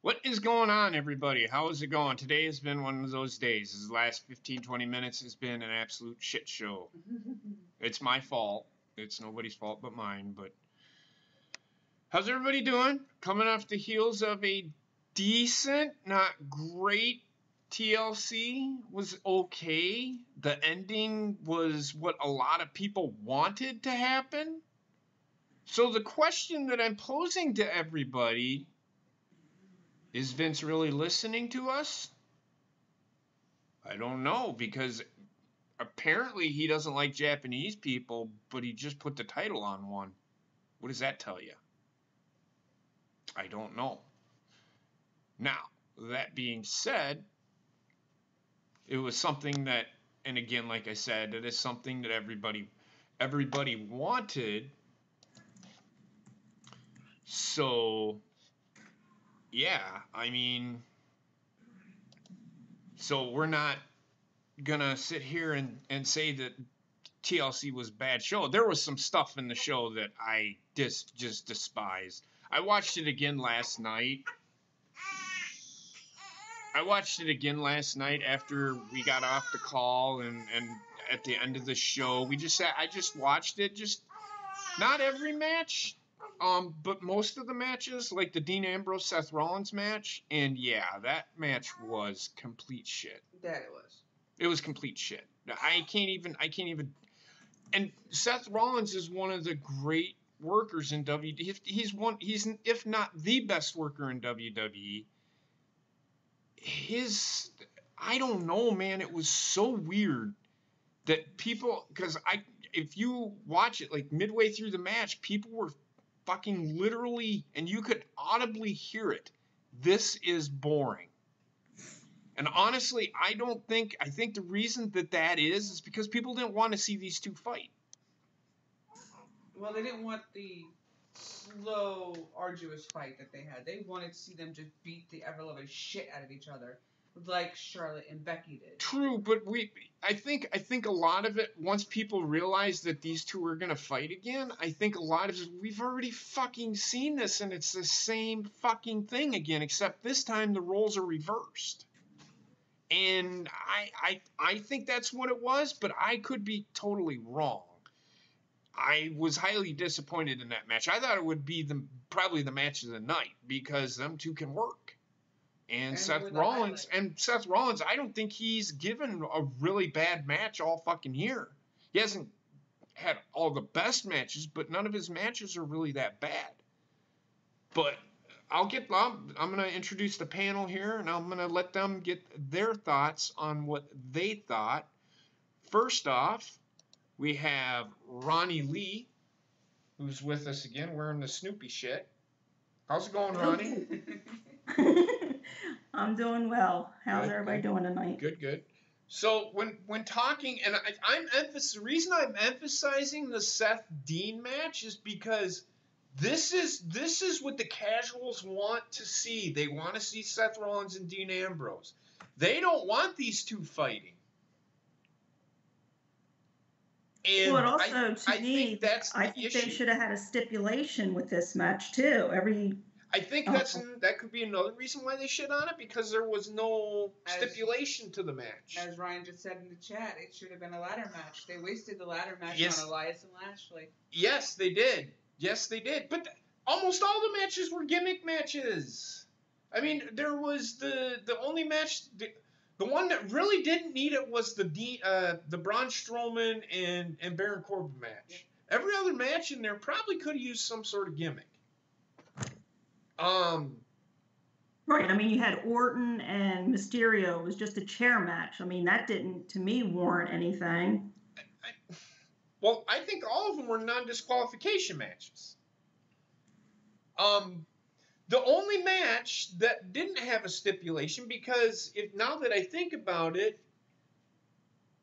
What is going on, everybody? How is it going? Today has been one of those days. This last 15, 20 minutes has been an absolute shit show. It's my fault. It's nobody's fault but mine, but how's everybody doing? Coming off the heels of a decent, not great TLC. Was okay. The ending was what a lot of people wanted to happen. So the question that I'm posing to everybody, is Vince really listening to us? I don't know, because apparently he doesn't like Japanese people, but he just put the title on one. What does that tell you? I don't know. Now, that being said, it was something that, and again, like I said, it is something that everybody wanted. So, yeah, I mean, so we're not gonna sit here and say that TLC was a bad show. There was some stuff in the show that I just despised. I watched it again last night. After we got off the call and at the end of the show. I just watched it. Just not every match. But most of the matches, like the Dean Ambrose Seth Rollins match, and yeah, that match was complete shit. That it was. It was complete shit. I can't even. And Seth Rollins is one of the great workers in WWE. He's if not the best worker in WWE. I don't know, man. It was so weird that people, because if you watch it, like midway through the match, people were fucking literally, and you could audibly hear it. This is boring. And honestly, I think the reason that is because people didn't want to see these two fight. Well, they didn't want the slow, arduous fight that they had. They wanted to see them just beat the ever-loving shit out of each other, like Charlotte and Becky did. True, but I think a lot of it, once people realize that these two are going to fight again, I think a lot of it, we've already fucking seen this, and it's the same fucking thing again, except this time the roles are reversed. And I think that's what it was, but I could be totally wrong. I was highly disappointed in that match. I thought it would be probably the match of the night, because them two can work. And Seth Rollins, I don't think he's given a really bad match all fucking year. He hasn't had all the best matches, but none of his matches are really that bad. But I'm going to introduce the panel here, and I'm going to let them get their thoughts on what they thought. First off, we have Ronnie Lee, who's with us again, wearing the Snoopy shit. How's it going, Ronnie? I'm doing well. How's everybody doing tonight? Good. So when talking, and the reason I'm emphasizing the Seth Dean match is because this is what the casuals want to see. They want to see Seth Rollins and Dean Ambrose. They don't want these two fighting. And well, also to me, think that's the issue. They should have had a stipulation with this match too. I think that could be another reason why they shit on it, because there was no stipulation to the match. As Ryan just said in the chat, it should have been a ladder match. They wasted the ladder match on Elias and Lashley. Yes, they did. But almost all the matches were gimmick matches. I mean, there was the only match, the one that really didn't need it was the Braun Strowman and Baron Corbin match. Yeah. Every other match in there probably could have used some sort of gimmick. Right. I mean, you had Orton and Mysterio. It was just a chair match. I mean, that didn't, to me, warrant anything. Well, I think all of them were non-disqualification matches. The only match that didn't have a stipulation, because now that I think about it,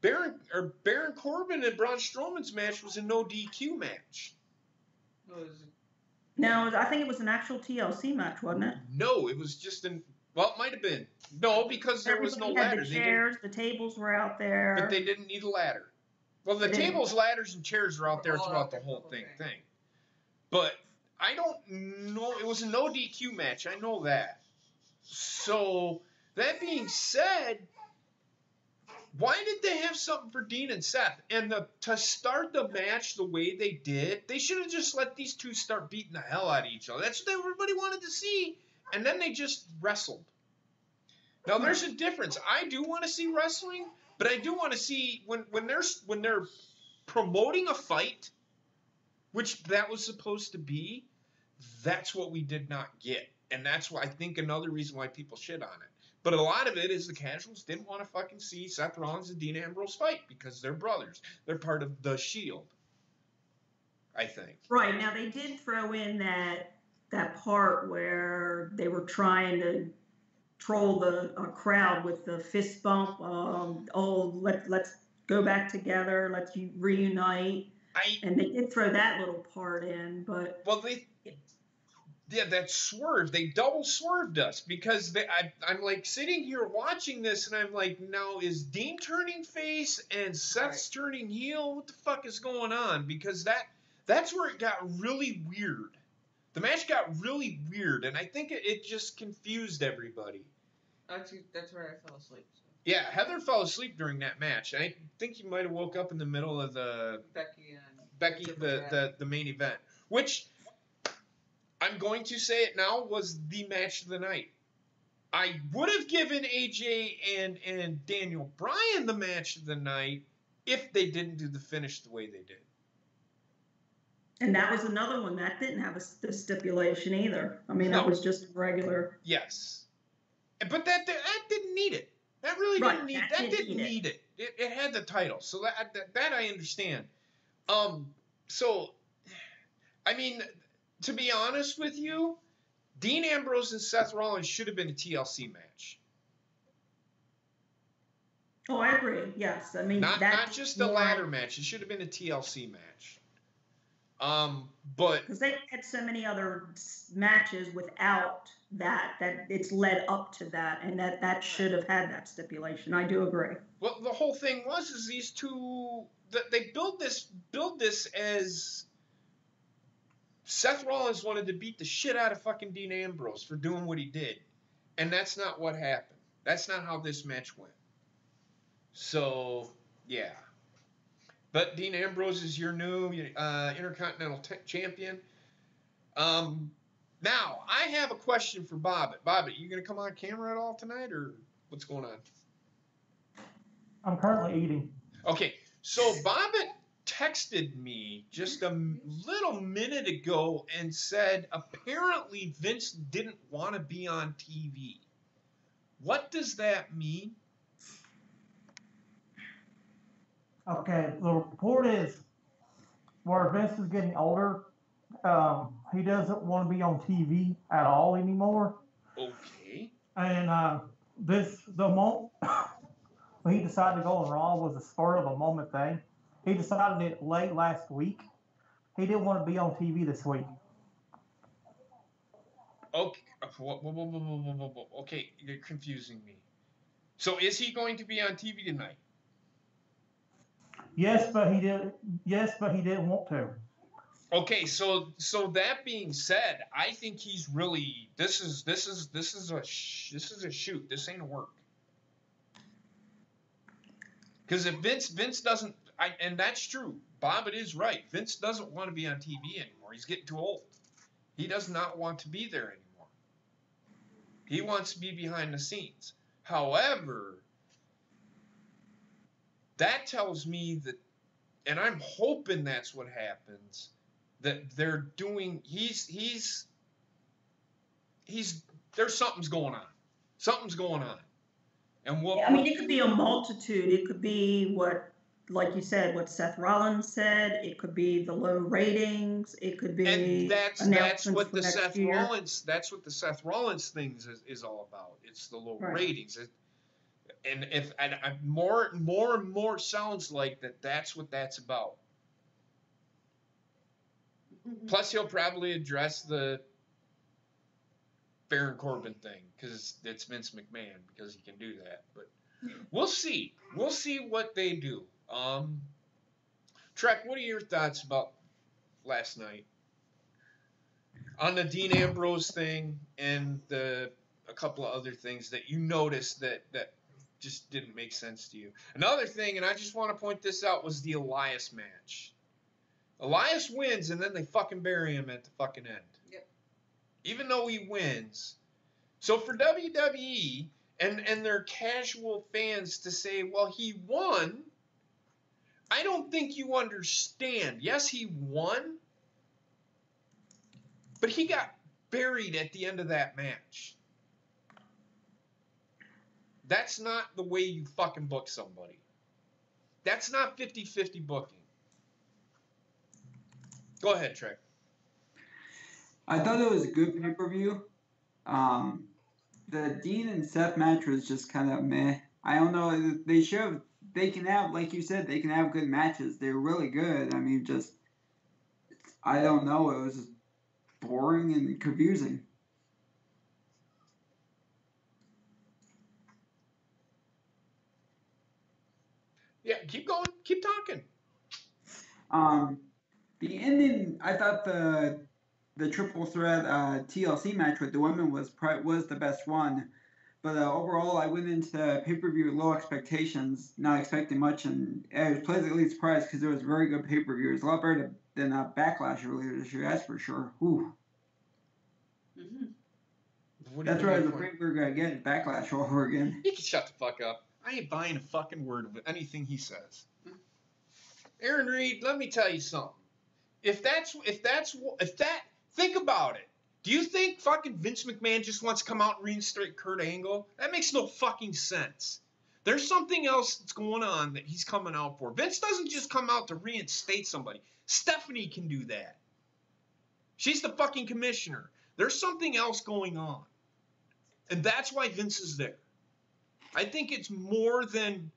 Baron Corbin and Braun Strowman's match was a no DQ match. No, I think it was an actual TLC match, wasn't it? No, it was just well, it might have been. No, because there was no ladder. The chairs, the tables were out there. But they didn't need a ladder. Well, the tables, ladders, and chairs were out there throughout the whole thing. But I don't know. It was a no DQ match. I know that. So, that being said, why did they have something for Dean and Seth? And to start the match the way they did, they should have just let these two start beating the hell out of each other. That's what everybody wanted to see. And then they just wrestled. Now, there's a difference. I do want to see wrestling, but I do want to see when they're promoting a fight, which that was supposed to be, that's what we did not get. And that's why I think another reason why people shit on it. But a lot of it is the casuals didn't want to fucking see Seth Rollins and Dean Ambrose fight because they're brothers. They're part of the Shield, I think. Right. Now, they did throw in that part where they were trying to troll the crowd with the fist bump. Let's go back together. Let's reunite. And they did throw that little part in, but... Well, that swerve, they double swerved us, because I'm like sitting here watching this and I'm like, now is Dean turning face and Seth's turning heel? What the fuck is going on? Because that's where it got really weird. The match got really weird, and I think it just confused everybody. Actually, that's where I fell asleep. So. Yeah, Heather fell asleep during that match. I think you might have woke up in the middle of the Becky the main event, which I'm going to say it now was the match of the night. I would have given AJ and Daniel Bryan the match of the night if they didn't do the finish the way they did. And that was another one that didn't have a stipulation either. I mean, that was just regular. Yes, but that didn't need it. That really didn't need. That didn't need it. It had the title, so that I understand. So, I mean, to be honest with you, Dean Ambrose and Seth Rollins should have been a TLC match. Oh, I agree. Yes, I mean not just a ladder match. It should have been a TLC match. But because they had so many other matches without that it's led up to that, and that should have had that stipulation. I do agree. Well, the whole thing is these two they build this as Seth Rollins wanted to beat the shit out of fucking Dean Ambrose for doing what he did, and that's not what happened. That's not how this match went. So yeah. But Dean Ambrose is your new Intercontinental Champion. Now, I have a question for Bobbit. Bobbit, you going to come on camera at all tonight, or what's going on? I'm currently eating. Okay, so Bobbit texted me just a little minute ago and said apparently Vince didn't want to be on TV. What does that mean? Okay, the report is where Vince is getting older, he doesn't want to be on TV at all anymore. Okay. And when he decided to go on Raw was a spur of a moment thing. He decided it late last week. He didn't want to be on TV this week. Okay, okay, you're confusing me. So is he going to be on TV tonight? Yes, but he did. Yes, but he didn't want to. Okay, so that being said, I think he's really this is a shoot. This ain't a work. Because if Vince doesn't, and that's true. Bob, it is right. Vince doesn't want to be on TV anymore. He's getting too old. He does not want to be there anymore. He wants to be behind the scenes. However, that tells me that, and I'm hoping that's what happens, that they're doing, there's something's going on. Something's going on. And I mean, it could be a multitude. It could be what, like you said, what Seth Rollins said. It could be the low ratings. It could be and that's what the Seth year. Rollins. That's what the Seth Rollins thing is all about. It's the low ratings. And more and more sounds like that's what that's about. Plus, he'll probably address the Baron Corbin thing because it's Vince McMahon, because he can do that. But we'll see. We'll see what they do. Trek, what are your thoughts about last night on the Dean Ambrose thing and a couple of other things that you noticed that just didn't make sense to you? Another thing, and I just want to point this out, was the Elias match. Elias wins, and then they fucking bury him at the fucking end. Yep. Even though he wins. So for WWE and their casual fans to say, well, he won, I don't think you understand. Yes, he won, but he got buried at the end of that match. That's not the way you fucking book somebody. That's not 50-50 booking. Go ahead, Trek. I thought it was a good pay-per-view. The Dean and Seth match was just kind of meh. I don't know. They can have, like you said, they can have good matches. They're really good. I mean, I don't know. It was boring and confusing. Yeah, keep going. Keep talking. The ending, I thought the triple threat TLC match with the women was the best one. But overall, I went into the pay-per-view with low expectations, not expecting much, and I was pleasantly surprised because it was a very good pay-per-view. It was a lot better than Backlash earlier this year, that's for sure. Whew. Mm-hmm. That's what I was afraid we were going to get, Backlash all over again. You can shut the fuck up. I ain't buying a fucking word of anything he says. Aaron Reed, let me tell you something. If that, think about it. Do you think fucking Vince McMahon just wants to come out and reinstate Kurt Angle? That makes no fucking sense. There's something else that's going on that he's coming out for. Vince doesn't just come out to reinstate somebody. Stephanie can do that. She's the fucking commissioner. There's something else going on. And that's why Vince is there. I think it's more than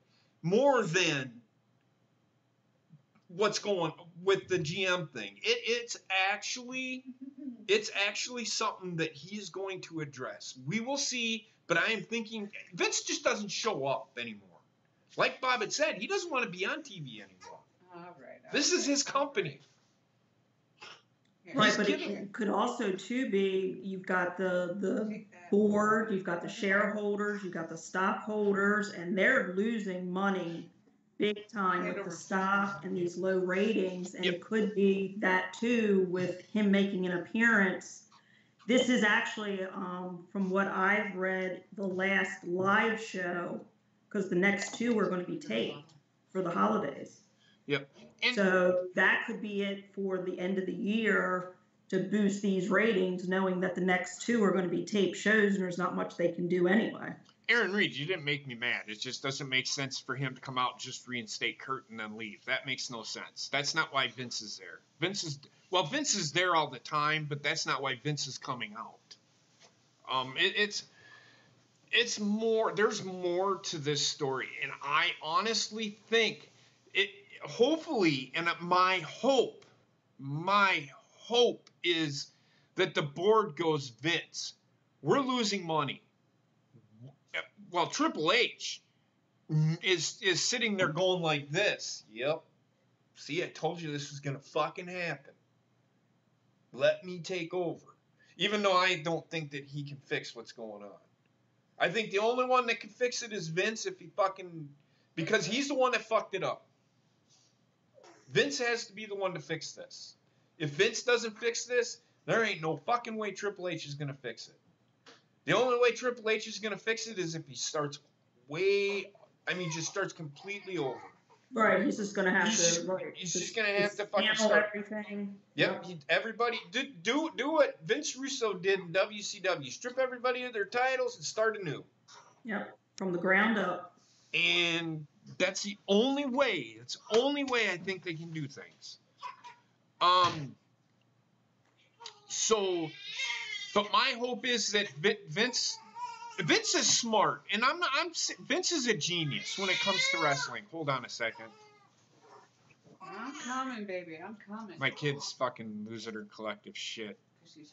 what's going with the GM thing. It's actually something that he is going to address. We will see, but I am thinking Vince just doesn't show up anymore. Like Bob had said, he doesn't want to be on TV anymore. All right. This is his company. Right, but it could also too be you've got the board, you've got the shareholders, you've got the stockholders, and they're losing money big time with the stock and these low ratings, and it could be that too with him making an appearance. This is actually, from what I've read, the last live show, because the next two are going to be taped for the holidays. Yep. And so that could be it for the end of the year to boost these ratings, knowing that the next two are going to be taped shows and there's not much they can do anyway. Aaron Reed, you didn't make me mad. It just doesn't make sense for him to come out and just reinstate Kurt and then leave. That makes no sense. That's not why Vince is there. Vince is there all the time, but that's not why Vince is coming out. it's more. There's more to this story, and I honestly think it. Hopefully, and my hope is that the board goes, Vince, we're losing money. Well, Triple H is sitting there going like this. Yep. See, I told you this was gonna fucking happen. Let me take over. Even though I don't think that he can fix what's going on. I think the only one that can fix it is Vince if he fucking... Because he's the one that fucked it up. Vince has to be the one to fix this. If Vince doesn't fix this, there ain't no fucking way Triple H is going to fix it. The only way Triple H is going to fix it is if he starts just starts completely over. Right, he's just gonna have He's just gonna have to fucking start everything. Yep, everybody do what Vince Russo did in WCW. Strip everybody of their titles and start anew. Yep, from the ground up. And that's the only way. It's the only way I think they can do things. So, but my hope is that Vince is smart, and Vince is a genius when it comes to wrestling. Hold on a second. I'm coming, baby. I'm coming. My kid's fucking losing her collective shit.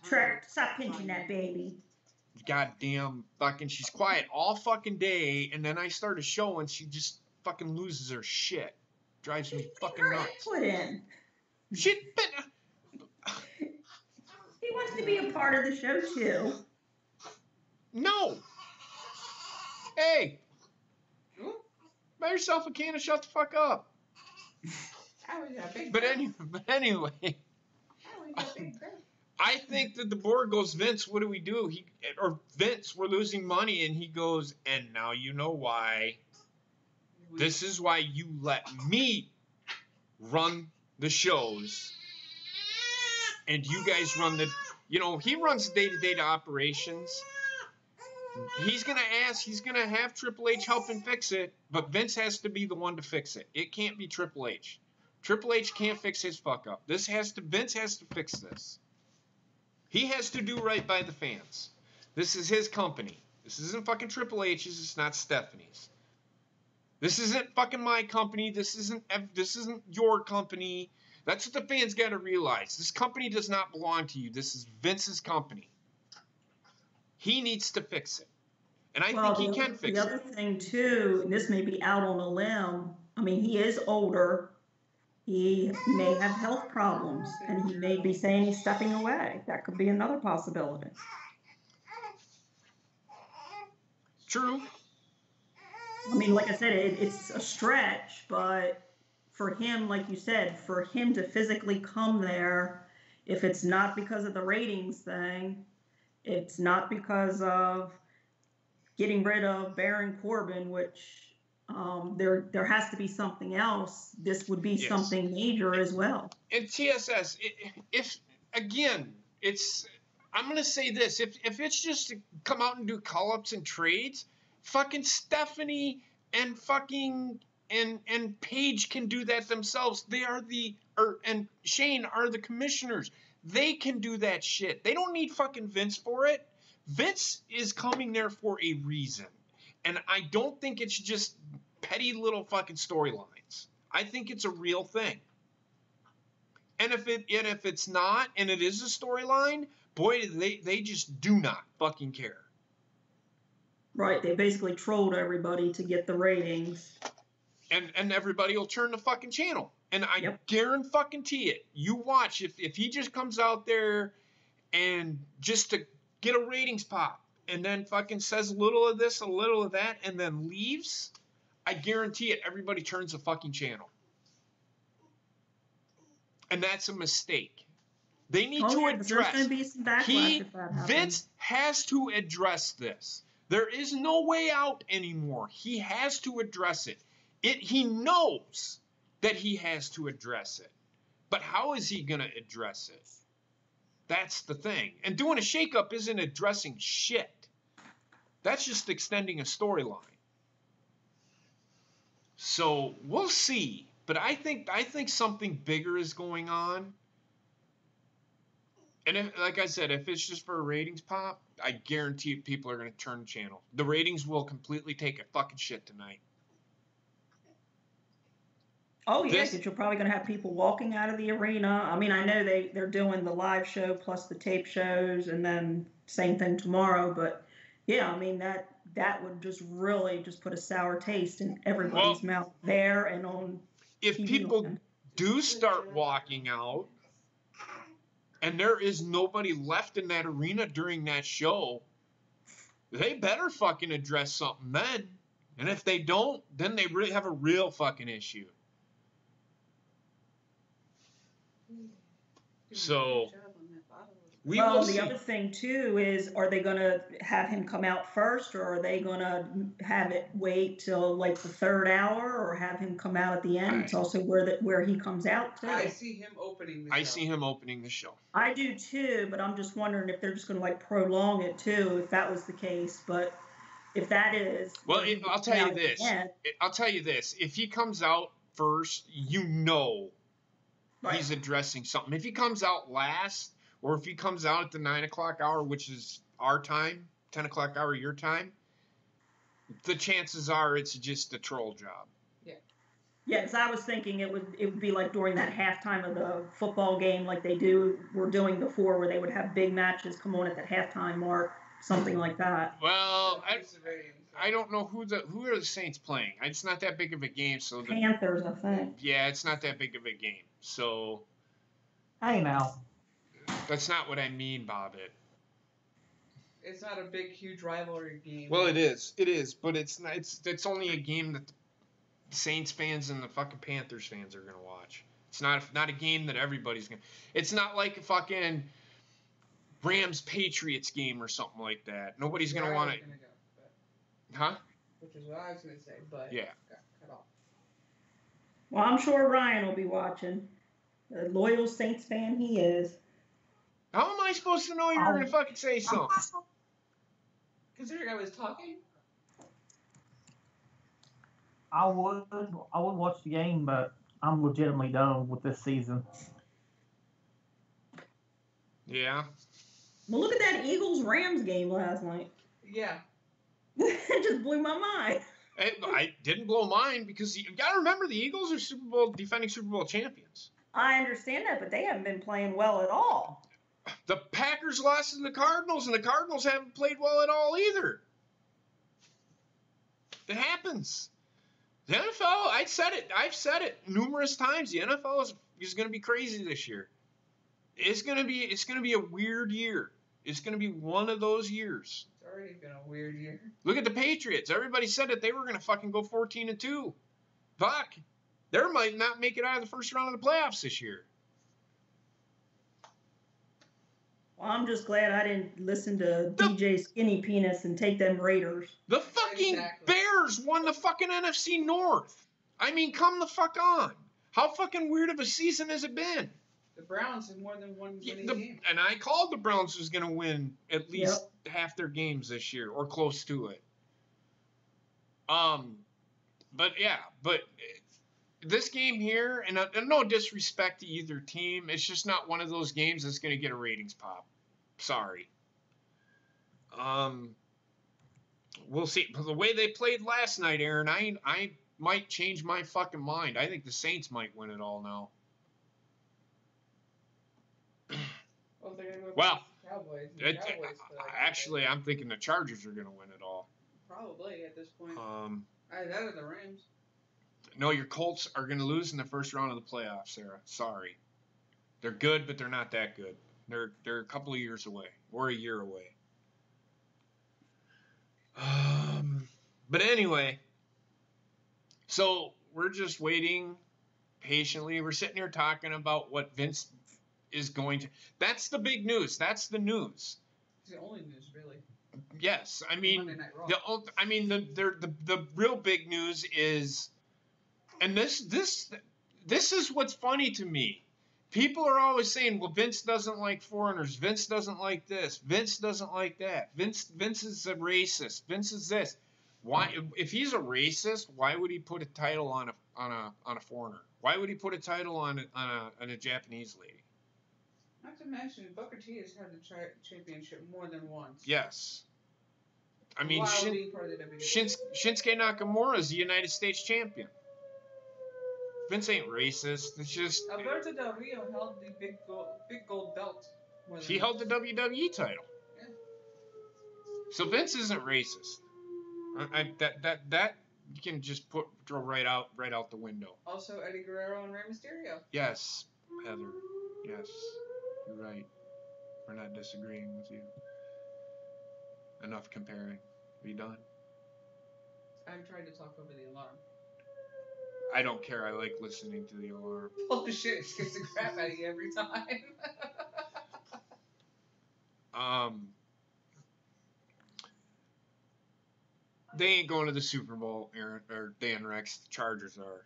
Trek, stop pinching that baby. Goddamn fucking, she's quiet all fucking day, and then I start a show and she just fucking loses her shit. Drives me fucking nuts. Put in. Shit, but he wants to be a part of the show too. No. Hey, buy yourself a can and shut the fuck up. But anyway, I think that the board goes, Vince, what do we do? Vince, we're losing money, and he goes, and now you know why. This is why you let me run the shows, and you guys run he runs day-to-day operations. He's going to have Triple H help him fix it, but Vince has to be the one to fix it. It can't be Triple H. Triple H can't fix his fuck up. Vince has to fix this. He has to do right by the fans. This is his company. This isn't fucking Triple H's. It's not Stephanie's. This isn't fucking my company. This isn't your company. That's what the fans got to realize. This company does not belong to you. This is Vince's company. He needs to fix it. And I think he can fix it. The other thing, too, and this may be out on a limb, I mean, he is older. He may have health problems, and he may be saying he's stepping away. That could be another possibility. True. I mean, like I said, it's a stretch, but for him, like you said, for him to physically come there, if it's not because of the ratings thing, it's not because of getting rid of Baron Corbin, which there has to be something else. This would be something major as well. And TSS, I'm going to say this. If it's just to come out and do call-ups and trades, fucking Stephanie and fucking and Paige can do that themselves. And Shane are the commissioners. They can do that shit. They don't need fucking Vince for it. Vince is coming there for a reason. And I don't think it's just petty little fucking storylines. I think it's a real thing. And if it's not, and it is a storyline, boy, they just do not fucking care. Right, they basically trolled everybody to get the ratings. And everybody will turn the fucking channel. And I guarantee it. You watch, if he just comes out there and just to get a ratings pop and then fucking says a little of this, a little of that, and then leaves, I guarantee it, everybody turns the fucking channel. And that's a mistake. They need to address. There's going to be some backlash if that happens. Vince has to address this. There is no way out anymore. He has to address it. He knows that he has to address it. But how is he going to address it? That's the thing. And doing a shakeup isn't addressing shit. That's just extending a storyline. So we'll see. But I think something bigger is going on. And if, like I said, if it's just for a ratings pop, I guarantee people are going to turn the channel. The ratings will completely take a fucking shit tonight. Oh yeah, because you're probably going to have people walking out of the arena. I mean, I know they're doing the live show plus the tape shows, and then same thing tomorrow. But yeah, I mean that would just really just put a sour taste in everybody's mouth there and on. If TV people land. do start walking out, and there is nobody left in that arena during that show, they better fucking address something then. And if they don't, then they really have a real fucking issue. So we will see. The other thing too is, are they going to have him come out first, or are they going to have it wait till like the third hour, or have him come out at the end? It's also where he comes out too. I see him opening the show. I see him opening the show. I do too, but I'm just wondering if they're just going to like prolong it too, if that was the case. But if that is, well, I'll tell you this. I'll tell you this. If he comes out first, he's addressing something. If he comes out last, or if he comes out at the 9 o'clock hour, which is our time, 10 o'clock hour your time, the chances are it's just a troll job. Yeah, because I was thinking it would be like during that halftime of the football game, like were doing before, where they would have big matches come on at that halftime mark, something like that. Well, I don't know who are the Saints playing. It's not that big of a game, so Panthers, I think. Yeah, it's not that big of a game. So Hey now. That's not what I mean, Bobbit. It's not a big, huge rivalry game. Well, it is, but it's not. It's only a game that the Saints fans and the fucking Panthers fans are gonna watch. It's not a game that everybody's gonna. It's not like a fucking Rams Patriots game or something like that. Nobody's gonna want to. Huh? Which is what I was gonna say, but yeah. Got cut off. Well, I'm sure Ryan will be watching. The loyal Saints fan he is. How am I supposed to know you're going to fucking say something? Considering I was talking? I would watch the game, but I'm legitimately done with this season. Yeah. Well, look at that Eagles-Rams game last night. Yeah. It just blew my mind. I didn't blow mine because you got to remember the Eagles are defending Super Bowl champions. I understand that, but they haven't been playing well at all. The Packers lost to the Cardinals, and the Cardinals haven't played well at all either. It happens. The NFL, I've said it numerous times. The NFL is going to be crazy this year. It's going to be a weird year. It's going to be one of those years. It's already been a weird year. Look at the Patriots. Everybody said that they were going to fucking go 14-2. Fuck. They might not make it out of the first round of the playoffs this year. Well, I'm just glad I didn't listen to DJ Skinny Penis and take them Raiders. The fucking Bears won the fucking NFC North. I mean, come the fuck on. How fucking weird of a season has it been? The Browns have more than one winning game. And I called the Browns was going to win at least half their games this year, or close to it. But this game here, and no disrespect to either team, it's just not one of those games that's going to get a ratings pop. Sorry. We'll see. But the way they played last night, Aaron, I might change my fucking mind. I think the Saints might win it all now. Well, actually, I'm thinking the Chargers are going to win it all. Probably at this point. Either that or the Rams. No, your Colts are going to lose in the first round of the playoffs, Sarah. Sorry. They're good, but they're not that good. They're a couple of years away. Or a year away. But anyway, so we're just waiting patiently. We're sitting here talking about what Vince is going to. That's the big news. That's the news. It's the only news, really. Yes, I mean Monday Night Raw. the real big news is, and this is what's funny to me. People are always saying, well, Vince doesn't like foreigners. Vince doesn't like this. Vince doesn't like that. Vince is a racist. Vince is this. Why, if he's a racist, why would he put a title on a foreigner? Why would he put a title on a Japanese lady? That's a to mention, Booker T has had the championship more than once. Yes. I mean, While being part of the WWE. Shinsuke Nakamura is the United States champion. Vince ain't racist. It's just Alberto Del Rio held the big gold belt. he held the WWE title. Yeah. So Vince isn't racist. That you can just throw right out the window. Also, Eddie Guerrero and Rey Mysterio. Yes, Heather. Yes, you're right. We're not disagreeing with you. Enough comparing. Are you done? I'm trying to talk over the alarm. I don't care. I like listening to the alarm. Oh shit! It scares the crap out of you every time. They ain't going to the Super Bowl, Aaron or Dan Rex. The Chargers are.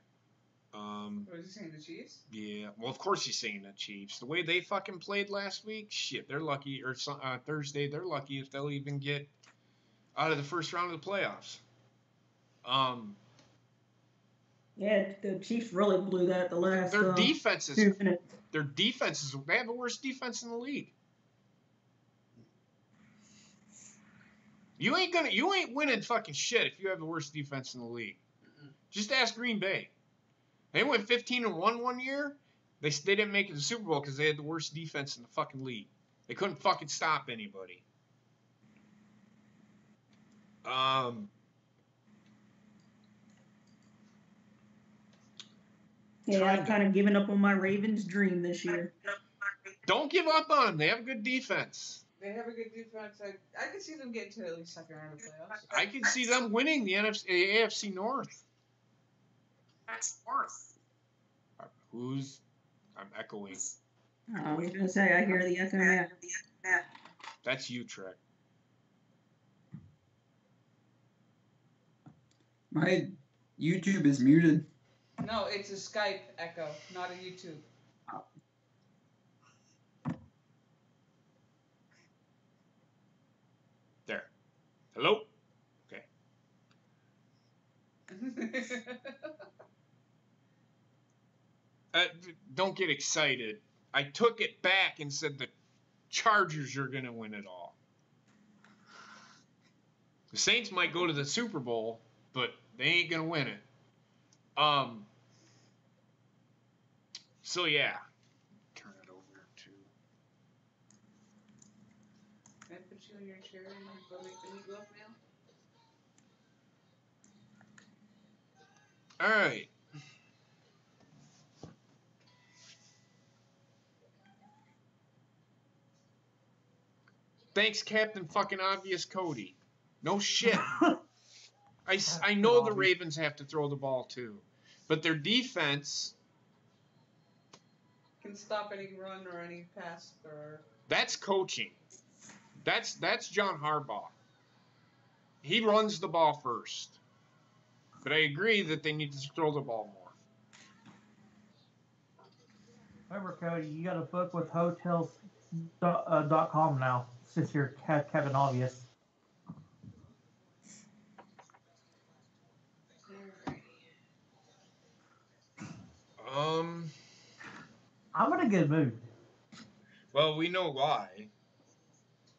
Was he saying the Chiefs? Yeah. Well, of course he's saying the Chiefs. The way they fucking played last week, shit, they're lucky. Or Thursday, they're lucky if they'll even get out of the first round of the playoffs. Yeah, the Chiefs really blew that the last Their defenses. 2 minutes. Their defenses. They have the worst defense in the league. You ain't winning fucking shit if you have the worst defense in the league. Mm-mm. Just ask Green Bay. They went 15-1 one year. They didn't make it to the Super Bowl because they had the worst defense in the fucking league. They couldn't fucking stop anybody. Yeah, I've kind of given up on my Ravens dream this year. Don't give up on them. They have a good defense. They have a good defense. I could see them getting to at least second round of playoffs. I can see them winning the AFC North. That's worse. I'm echoing. I was going to say, I hear the echo now. That's you, Trek. My YouTube is muted. No, it's a Skype echo, not a YouTube. There. Hello? Okay. Don't get excited. I took it back and said the Chargers are going to win it all. The Saints might go to the Super Bowl, but they ain't going to win it. So, yeah. Turn it over to... Can I put you in your chair and go make the meatloaf now? All right. Thanks, Captain fucking Obvious Cody. No shit. I know the Ravens have to throw the ball too, but their defense Can stop any run or any pass or. that's coaching. That's John Harbaugh. He runs the ball first, but I agree that they need to throw the ball more. Remember, Cody, you got a book with hotels.com now, since you're Kevin Obvious. I'm in a good mood. Well, we know why.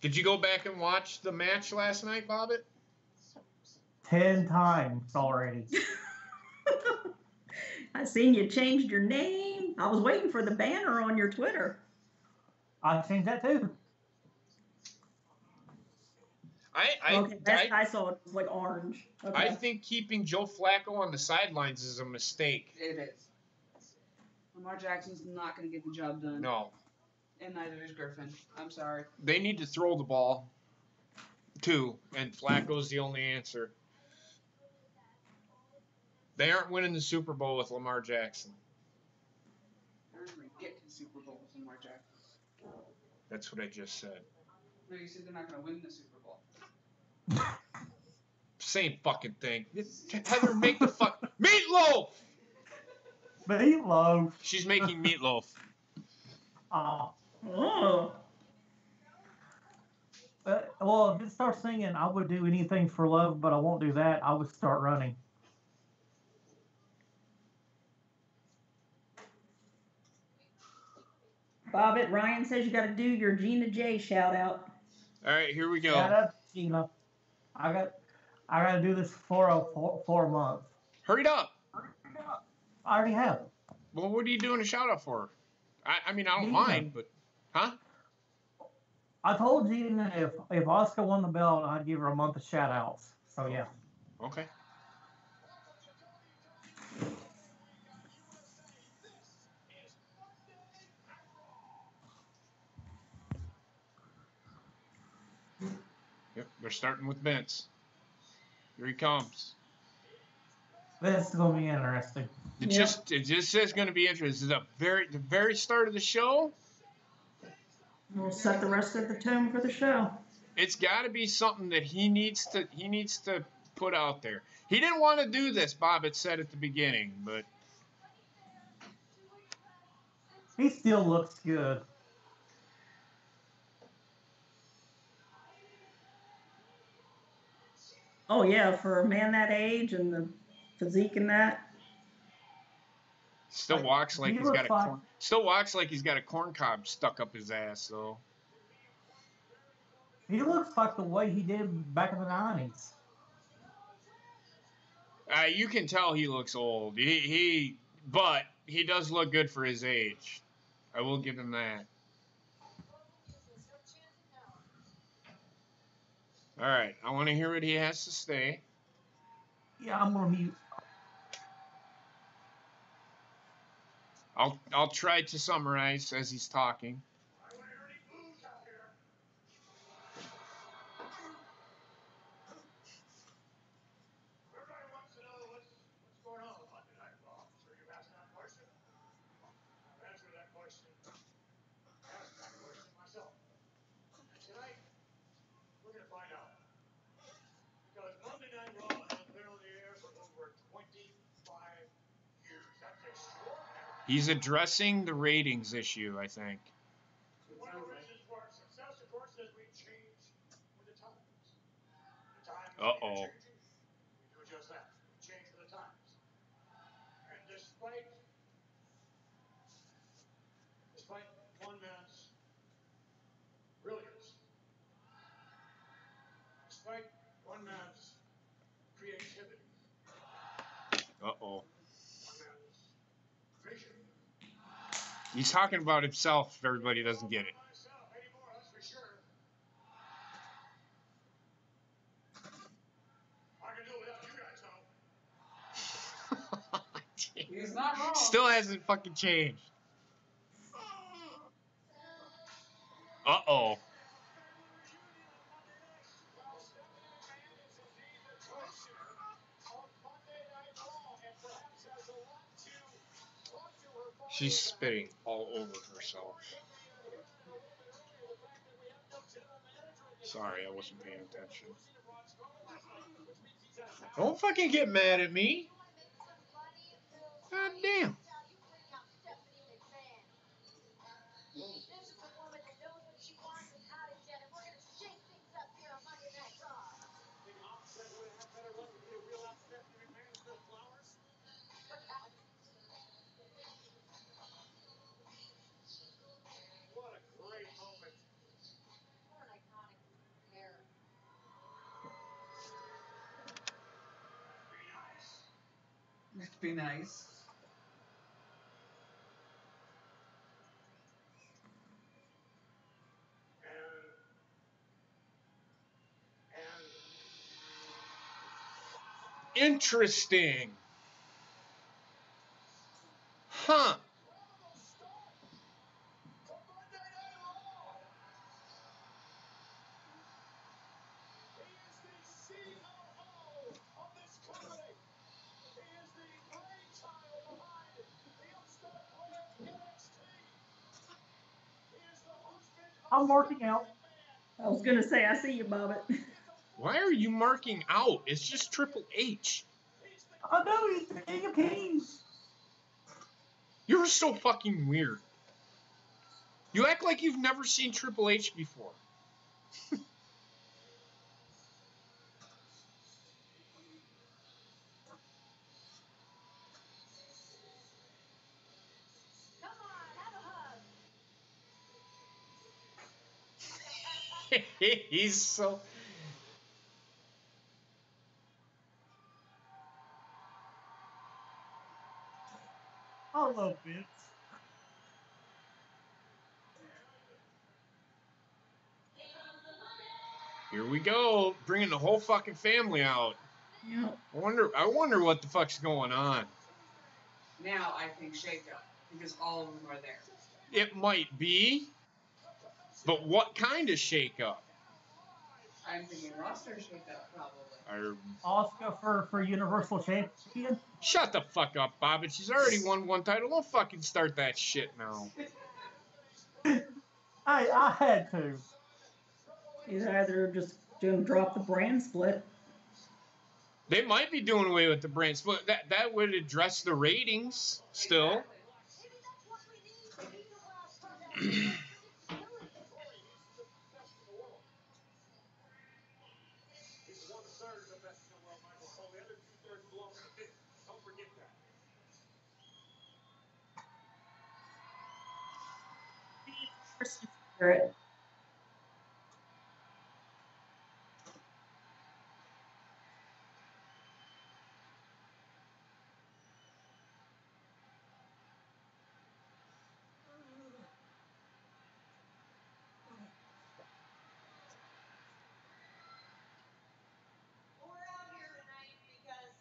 Did you go back and watch the match last night, Bobbit? 10 times already. I seen you changed your name. I was waiting for the banner on your Twitter. I changed that too. I saw it was like orange. Okay. I think keeping Joe Flacco on the sidelines is a mistake. It is. Lamar Jackson's not going to get the job done. No. And neither is Griffin. I'm sorry. They need to throw the ball, too, and Flacco's the only answer. They aren't winning the Super Bowl with Lamar Jackson. They're not going to get to the Super Bowl with Lamar Jackson. That's what I just said. No, you said they're not going to win the Super Bowl. Same fucking thing. Heather, make the fuck... Meatloaf! Meatloaf. She's making meatloaf. Oh. Oh. Well, if it starts singing, I would do anything for love, but I won't do that. I would start running. Bobbit, Ryan says you got to do your Gina J shout out. All right, here we go. Shout out to Gina. I got to do this for a month. Hurry it up. I already have. Well, what are you doing a shout out for? I mean, I don't Gina. mind, but huh? I told Gina if Oscar won the belt, I'd give her a month of shout outs. So yeah. Okay. Yep, they're starting with Vince. Here he comes. This is gonna be interesting. It just says going to be interesting. This is the very start of the show. We'll set the rest of the tone for the show. It's got to be something that he needs to put out there. He didn't want to do this, Bob had said at the beginning, but He still looks good. Oh yeah, for a man that age and the physique and that. still walks like He he's got looks like- still walks like he's got a corn cob stuck up his ass, though. He looks like the way he did back in the 90s. You can tell he looks old. But he does look good for his age. I will give him that. All right, I want to hear what he has to say. Yeah, I'm gonna mute. I'll try to summarize as he's talking. Everybody wants to know what's going on with Monday Night Raw. So you asked that question? I've answered that question. I asked that question myself. And tonight, we're going to find out. Because Monday Night Raw has been on the air for over 25 years. That's extraordinary. He's addressing the ratings issue, I think. One of the reasons for our success, of course, is we change with the times. The times are Uh-oh. changing. We do just that. We change with the times. And despite one man's brilliance, despite one man's creativity, Uh-oh. one man's vision, He's talking about himself if everybody doesn't get it. myself anymore, that's for sure. I can do it without you guys, though. He's not wrong. Still hasn't fucking changed. Uh-oh. She's spitting all over herself. Sorry, I wasn't paying attention. Don't fucking get mad at me. God damn. What a great moment. Be nice. Be nice. Interesting. Huh. I'm working out. I was gonna say, I see you, Bobbit. Why are you marking out? It's just Triple H. I know he's the King of Kings. You're so fucking weird. You act like you've never seen Triple H before. He's so. I love Vince. Here we go, bringing the whole fucking family out. Yep. I wonder what the fuck's going on. Now I think shake-up, because all of them are there. It might be, but what kind of shake-up? I'm thinking roster shake-up, probably. Oscar for Universal Champion. Shut the fuck up, Bob. She's already won one title. Don't fucking start that shit now. I had to. He's either just gonna drop the brand split. They might be doing away with the brand split. That would address the ratings still. He's 1/3 the best in the world, Michael Cole. The other 2/3 belong to the business. Don't forget that. Christmas spirit. We're out here tonight because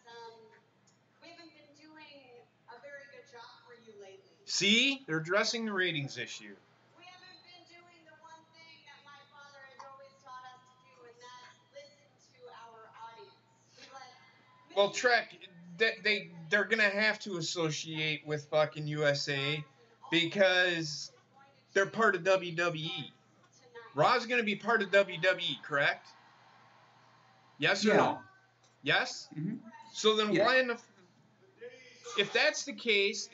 we haven't been doing a very good job for you lately. See? They're addressing the ratings issue. We haven't been doing the one thing that my father has always taught us to do, and that's listen to our audience. We let Well, Trek, they're gonna have to associate with fucking USA because they're part of WWE. Raw's gonna be part of WWE, correct? Yes or no? Yes? Mm-hmm. So then Yeah. why in the if that's the case,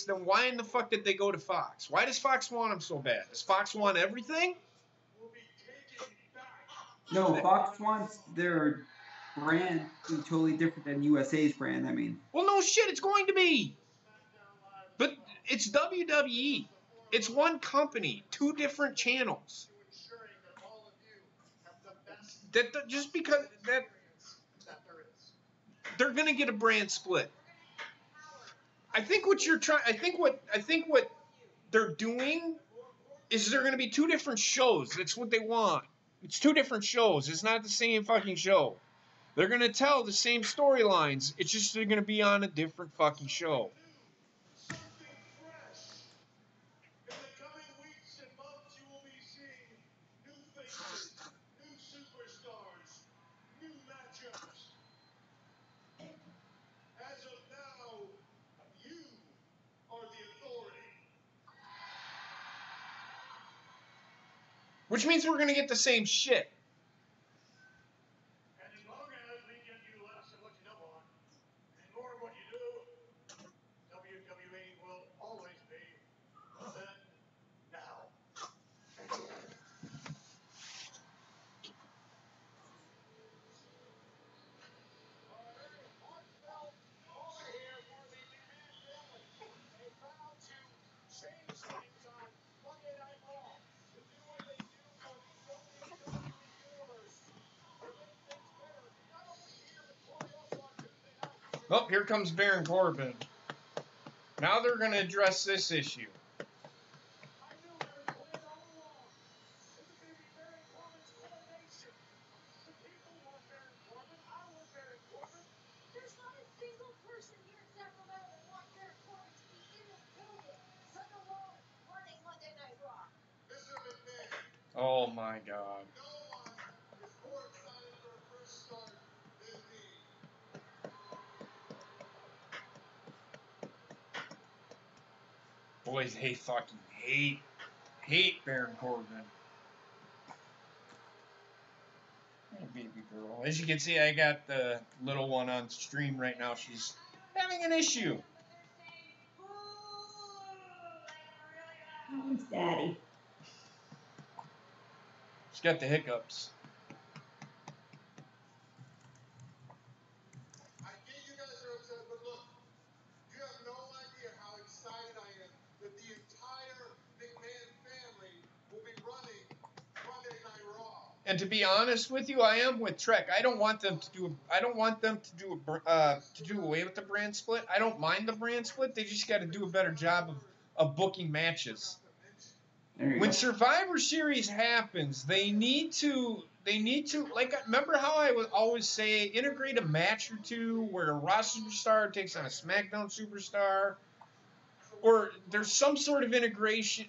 then why in the fuck did they go to Fox? Why does Fox want them so bad? Does Fox want everything? No, Fox wants their brand to be totally different than USA's brand. I mean, Well, no shit, it's going to be. But it's WWE. It's one company, two different channels. Just because that they're gonna get a brand split. I think what you're trying. I think what they're doing is they're gonna be two different shows. That's what they want. It's two different shows. It's not the same fucking show. They're gonna tell the same storylines. It's just they're gonna be on a different fucking show. Something fresh. In the coming weeks and months, you will be seeing new faces, new superstars, new matchups. As of now, you are the authority. Which means we're gonna get the same shit. And as long as we give you less of what you know on, and more of what you do, WWE will always be then, now. Heartfelt moment here for the McMahon family. They vowed to change things on Monday Night Raw, to do what they do for the WWE Universe, to make things better, not only here, but Corey, also on Tuesday night. Oh, here comes Baron Corbin. Now they're gonna address this issue. I knew it was planned all along. This is going to be Baron Corbin's coronation. The people want Baron Corbin. I want Baron Corbin. There's not a single person here in Sacramento that wants Baron Corbin to be in this building, such a role running Monday Night Raw. Mr. McMahon, Oh my God. no one is more excited for a fresh start than me. Boys, they fucking hate Baron Corbin. Hey, baby girl. As you can see, I got the little one on stream right now. She's having an issue. It's Daddy. She's got the hiccups. I get you guys are upset, but look, you have no idea how excited I am that the entire McMahon family will be running Monday Night And to be honest with you, I am with Trek. I don't want them to do. I don't want them to do away with the brand split. I don't mind the brand split. They just got to do a better job of booking matches. When Survivor Series happens, they need to like, remember how I would always say integrate a match or two where a Raw superstar takes on a SmackDown superstar, or there's some sort of integration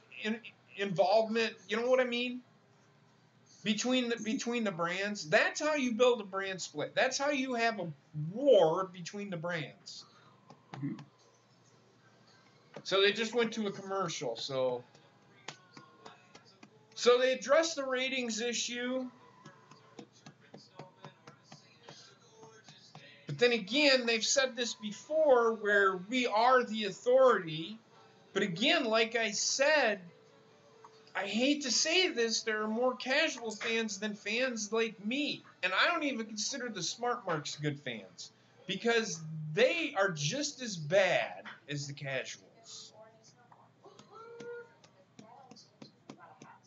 involvement. You know what I mean? Between the brands. That's how you build a brand split. That's how you have a war between the brands. So they just went to a commercial. So they addressed the ratings issue. But then again, they've said this before where we are the authority. But again, like I said, I hate to say this, there are more casual fans than fans like me. And I don't even consider the Smart Marks good fans. Because they are just as bad as the casuals.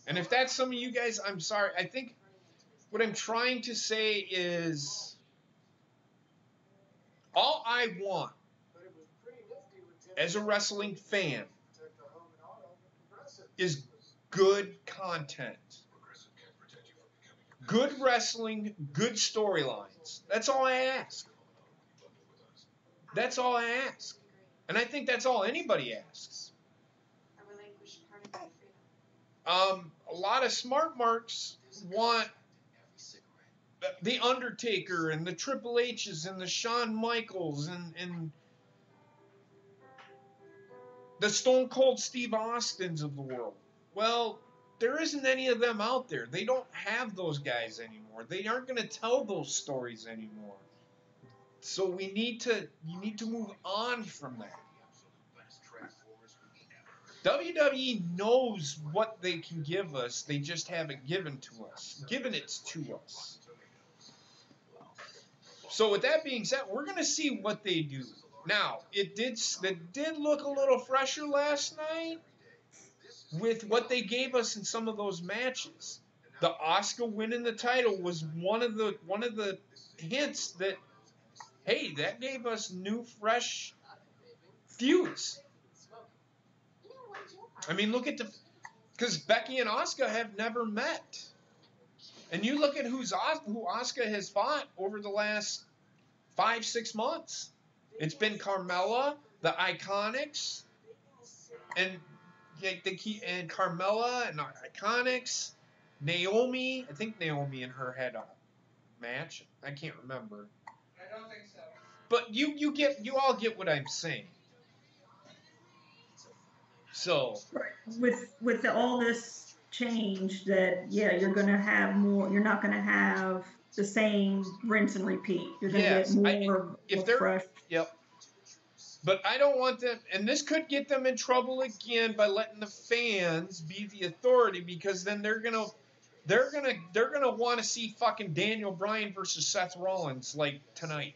And if that's some of you guys, I'm sorry. I think what I'm trying to say is, all I want as a wrestling fan is good content. Good wrestling, good storylines. That's all I ask. That's all I ask. And I think that's all anybody asks. A lot of Smart Marks want the Undertaker and the Triple H's and the Shawn Michaels and the Stone Cold Steve Austins of the world. Well, there isn't any of them out there. They don't have those guys anymore. They aren't going to tell those stories anymore. So you need to move on from that. WWE knows what they can give us. They just haven't given it to us. So with that being said, we're going to see what they do. Now, it did look a little fresher last night with what they gave us in some of those matches. The Asuka winning the title was one of the hints that, hey, that gave us new, fresh feuds. I mean, look at because Becky and Asuka have never met. And you look at who Asuka has fought over the last 5-6 months. It's been Carmella, the Iconics, and Carmella and Iconics, Naomi. I think Naomi and her had a match. I can't remember. I don't think so. But you all get what I'm saying. So right. With all this change, that you're gonna have more. You're not gonna have the same rinse and repeat. You're gonna get more fresh. Yep. But I don't want them, and this could get them in trouble again by letting the fans be the authority, because then they're gonna want to see fucking Daniel Bryan versus Seth Rollins like tonight.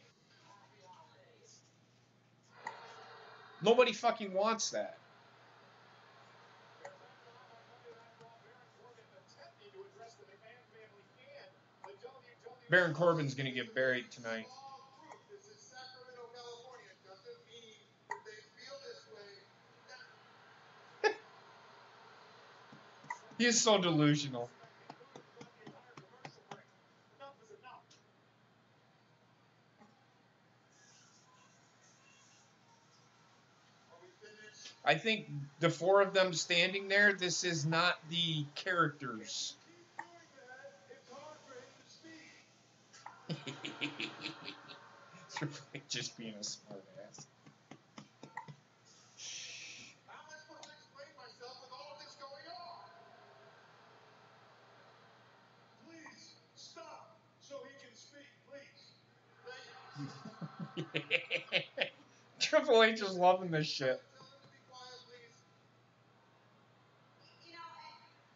Nobody fucking wants that. Baron Corbin's gonna get buried tonight. He is so delusional. I think the four of them standing there, this is not the characters. Just being a smart ass. How am I supposed to explain myself with all of this going on? Please stop so he can speak, please. Thank you. Triple H is loving this shit. You know,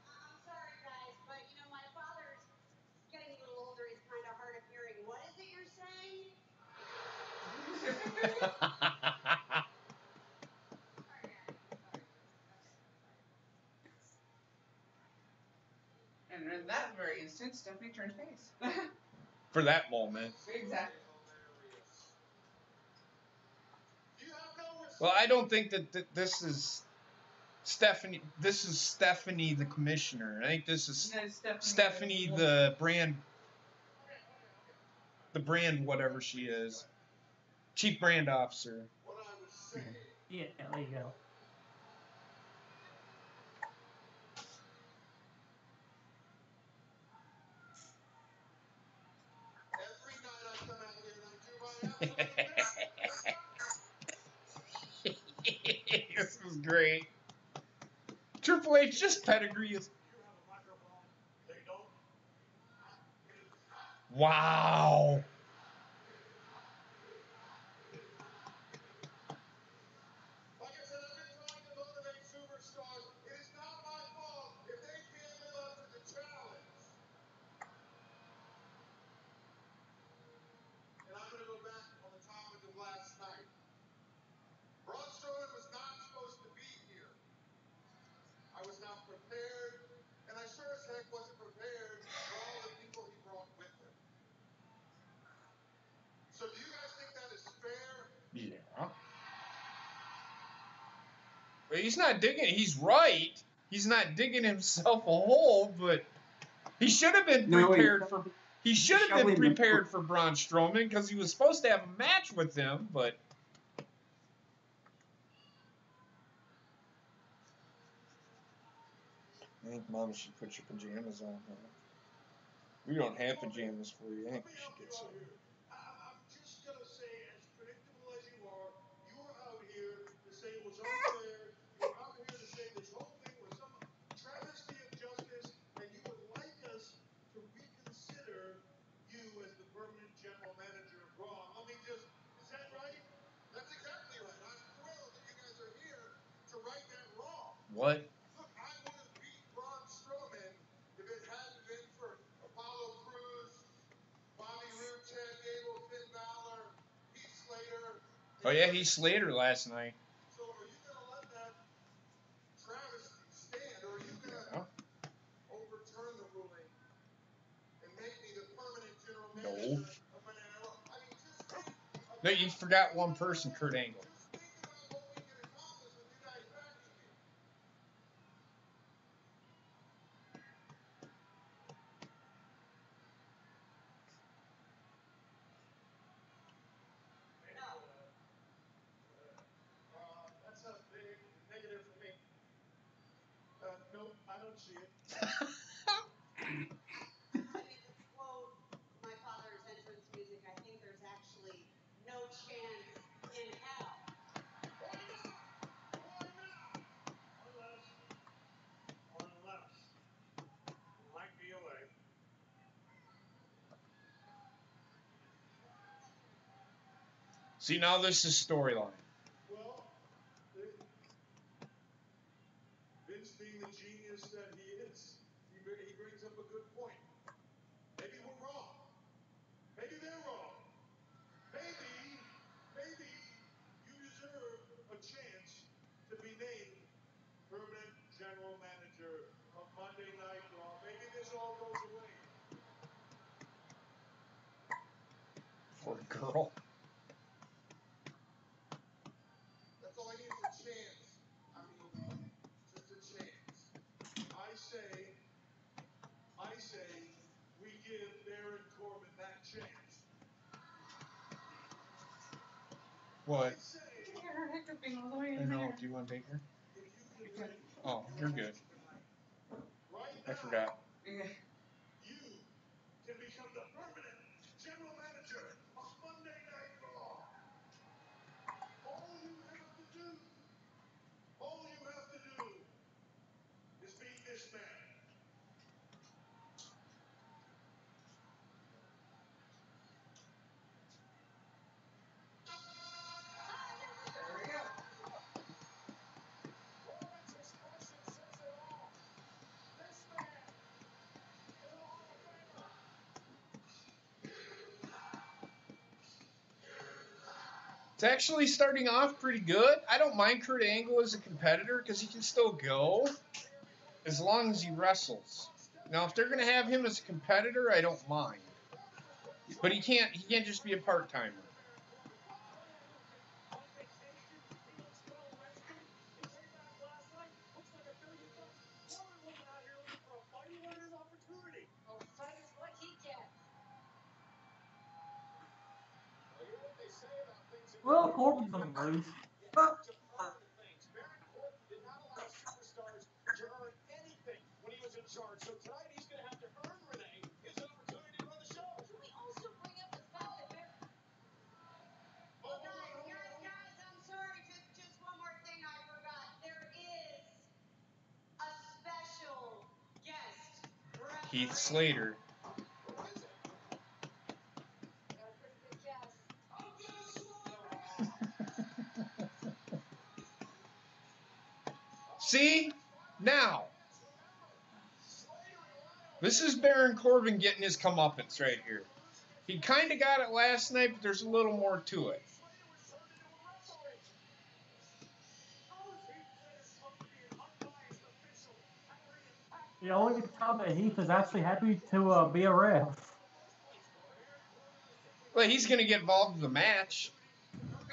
I'm sorry, guys, but you know, my father's getting a little older. He's kind of hard of hearing. What is it you're saying? And And in that very instant, Stephanie turned face. For that moment. Exactly. Well, I don't think that this is Stephanie. This is Stephanie, the commissioner. I think this is No, Stephanie, the brand whatever she is, chief brand officer. Yeah, there you go. This was great. Triple H just pedigree is. Wow. Like I said, I've been trying to motivate superstars. It is not my fault if they can't live up to the challenge. And I'm going to go back on the topic of last night. Braun Strowman was not supposed to be here. I was not prepared, and I sure as heck wasn't prepared for all the people he brought with him. So do you guys think that is fair? Yeah. But he's not digging. He's right. He's not digging himself a hole, but he should have been prepared for. He should have been prepared for Braun Strowman because he was supposed to have a match with him, but. I think Mama should put your pajamas on. Huh? We don't have pajamas for you. I think we should get some. I'm just going to say, as predictable as you are out here to say it was unfair. You're out here to say this whole thing was some travesty of justice, and you would like us to reconsider you as the permanent general manager of Raw. Let me just, is that right? That's exactly right. I'm thrilled that you guys are here to right that wrong. What? Look, I would have beat Braun Strowman if it hadn't been for Apollo Crews, Bobby Roode, Chad Gable, Finn Balor, Heath Slater. Oh yeah, he slayed her last night. So are you going to let that travesty stand, or are you going to overturn the ruling and make me the permanent general manager of Monday Night Raw? I mean, just think No, you forgot one person, Kurt Angle. just think about what we can accomplish with you guys backing me. That's a big negative for me. Nope, I don't see it. To quote my father's entrance music, I think there's actually no chance in hell. Why not? Why not? Unless might be a way. See, now this is storyline. Well, Vince being the genius that he is, he brings up a good point. Maybe we're wrong. Maybe they're wrong. Maybe you deserve a chance to be named permanent general manager of Monday Night Raw. Maybe this all goes away. For a girl. That's all I need is a chance. I mean, just a chance. I say, we give Baron Corbin that chance. What? I say, Her hiccup being all the way I in know. there. Do you want to take her? if you can win Oh, you're good. right I now, forgot. Yeah. you can become the permanent general manager of Monday Night Raw. All you have to do is beat this man. There we go. Corbin's expression says it all. This man is a Hall of Famer. It's actually starting off pretty good. I don't mind Kurt Angle as a competitor because he can still go as long as he wrestles. Now, if they're gonna have him as a competitor, I don't mind. But he can't just be a part-timer. Well, Corbin's gonna lose. Guys, I'm sorry. Just one more thing I forgot. There is a special guest Heath referee. Slater. See? Now. This is Baron Corbin getting his comeuppance right here. He kind of got it last night, but there's a little more to it. The only time that Heath is actually happy to be a ref. Well, he's going to get involved in the match.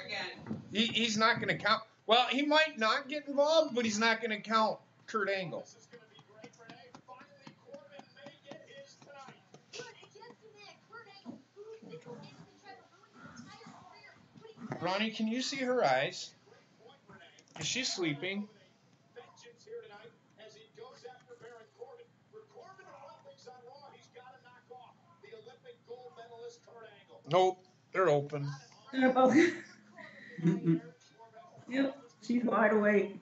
Again. He's not going to count. Well, he might not get involved, but he's not going to count Kurt Angle. Ronnie, can you see her eyes? Is she sleeping? Nope, they're open. Yep, she's wide awake.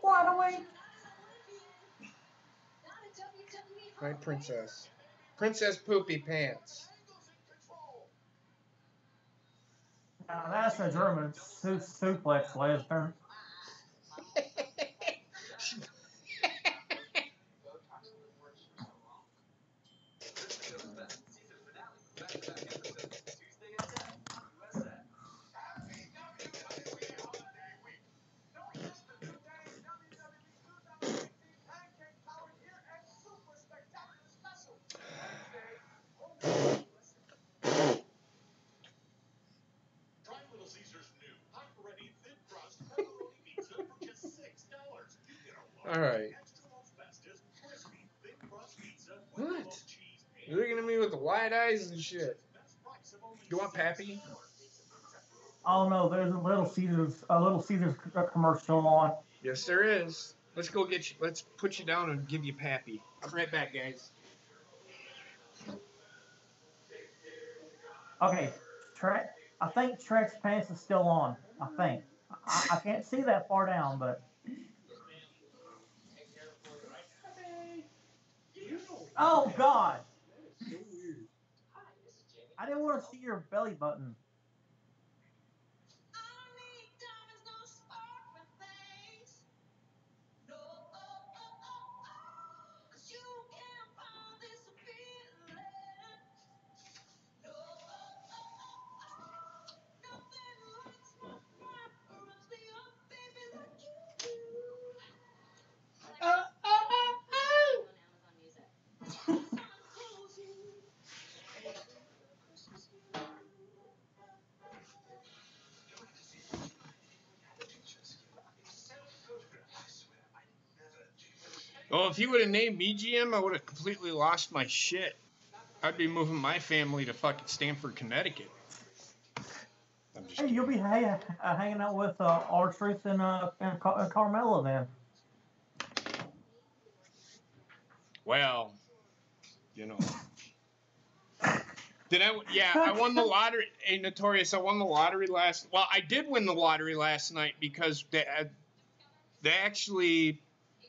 Wide awake. My princess. Princess Poopy Pants. Now that's a German suplex, Lesnar. All right. What? You're looking at me with the wide eyes and shit. You want Pappy? Oh no, there's a Little Caesars commercial on. Yes, there is. Let's go get you. Let's put you down and give you Pappy. I'll be right back, guys. Okay, I think Trek's pants is still on. I think. I can't see that far down, but. Oh God! I didn't want to see your belly button. Well, if you would have named me GM, I would have completely lost my shit. I'd be moving my family to fucking Stamford, Connecticut. Hey, you'll be hanging out with R-Truth and Carmella then. Well, you know. Did I? Yeah, I won the lottery. Hey, Notorious, I won the lottery last. Well, I did win the lottery last night because they actually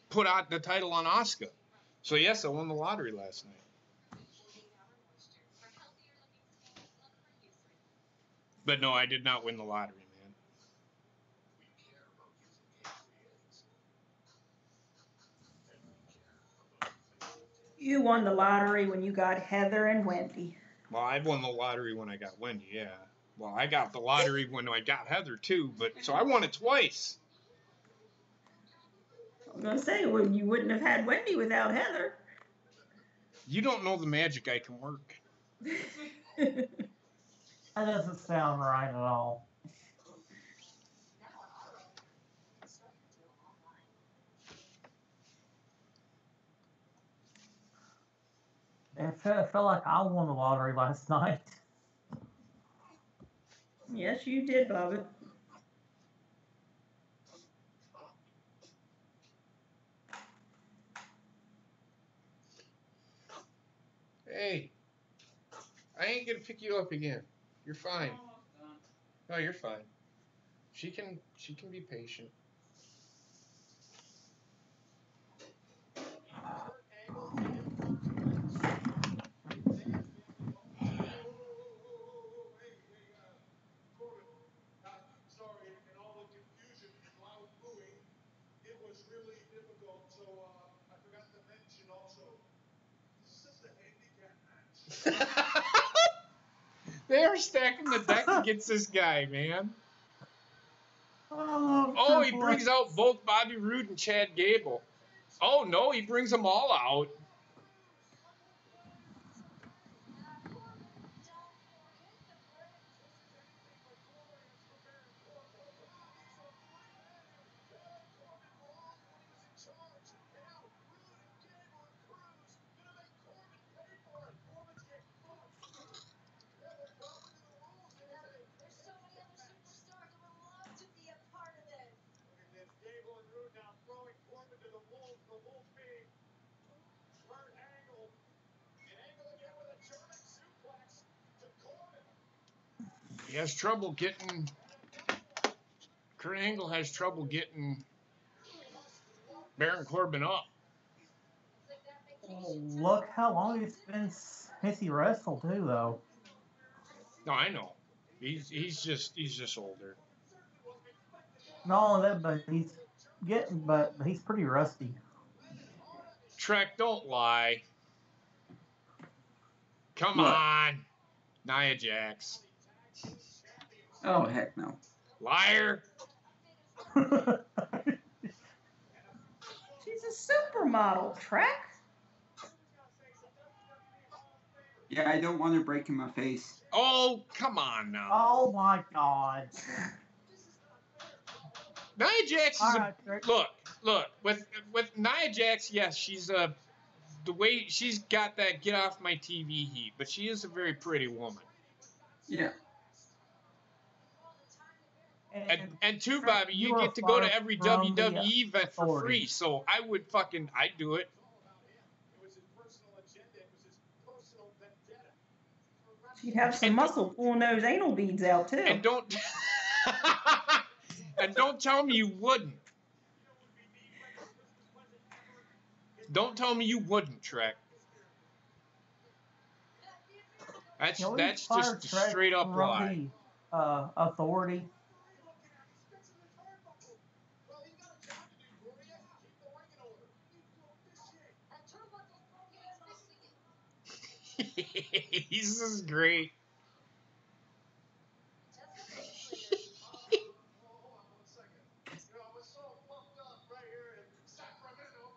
put out the title on Asuka. So yes, I won the lottery last night. But no, I did not win the lottery, man. You won the lottery when you got Heather and Wendy. Well, I won the lottery when I got Wendy, yeah. Well, I got the lottery when I got Heather, too, but so I won it twice. I was going to say, well, you wouldn't have had Wendy without Heather. You don't know the magic I can work. That doesn't sound right at all. It felt like I won the lottery last night. Yes, you did, Bubba. Hey, I ain't gonna pick you up again. You're fine. Almost done. No, you're fine. She can be patient. Sorry, in all the confusion and loud booing, it was really difficult. So I forgot to mention also, this is just a handicap match. They are stacking the deck against this guy, man. Oh, he brings out both Bobby Roode and Chad Gable. Oh no, he brings them all out. Gable and Roode now throwing Corbin to the wolves. The wolf being Kurt Angle. And Angle again with a German suplex to Corbin. He has trouble getting. Kurt Angle has trouble getting Baron Corbin up. Look how long it's been since he wrestled too, though. No, I know. He's just older. Not only that, but he's pretty rusty. Trek, don't lie. Come What? on, Nia Jax. Oh, heck no. Liar. She's a supermodel, Trek. Yeah, I don't want to break him a face. Oh, come on now. Oh my God. Nia Jax is Alright, Trek. look. With Nia Jax, yes, she's the way she's got that get off my TV heat, but she is a very pretty woman. Yeah. And too, Trek, Bobby, you are get to go to far every from the WWE event for authority. free, so I'd do it. It was his personal agenda. It was his personal vendetta. She'd have some And muscle pulling those anal beads out too. And don't and don't tell me you wouldn't. Don't tell me you wouldn't, Trek. Can we That's fire just a Trek straight up from lie. the authority? Well, you got a job to do, Corey. You have to keep the ring in order. You need to officiate. This is great. Hold on 1 second. You know, I was so pumped up right here in Sacramento.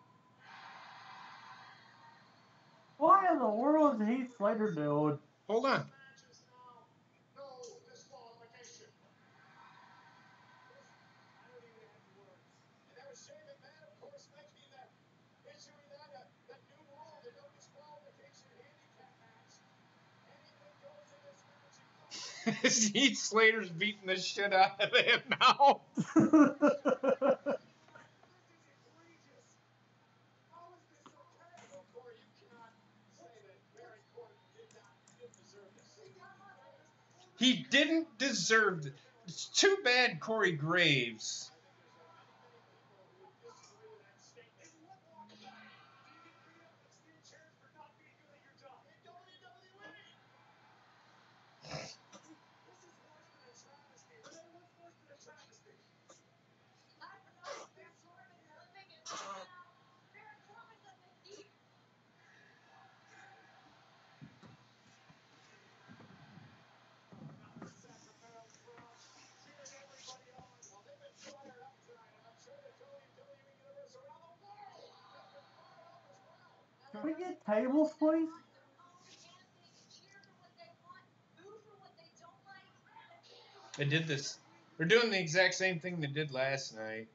What in the world is Heath Slater doing? Hold on. Matches now. No disqualification. I don't even have words. And that was Shane McMahon, of course, making that, issuing that new rule, the no disqualification handicap match. Anything goes in this match. Heath Slater's beating the shit out of him now. This is egregious. How is this okay? Well, Corey, you cannot say that Baron Corbin didn't deserve this. He didn't deserve it. It's too bad Corey Graves. Can we get tables, please? They did this. They're doing the exact same thing they did last night.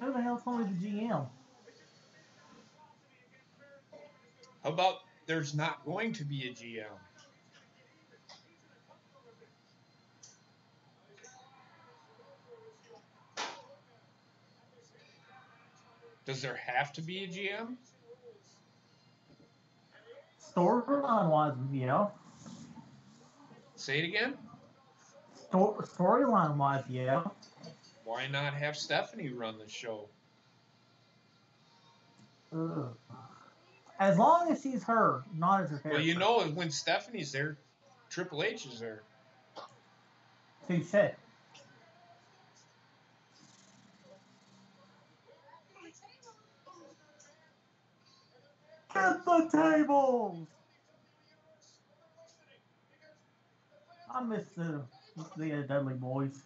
Who the hell's going to be the GM? How about there's not going to be a GM? Does there have to be a GM? Storyline-wise, yeah. Say it again? Storyline-wise, yeah. Why not have Stephanie run the show? Ugh. As long as she's her, not as her character. Well, you know, when Stephanie's there, Triple H is there. Touche. Get the tables! I miss the Dudley Boys.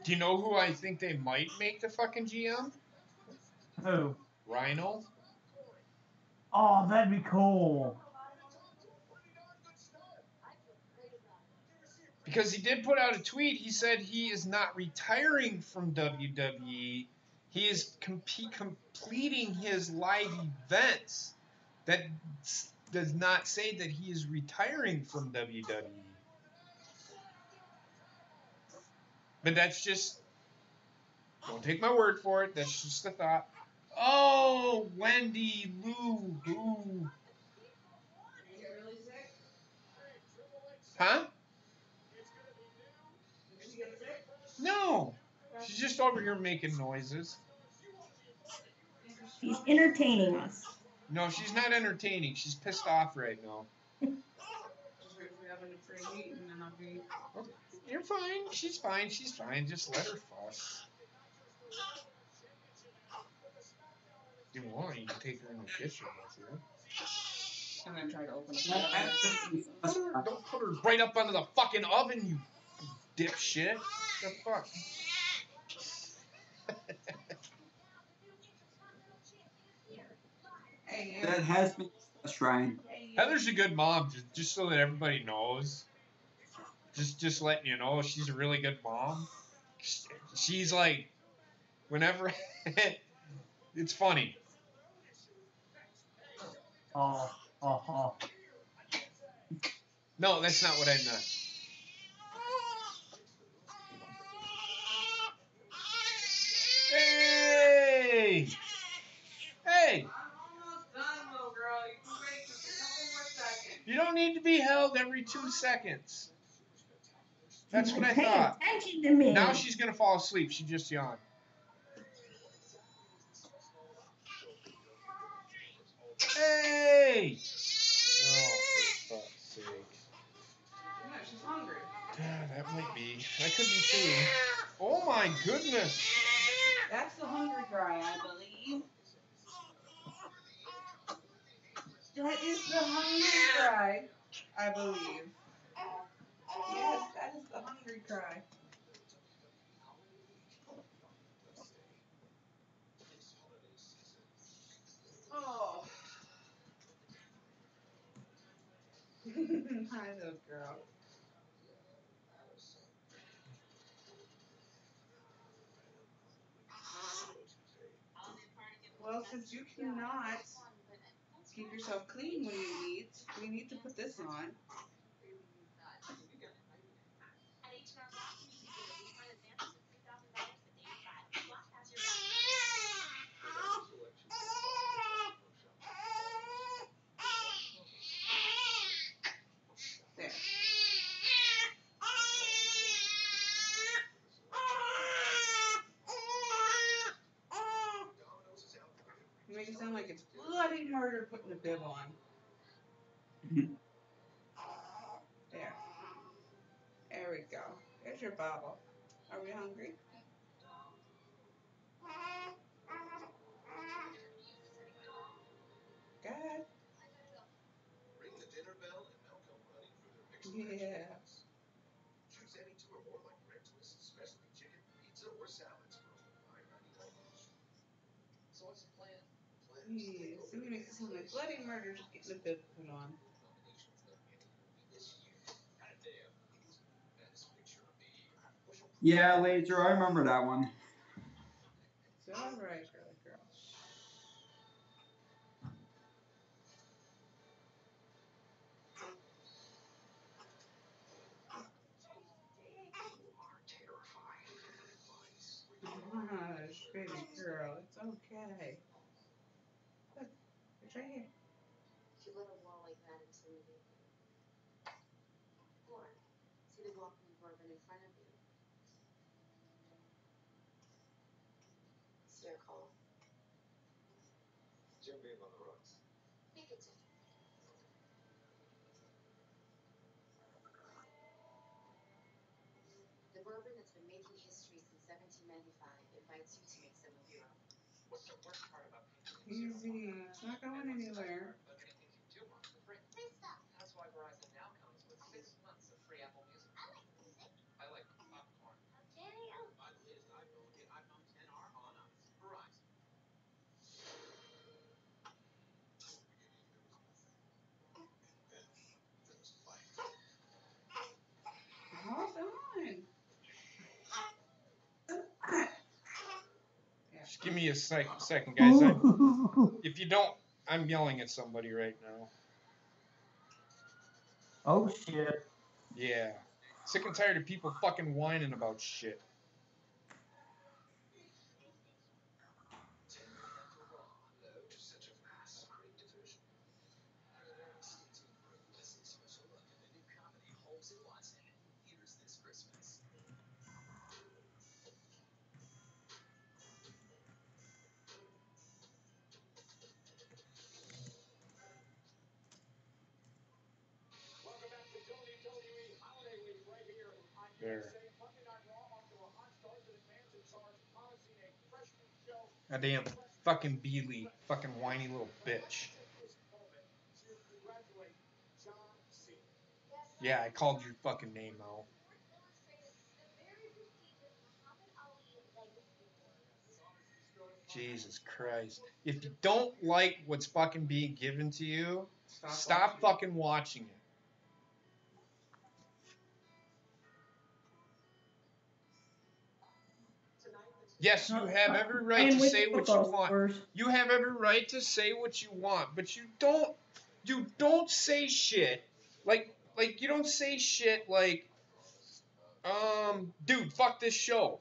Do you know who I think they might make the fucking GM? Who? Rhino. Oh, that'd be cool. Because he did put out a tweet. He said he is not retiring from WWE. He is completing his live events. That does not say that he is retiring from WWE. But that's just, don't take my word for it. That's just a thought. Oh, Wendy, Lou, boo. Huh? No. She's just over here making noises. She's entertaining us. No, she's not entertaining. She's pissed off right now. Just wait for the oven to preheat and then I'll be. Okay. You're fine. She's fine. She's fine. Just let her fuss. If you want, you can take her in the kitchen with you. I'm gonna try to open Don't put her right up under the fucking oven, you dipshit. The fuck? Hey, That has been a shrine. Heather's a good mom, just so that everybody knows. Just letting you know, she's a really good mom. She's like, whenever, it's funny. Oh. No, that's not what I meant. Hey! Hey! I'm almost done, little girl. You can wait just a couple more seconds. You don't need to be held every 2 seconds. That's what I Pay thought. attention to me. Now she's gonna fall asleep. She just yawned. Hey! Oh, for fuck's sake. No, she's hungry. Yeah, that might be. That could be too. Oh my goodness. That's the hungry cry, I believe. That is the hungry cry, I believe. Yes, that is the hungry cry. Oh. Hi, little girl. Well, since you cannot keep yourself clean when you eat, we need to put this on. There. Murder putting the bib on. Mhm. There. There we go. There's your bobble. Are we hungry? Go ahead. Ring the dinner bell and they'll come running for their mixed vegetables. Yeah. Choose any two or more like bread twists, specialty chicken, pizza, or salads for only $5.99 each. So what's the plan? The plan is to take Yeah. over So we the make it sound like bloody murder's getting the bib put on. nominations that any movie this year. God damn, it was the best picture of the year. Bushel Yeah, Laser, I remember that one. It's all right, girly girl. Gosh, baby girl, it's okay. Look, it's right here. You let a wall like that intimidate you. Or see the welcoming bourbon in front of you. It's your call. Jim Beam on the rocks. Make it different. The bourbon that's been making history since 1795 invites you to make some of your own. What's the worst part about paying Easy. It's not going anywhere. But anything you do want for free. Free stuff. That's why Verizon now comes with 6 months of free Apple Music. I like music. I like popcorn. Okay. Buy the latest iPhone, get iPhone XR on us. Verizon. Hold on. Just give me a second, guys. If you don't, I'm yelling at somebody right now. Oh shit. Yeah. Sick and tired of people fucking whining about shit. Such a vast, great division. Stay tuned for a blessed special look at the new comedy Holmes and Watson in theaters this Christmas. Welcome back to WWE Holiday Week right here on There. USA. Monday Night Raw off to a hot start with the fans in charge promising a fresh new show. Goddamn fucking Beely. Fucking whiny little bitch. Take this moment to congratulate John Cena. Yeah, I called your fucking name out. Illustrated the very prestigious Muhammad Ali Legacy Awards. Jesus Christ. If you don't like what's fucking being given to you, stop watching. fucking watching it. Yes, you have every right to say what you want. You have every right to say what you want, but you don't say shit like you don't say shit like dude, fuck this show.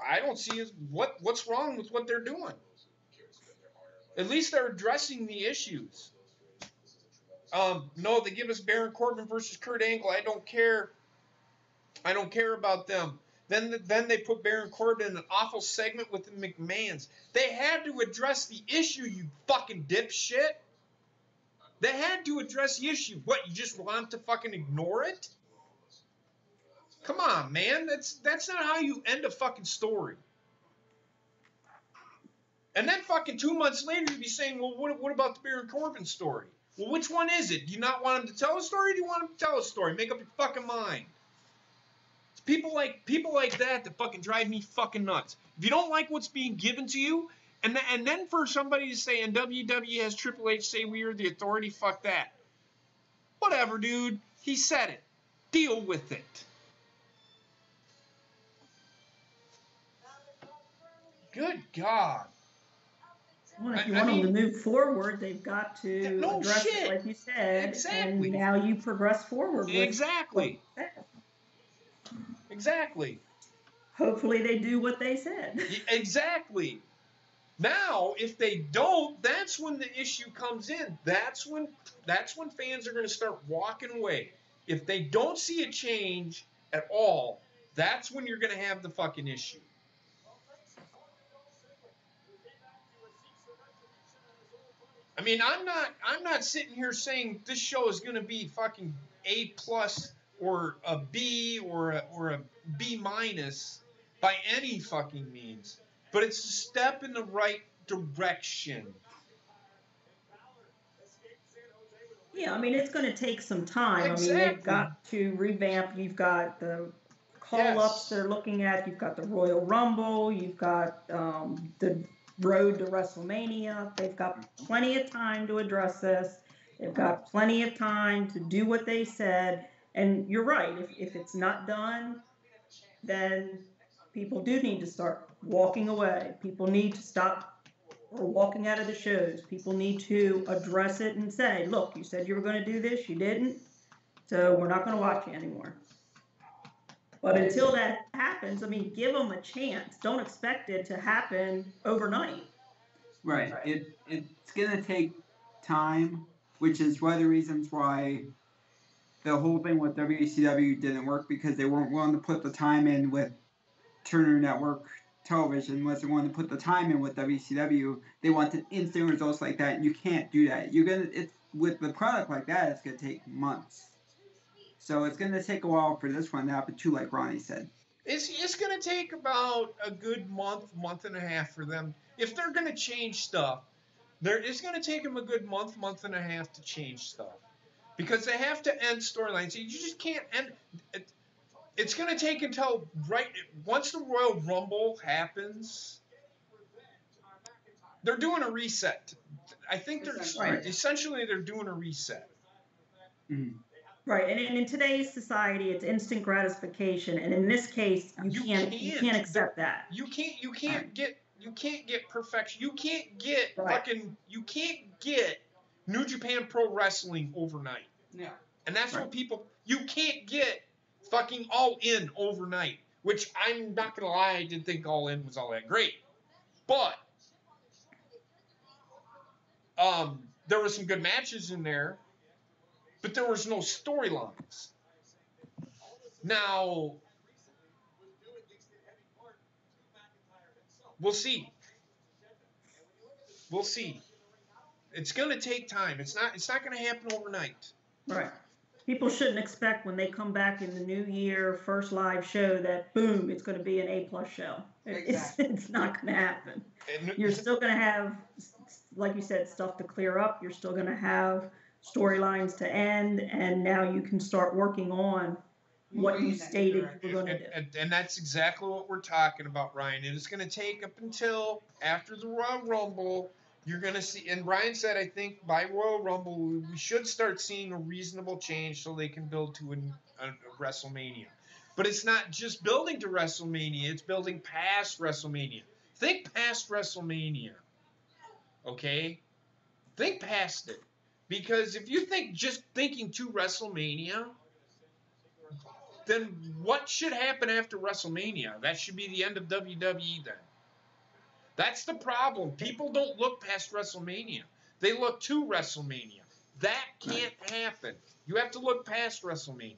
I don't see what's wrong with what they're doing. At least they're addressing the issues. No, they give us Baron Corbin versus Kurt Angle. I don't care. I don't care about them. Then they put Baron Corbin in an awful segment with the McMahons. They had to address the issue, you fucking dipshit. They had to address the issue. What, you just want to fucking ignore it? Come on, man. That's not how you end a fucking story. And then fucking 2 months later, you'd be saying, well, what about the Baron Corbin story? Well, which one is it? Do you not want him to tell a story, or do you want him to tell a story? Make up your fucking mind. It's people like that fucking drive me fucking nuts. If you don't like what's being given to you, and then for somebody to say, and WWE has Triple H say we are the authority, fuck that. Whatever, dude. He said it. Deal with it. Good God. Well, if you want them to move forward, they've got to address it, like you said. Exactly. And now you progress forward with Exactly. Exactly. Hopefully they do what they said. Exactly. Now, if they don't, that's when the issue comes in. That's when fans are going to start walking away. If they don't see a change at all, that's when you're going to have the fucking issue. I mean, I'm not sitting here saying this show is going to be fucking A+ or a B or a B- by any fucking means. But it's a step in the right direction. Yeah, I mean, it's going to take some time. I mean, they've Exactly. got to revamp. You've got the call-ups Yes. they're looking at. You've got the Royal Rumble. You've got the road to WrestleMania. They've got plenty of time to address this. They've got plenty of time to do what they said. And you're right. If it's not done, then people do need to start walking away. People need to stop or walking out of the shows. People need to address it and say, look, you said you were going to do this, you didn't, so we're not going to watch you anymore. But until that happens, I mean, give them a chance. Don't expect it to happen overnight. Right. It's going to take time, which is one of the reasons why the whole thing with WCW didn't work, because they weren't willing to put the time in with Turner Network Television, wasn't willing to put the time in with WCW. They wanted instant results like that, and you can't do that. With the product like that, it's going to take months. So it's going to take a while for this one to happen too, like Ronnie said. It's going to take about a good month and a half for them. If they're going to change stuff, it's going to take them a good month and a half to change stuff. Because they have to end storylines. You just can't end. It's going to take until once the Royal Rumble happens, they're doing a reset. I think essentially they're doing a reset. Mm-hmm. Right, and in today's society, it's instant gratification, and in this case, you can't accept that. You can't get perfection. You can't get you can't get New Japan Pro Wrestling overnight. Yeah. And that's what you can't get fucking All In overnight, which I'm not going to lie, I didn't think All In was all that great. But there were some good matches in there, but there was no storylines. Now, we'll see. We'll see. It's going to take time. It's not going to happen overnight. Right. People shouldn't expect when they come back in the new year, first live show, that boom, it's going to be an A+ show. Exactly. It's not going to happen. You're still going to have, like you said, stuff to clear up. You're still going to have storylines to end, and now you can start working on what you stated you were going to do. And that's exactly what we're talking about, Ryan. It is going to take up until after the Royal Rumble. You're going to see, and Brian said, I think by Royal Rumble, we should start seeing a reasonable change so they can build to a WrestleMania. But it's not just building to WrestleMania, it's building past WrestleMania. Think past WrestleMania, okay? Think past it. Because if you think just thinking to WrestleMania, then what should happen after WrestleMania? That should be the end of WWE then. That's the problem. People don't look past WrestleMania. They look to WrestleMania. That can't happen. You have to look past WrestleMania.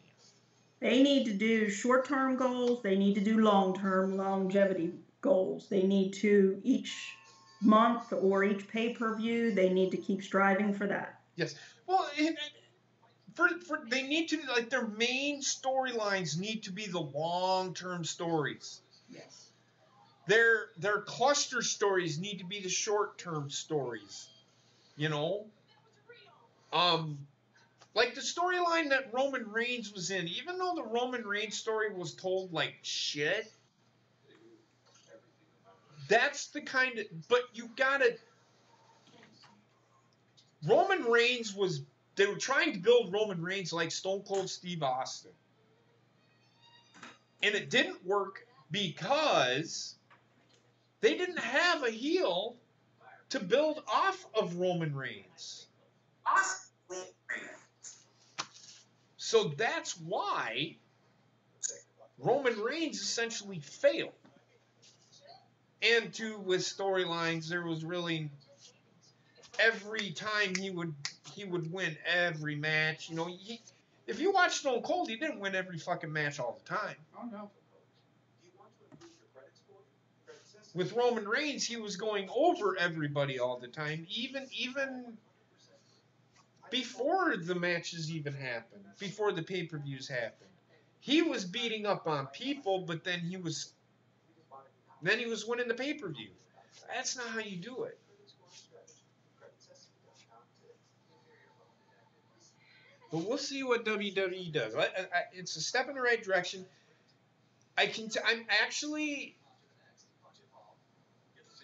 They need to do short-term goals. They need to do long-term longevity goals. They need to, each month or each pay-per-view, they need to keep striving for that. Yes. Well, they need to, like, their main storylines need to be the long-term stories. Yes. Their cluster stories need to be the short-term stories, you know? Like the storyline that Roman Reigns was in, even though the Roman Reigns story was told like shit, that's the kind of, but you gotta, Roman Reigns was, they were trying to build Roman Reigns like Stone Cold Steve Austin. And it didn't work because they didn't have a heel to build off of Roman Reigns. So that's why Roman Reigns essentially failed. And with storylines, there was really, every time he would win every match. You know, if you watch Stone Cold, he didn't win every fucking match all the time. Oh no. With Roman Reigns, he was going over everybody all the time. Even before the matches even happened, before the pay-per-views happened. He was beating up on people, but then he was winning the pay-per-view. That's not how you do it. But we'll see what WWE does. It's a step in the right direction.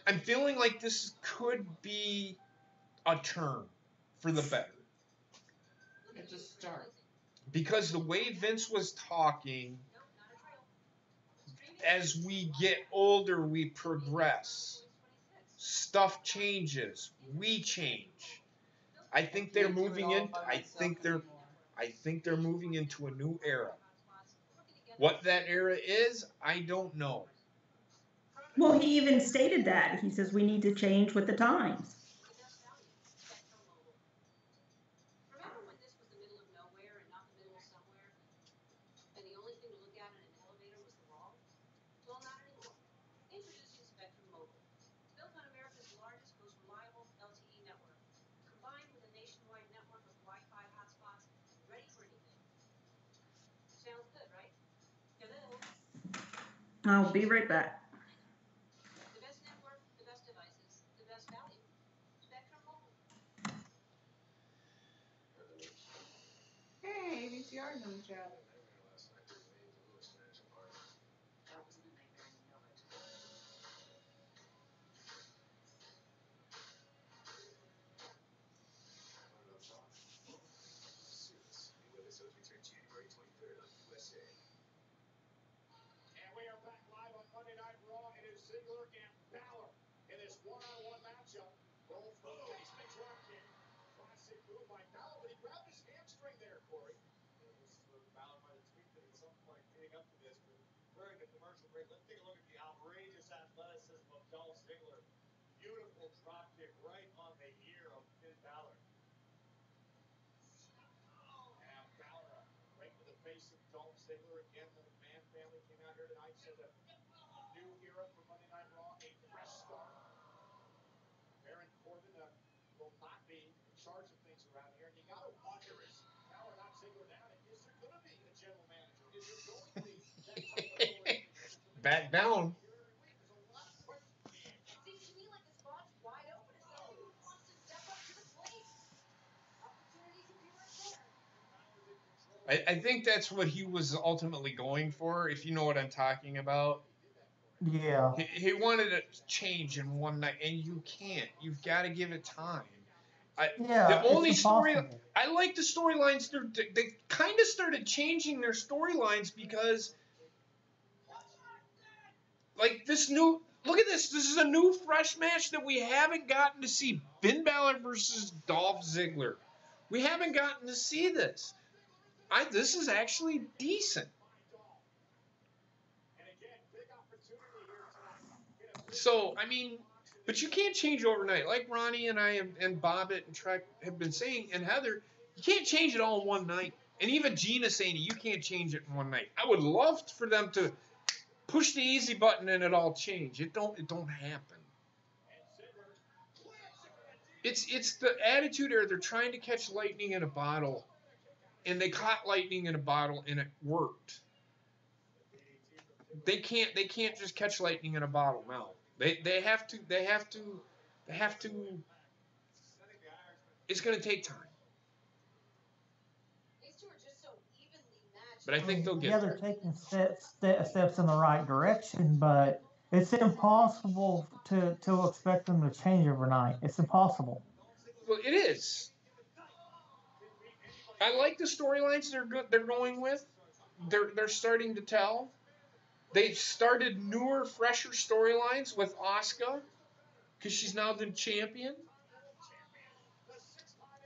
I'm feeling like this could be a turn for the better. It's a start. Because the way Vince was talking, as we get older, we progress. Stuff changes. We change. I think they're moving in. I think they're moving into a new era. What that era is, I don't know. Well, he even stated that. He says we need to change with the times. Remember when this was the middle of nowhere and not the middle of somewhere? And the only thing to look at in an elevator was the wall? Well, not anymore. Introducing Spectrum Mobile. Built on America's largest, most reliable LTE network. Combined with a nationwide network of Wi-Fi hotspots, ready for anything. Sounds good, right? Hello? I'll be right back. The best network, the best devices, the best value. Spectrum Mobile. Hey, VCR's in the chat. And we are back live on Monday Night Raw. It is Ziggler and Balor in this one-on-one matchup. Both from basement dropkick. Classic move by Balor, but he grabbed his hamstring there, Corey. This is where Balor might have tweaked it at some point leading up to this, but wearing the commercial break. Let's take a look at the outrageous athleticism of Dolph Ziggler. Beautiful dropkick right on the ear of Finn Balor. And Balor right to the face of Dolph Ziggler. Again, the Man family came out here tonight, said a new era for Monday Night Raw, a fresh start. Baron Corbin will not be in charge of things around here, and you got to wonder, is Balor not Ziggler down? And is there going to be a general manager? Is there going to be that type of Back down. There's a lot of questions. Seems to me like the spot's wide open as someone who wants to step up to the plate. Opportunity could be right there. I think that's what he was ultimately going for, if you know what I'm talking about. Yeah. He wanted to change in one night, and you can't. You've got to give it time. Yeah. The only it's story impossible. I like the storylines. They kind of started changing their storylines because, like this new. Look at this. This is a new, fresh match that we haven't gotten to see. Finn Balor versus Dolph Ziggler. We haven't gotten to see this. This is actually decent. So, I mean, but you can't change overnight. Like Ronnie and I and Bobbitt and Trek have been saying, and Heather, you can't change it all in one night. And even Gina saying you can't change it in one night. I would love for them to push the easy button and it all change. It don't happen. It's the attitude era. They're trying to catch lightning in a bottle, and they caught lightning in a bottle, and it worked. They can't just catch lightning in a bottle now. They have to. It's going to take time. These two are just so evenly matched. But I think they'll get Yeah, there. they're taking steps in the right direction, but it's impossible to expect them to change overnight. It's impossible. Well, it is. I like the storylines they're going with. They're starting to tell. They've started newer, fresher storylines with Asuka, because she's now the champion.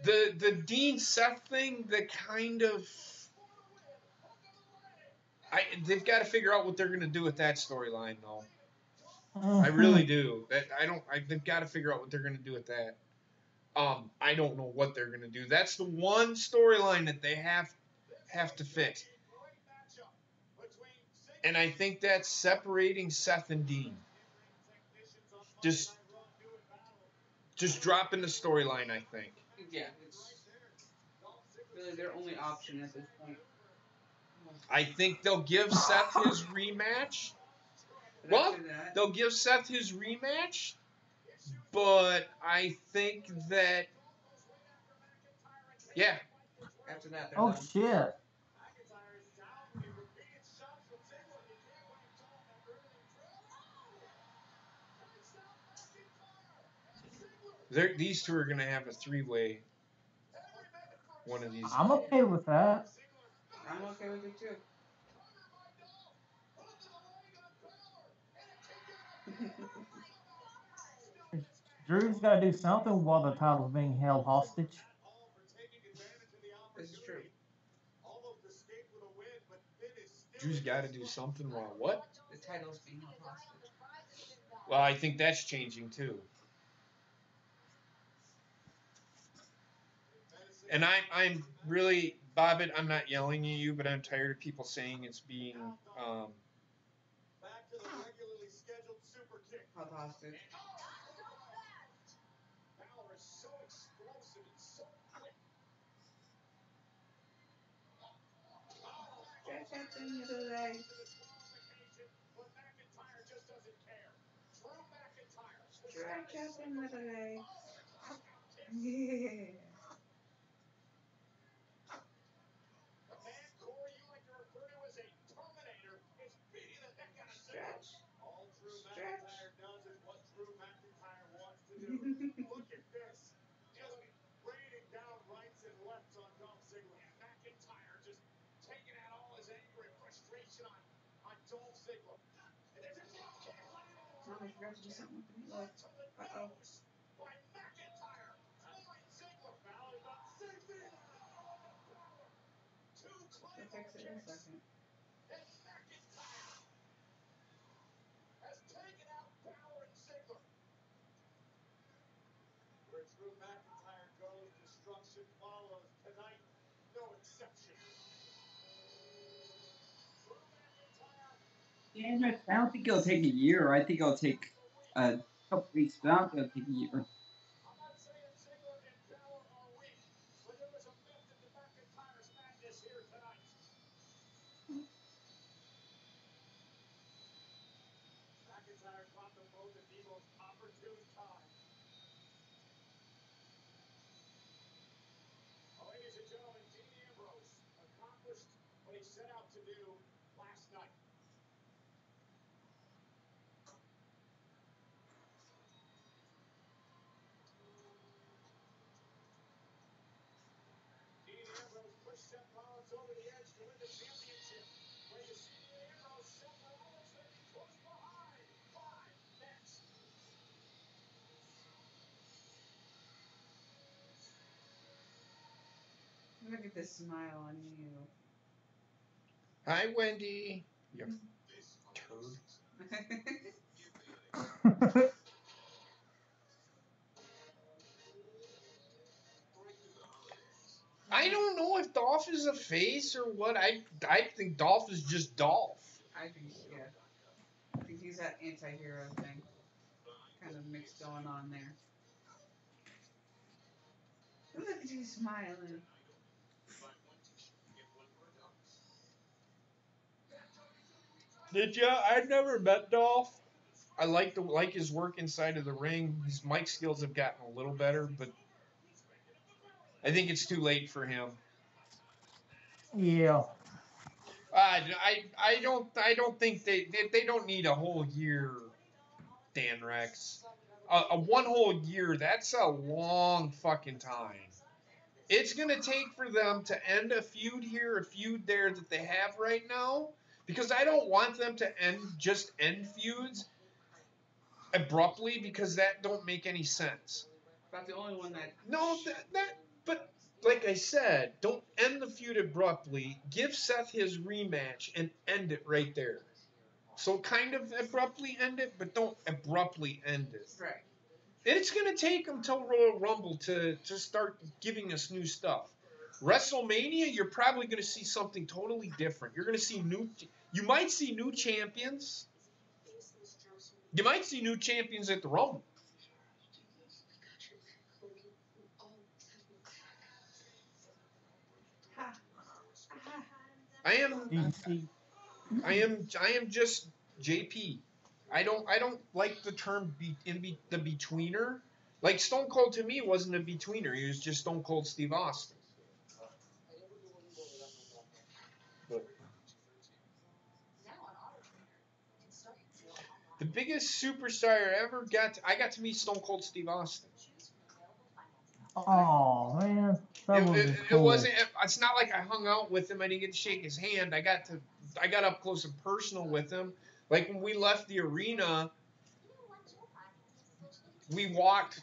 The Dean Seth thing, they've got to figure out what they're going to do with that storyline, though. I really do. They've got to figure out what they're going to do with that. I don't know what they're going to do. That's the one storyline that they have to fix. And I think that's separating Seth and Dean. Just dropping the storyline, I think. Yeah. really their only option at this point. I think they'll give Seth his rematch. But Well, after that, they'll give Seth his rematch, but I think that, yeah, after that, they're Oh done. shit. these two are gonna have a three-way. One of these. I'm okay with that. I'm okay with it too. Drew's got to do something while the title's being held hostage. This is true. Drew's got to do something while what? The title's being held hostage. Well, I think that's changing too. And I'm really, Bobbit, I'm not yelling at you, but I'm tired of people saying it's being Held hostage. Stretch out the middle leg. Stretch out the middle leg. Yeah. Stretch. Stretch. Look at this. Just raining down rights and lefts on Dolph Ziggler. McIntyre just taking out all his anger and frustration on Dolph Ziggler. And there's a drop kick. Oh, I forgot to do something with the meatloaf. Uh-oh. By McIntyre. Flooring Ziggler. Balor's on safety. Two We'll fix it in a second. And McIntyre has taken out Balor and Ziggler. Where Drew McIntyre goes, destruction follows. Tonight, no exception. Drew McIntyre. Yeah, I don't think it'll take a year. I think it'll take a couple weeks, but I don't think it'll take a year. I'm not saying Ziggler and Balor are weak, but there is a method to McIntyre's madness here tonight. McIntyre caught them both at the most opportune time. Ladies and gentlemen, Dean Ambrose accomplished what he set out to do last night. Dean Ambrose pushed Seth Rollins over the edge to win the championship. When you see Dean Ambrose, Seth Rollins may be close behind. 5 next. Look at this smile on you. Hi, Wendy. You turd. I don't know if Dolph is a face or what. I think Dolph is just Dolph. I think, yeah. I think he's that anti-hero thing. Kind of mixed going on there. Look at you smiling. Did ya? I've never met Dolph. I like his work inside of the ring. His mic skills have gotten a little better, but I think it's too late for him. Yeah. I don't think they don't need a whole year, Dan Rex. A one whole year, that's a long fucking time. It's gonna take for them to end a feud here, a feud there that they have right now, because I don't want them to end feuds abruptly, because that don't make any sense. About the only one that. No, but like I said, don't end the feud abruptly. Give Seth his rematch and end it right there. So kind of abruptly end it, but don't abruptly end it. Right. It's going to take them till Royal Rumble to start giving us new stuff. WrestleMania, you're probably going to see something totally different. You're going to see you might see new champions. You might see new champions at the Rumble. I am DC. I am just JP. I don't like the term the betweener. Like Stone Cold to me wasn't a betweener. He was just Stone Cold Steve Austin. But the biggest superstar I ever I got to meet Stone Cold Steve Austin. Oh man, that would be It cool. wasn't. It's not like I hung out with him. I didn't get to shake his hand. I got up close and personal with him. Like when we left the arena, we walked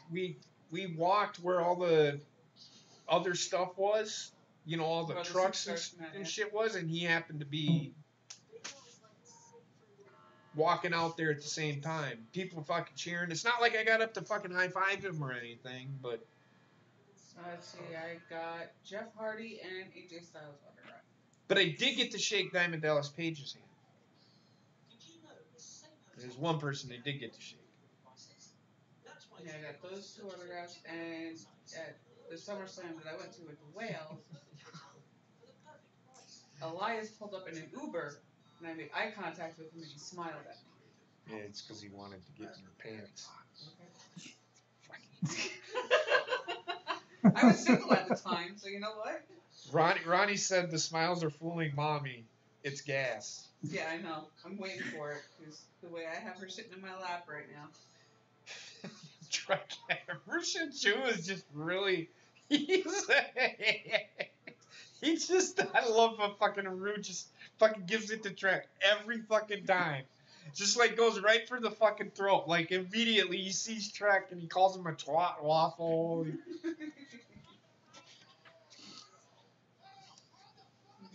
where all the other stuff was. You know, all the Where the trucks superstars met, and yeah. shit was, and he happened to be walking out there at the same time. People fucking cheering. It's not like I got up to fucking high five him or anything, but. Let's see, I got Jeff Hardy and AJ Styles autograph. But I did get to shake Diamond Dallas Page's hand. There's one person I did get to shake. Yeah, I got those two autographs, and at the SummerSlam that I went to with the Whale, Elias pulled up in an Uber, and I made eye contact with him, and he smiled at me. Yeah, it's because he wanted to get in your pants. I was single at the time, so you know what? Ronnie said the smiles are fooling mommy. It's gas. Yeah, I know. I'm waiting for it, because the way I have her sitting in my lap right now. Russian Jew is just really. He's just. I love a fucking Aru just fucking gives it to Trek every fucking time. Just like goes right for the fucking throat. Like immediately he sees Trek and he calls him a twat waffle.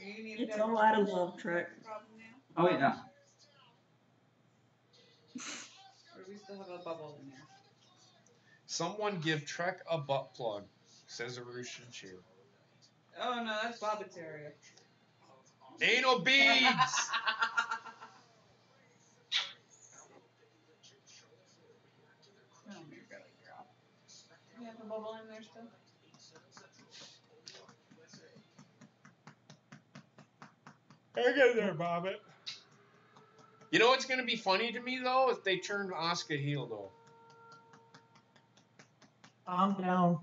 It's all out of love, Trek. Oh yeah. Or we still have a bubble in there. Someone give Trek a butt plug, says a Russian Jew. Oh no, that's Bobbitt's area. Anal beads! Oh, you're really girl. You have a bubble in there still? Hang in there, Bobbit. You know what's gonna be funny to me though? If they turn Asuka heel though. I'm down.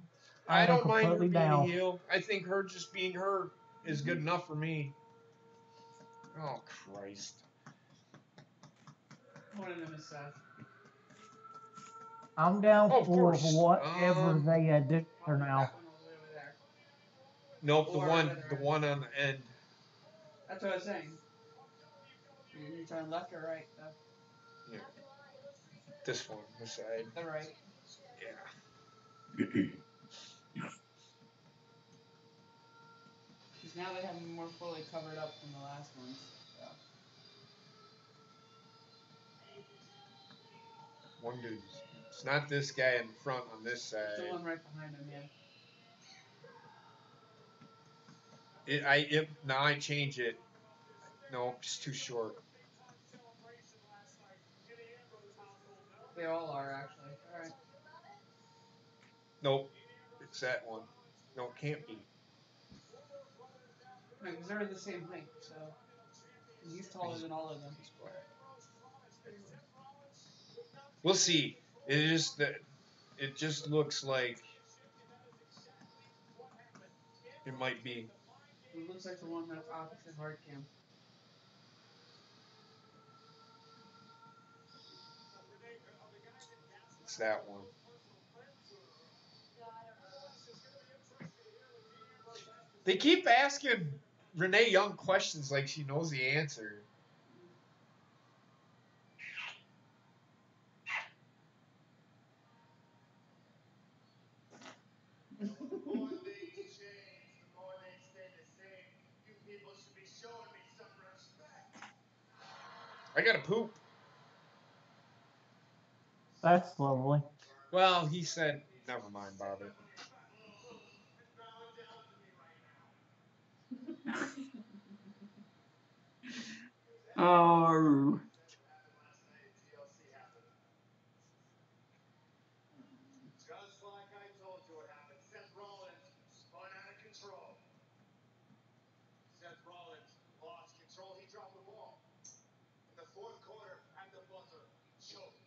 I don't mind her completely being a down. heel. I think her just being her is good enough for me. Oh Christ. One of them is Seth. I'm down Oh, of for course. whatever they do for now. That one over there. Nope, Or the one on the end. That's what I was saying. You're turning left or right, though? Yeah. This one, this side. The right. Yeah. Because now they have them more fully covered up than the last ones. So. One dude. It's not this guy in front on this side. It's the one right behind him, yeah. Now I change it. No, it's too short. They all are, actually. Alright. Nope. It's that one. No, it can't be. No, because they're the same height, so. And he's taller than all of them. We'll see. It just looks like it might be. It looks like the one that's opposite hard cam. It's that one. They keep asking Renee Young questions like she knows the answer. I gotta poop. That's lovely. Well, he said, never mind, Bobby. Oh. Just like I told you what happened. Seth Rollins spun out of control. Seth Rollins lost Fourth quarter at the buzzer, he choked.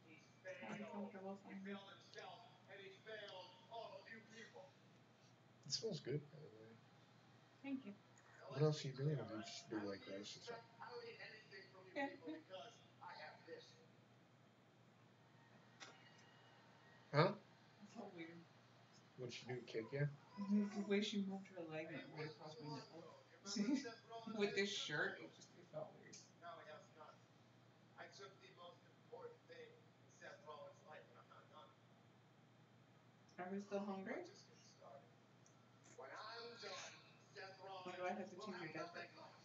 He failed. Uncomfortable He finally. failed himself, and he failed all of you people. It smells good, by the way. Thank you. What else are you doing if you just do like this? I don't need anything from you Yeah. people because I have this. Huh? It's so weird. What'd she do? Kick you? The way she moved her leg and it right across my nipple. With this shirt, it felt weird. Now he has none. I took the most important thing in Seth Rollins' life, and I'm not done. Are we still hungry? I'm just getting started. When I'm done, Seth Rollins Or do I have to will change your have diaper? nothing left.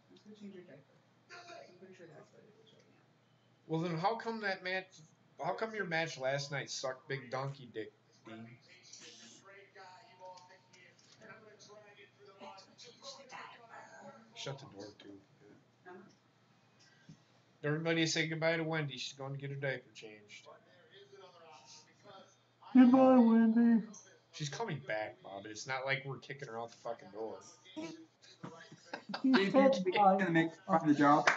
Let's go change your diaper. Nothing. I'm pretty sure that's what it is right now. Well, then how come that match? How come your match last night sucked big donkey dick, His Dean? reputation is this great guy you all think he is, and I'm gonna drag it through the mud to Change throw the it in the gutter. diaper. Shut the door too. Everybody say goodbye to Wendy. She's going to get her diaper changed. But there is another option because I Goodbye, Wendy. She's coming back, Bob, but it's not like we're kicking her out the fucking door. He Steve, said you're bye. gonna make her find a job.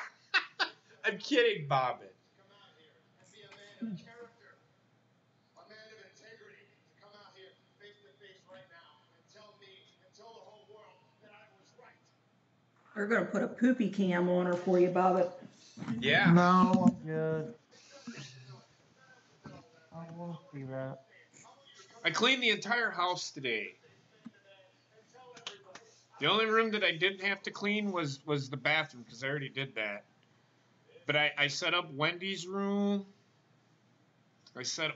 I'm kidding, Bobbin. come out here and be a man of character, a man of integrity, to come out here face to face right now and tell me and tell the whole world that I was right. We're gonna put a poopy cam on her for you, Bobbit. Yeah. No, I'm good. I won't see that. I cleaned the entire house today. The only room that I didn't have to clean was the bathroom because I already did that. But I set up Wendy's room.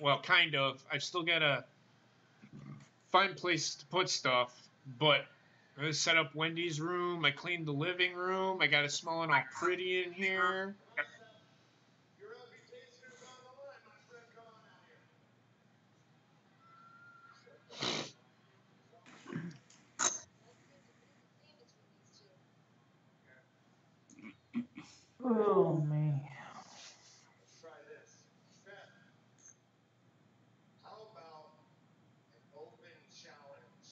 Well, kind of. I still got to find a place to put stuff. But I set up Wendy's room. I cleaned the living room. I got it smelling all pretty in here. Your reputation is on the line, my friend. Come on out here. Oh, me. Let's try this. Seth, how about an open challenge?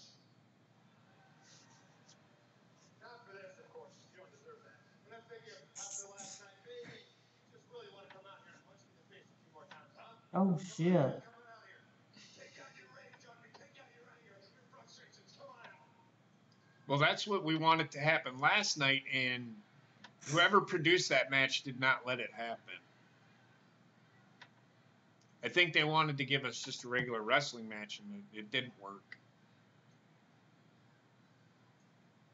Not for this, of course. You don't deserve that. But I figure after last night, maybe you just really want to come out here and punch me in the face a few more times, huh? Oh, shit. Come on out here. Take out your rage on me. Take out your anger, your frustrations. Come on out. Well, that's what we wanted to happen last night, and whoever produced that match did not let it happen. I think they wanted to give us just a regular wrestling match, and it didn't work.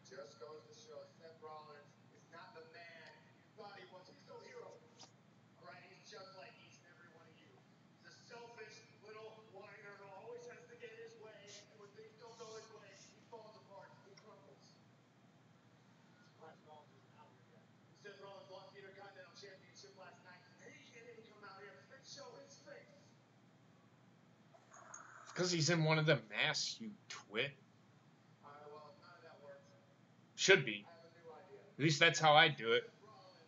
Just goes to show Seth Rollins is not the man you thought he was. He's no hero. All right, he's just like each and every one of you. He's a selfish little whiner who always has to get his way, and when things don't go his way, he falls apart. He crumbles. Seth Rollins isn't out here yet. Seth Rollins lost the Intercontinental Championship last night, and he can't even come out here and show his face. Because he's in one of the masks, you twit. All right, well, none of that worked. Should be. I have a new idea. At least that's how I do it. Seth Rollins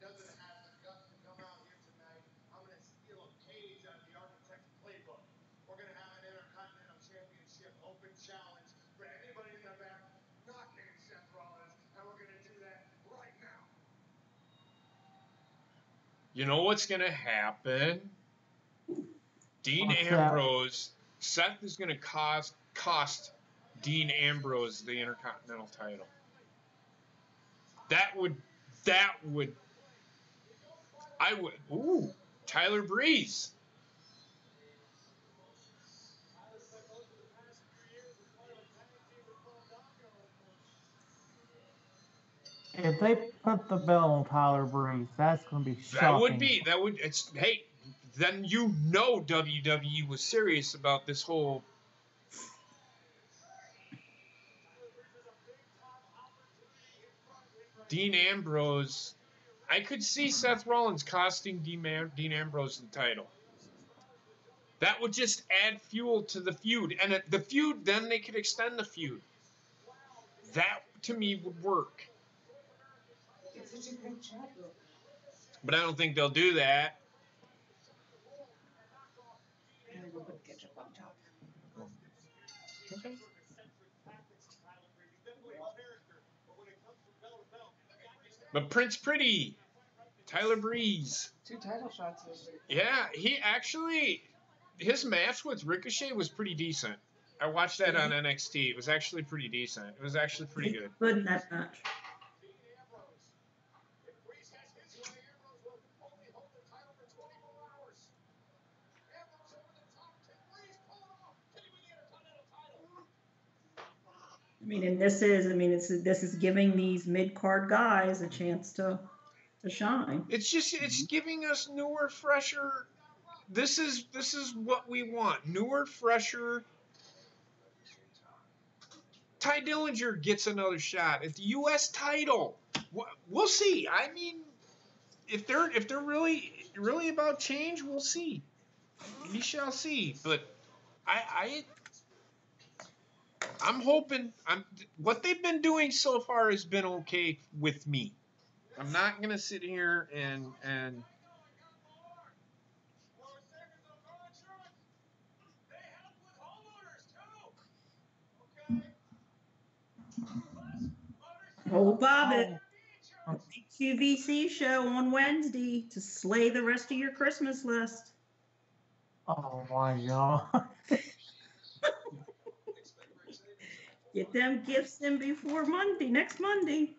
doesn't have the guts to come out here tonight. I'm going to steal a page out of the Architect's playbook. We're going to have an Intercontinental Championship open challenge for anybody in the back not named Seth Rollins, and we're going to do that right now. You know what's going to happen? Dean What's that? Ambrose. Seth is going to cost Dean Ambrose the Intercontinental title. Ooh, Tyler Breeze. If they put the belt on Tyler Breeze, that's going to be shocking. Then you know WWE was serious about this whole. Dean Ambrose. I could see Seth Rollins costing Dean Ambrose the title. That would just add fuel to the feud. And the feud, then they could extend the feud. That, to me, would work. It's such a great job, though. But I don't think they'll do that. And then we'll put ketchup on top. Okay. But Prince Pretty, Tyler Breeze. 2 title shots this week. Yeah, he actually, his match with Ricochet was pretty decent. I watched that on NXT. It was actually pretty decent. It was actually pretty good. Good in that match. If Breeze has his way, Ambrose will only hold the title for 24 hours. Ambrose over the top. Can Breeze pull it off? Can he win the Intercontinental title? I mean, and this is giving these mid-card guys a chance to shine. It's giving us newer, fresher. This is what we want. Newer, fresher. Ty Dillinger gets another shot at the U.S. title. We'll see. I mean, if they're really about change, we'll see. We shall see. But I'm hoping. What they've been doing so far has been okay with me. I'm not gonna sit here and Oh, Bobbit. QVC show on Wednesday to slay the rest of your Christmas list. Oh my God. Get them gifts in before Monday, next Monday.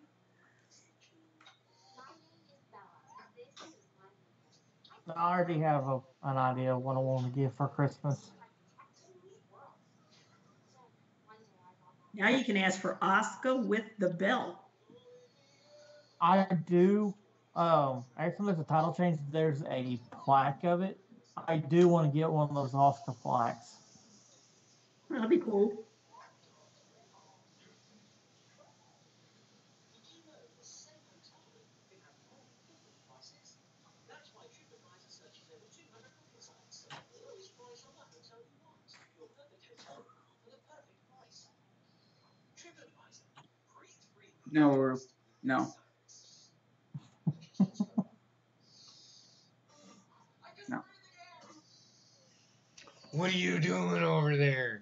I already have an idea of what I want to give for Christmas. Now you can ask for Asuka with the belt. I do. Every time there's a title change, there's a plaque of it. I do want to get one of those Oscar plaques. That'd be cool. No. No. what are you doing over there?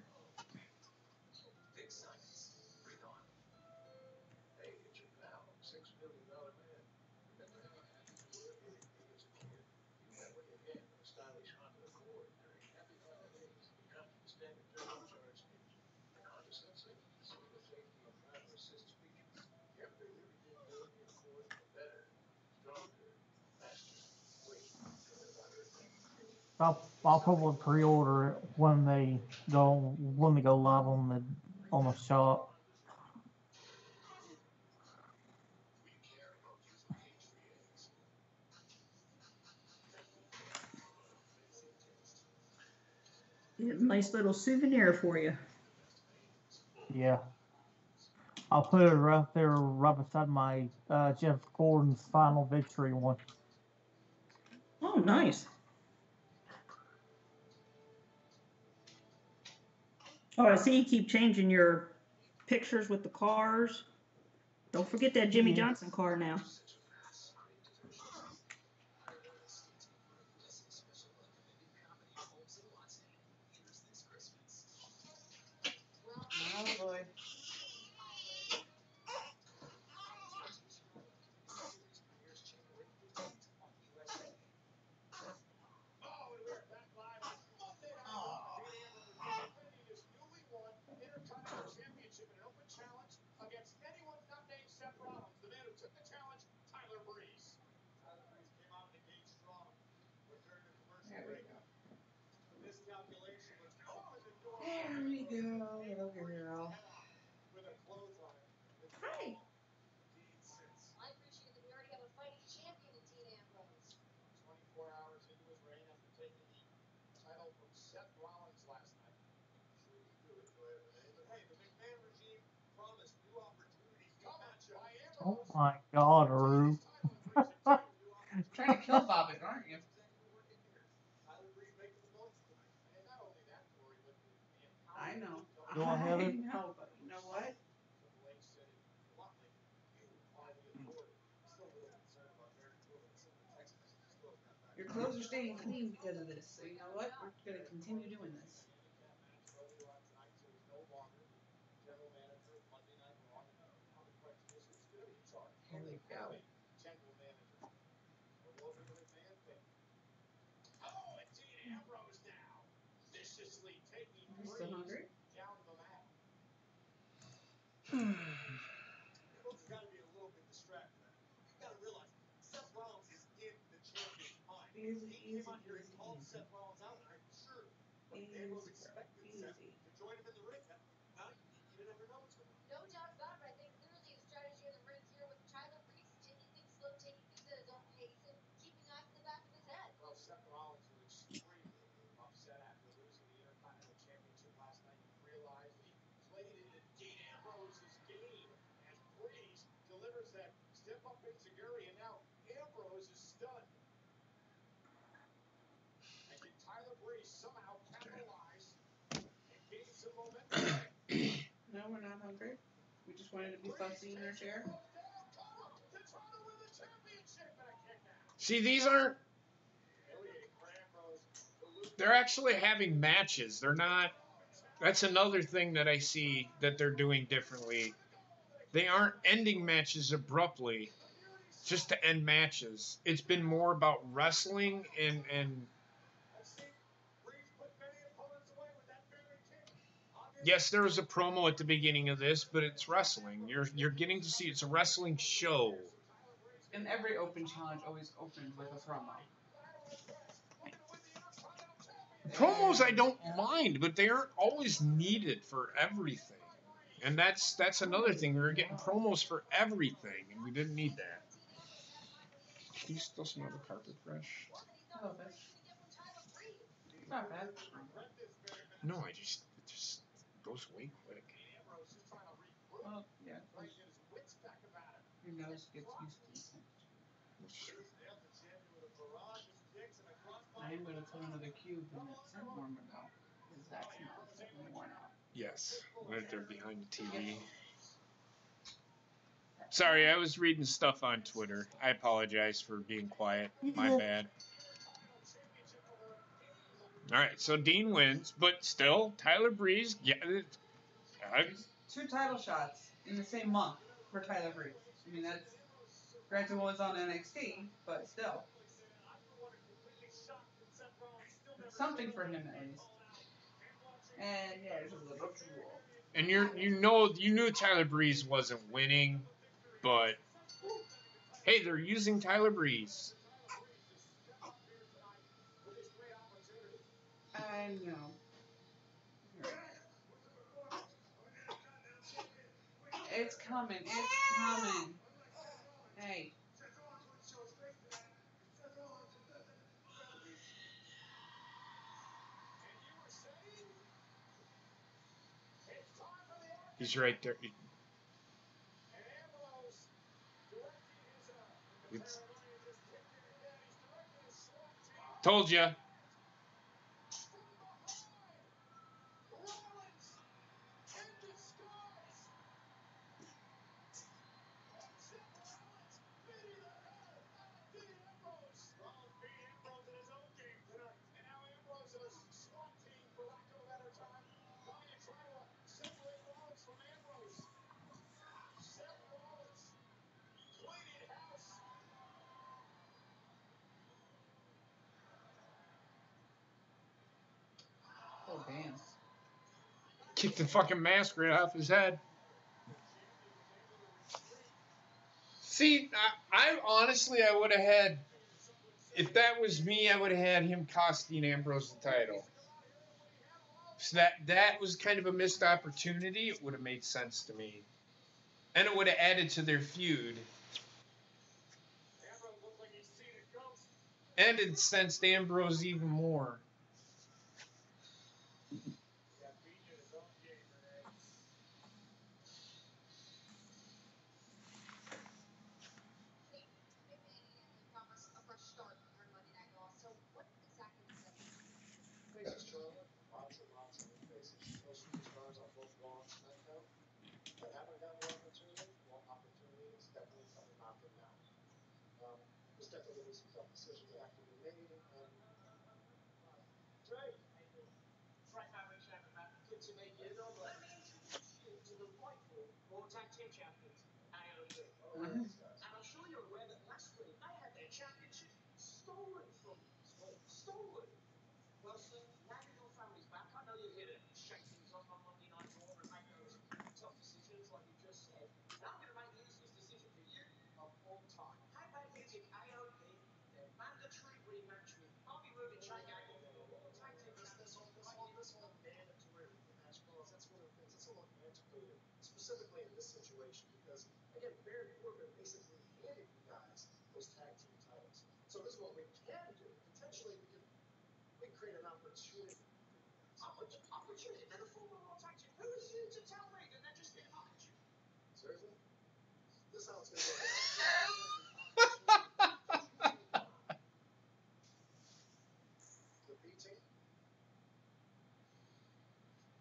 I'll probably pre-order it when they go live on the shop. Nice little souvenir for you. Yeah. I'll put it right there, right beside my Jeff Gordon's Final Victory one. Oh, nice. Oh, I see you keep changing your pictures with the cars. Don't forget that Jimmy Johnson car now. Oh boy. Championship in an open challenge against anyone not named Seth Rollins. The man who took the challenge, Tyler Breeze. Tyler Breeze came out of the gate strong, but during the commercial break, the miscalculation was close the door. There we go, little girl. With a clothesline. Hi. I appreciate that we already have a fighting champion in Dean Ambrose. 24 hours into his reign after taking the title from Seth Rollins last night. Sure, he do enjoy it, Renee. But hey, the McMahon regime promised new opportunities. Come at you. Oh my God, Rue. Trying to kill Bobbit, aren't you? Tyler Breeze making the most tonight. And not only that, Corey, but the I know. Go on, Heather. I know, but you know what? Triple H said it bluntly. You apply the authority. Still a little concerned about Mary Lou and some of the text messages still got back. Your clothes are staying clean because of this. So you know what? We're going to continue doing this. Handicap match earlier on tonight, so he's no longer the general manager of Monday Night Raw. How the prejudice is still in charge. Here we go. Oh, and Dean Ambrose now, viciously taking You still hungry? down the mat. Folks have got to be a little bit distracted. You got to realize Seth Rollins is in the champion's mind. Easy, He came easy, out here and easy, called easy. Seth Rollins out, and I'm sure Easy, Ambrose girl. expected Seth Easy. to join him in the ring. Now you never know what's going to happen. No doubt about it, but I think clearly a strategy of the ring here with Tyler Breeze taking things slow, taking things at his own pace, and keeping eyes in the back of his head. Well, Seth Rollins was extremely upset after losing the Intercontinental Championship last night. He realized that he played into Dean Ambrose's game as Breeze delivers that step up enziguri, and now Ambrose is stunned. And can Tyler Breeze somehow capitalize and gain some momentum? No, we're not hungry. We just wanted to be fussy in our chair. See, these aren't. They're actually having matches. They're not. That's another thing that I see that they're doing differently. They aren't ending matches abruptly just to end matches. It's been more about wrestling and yes, there was a promo at the beginning of this, but it's wrestling. You're getting to see it's a wrestling show. And every open challenge always opened with a promo. Promos I don't mind, but they aren't always needed for everything. And that's another thing. We were getting promos for everything, and we didn't need that. Do you still smell the carpet fresh? A little bit. It's not bad. No, it just goes away quick. Well, yeah. Your nose gets used to the temperature. I am going to throw another cube in that scent warmer though, because that smell is definitely worn out. Yes, right there behind the TV. Sorry, I was reading stuff on Twitter. I apologize for being quiet. My bad. All right, so Dean wins, but still, Tyler Breeze. Yeah, Two title shots in the same month for Tyler Breeze. I mean, that's granted one was on NXT, but still. It's something for him at least. And yeah, there's a little drool. and you knew Tyler Breeze wasn't winning, but hey, they're using Tyler Breeze. I know. It's coming. It's coming. Hey. He's right there. It's, told you. Oh, damn. Kicked the fucking mask right off his head. See, I honestly, I would have had, if that was me, I would have had him cost Dean Ambrose the title. So that was kind of a missed opportunity. It would have made sense to me. And it would have added to their feud. And incensed Ambrose even more. A fresh start on Monday Night Raw. So what exactly does that mean? Faces, Charlotte. Lots and lots of new faces. No superstars on both Raw and SmackDown. But haven't gotten the opportunity. Well, opportunity is definitely coming knocking now. There's definitely going to be some tough decisions that have to be made. And Trey, Trey, how much have about good to make you know, but to the rightful World Tag Team Champions. And I'm sure you're aware that last week I had their championship stolen from you. Stolen. Well, sir, now that your family's back, I know you're here to shake things up on Monday Night Raw and make those tough decisions like you just said. Now I'm going to make the easiest decision for you of all time. How about you give AOP their mandatory rematch with Bobby Roode and Jake Hager for the World Tag Team Championship? This whole mandatory rematch clause, that's one of the things that's a little antiquated, specifically in this situation, because, again, Baron Corbin basically handed you guys those tag team titles. So this is what we can do. Potentially, we can create an opportunity. Opportunity? They're the former World Tag Team. Who is you to tell me that they're just getting opportunity? Seriously? This is how it's going to go. The B team,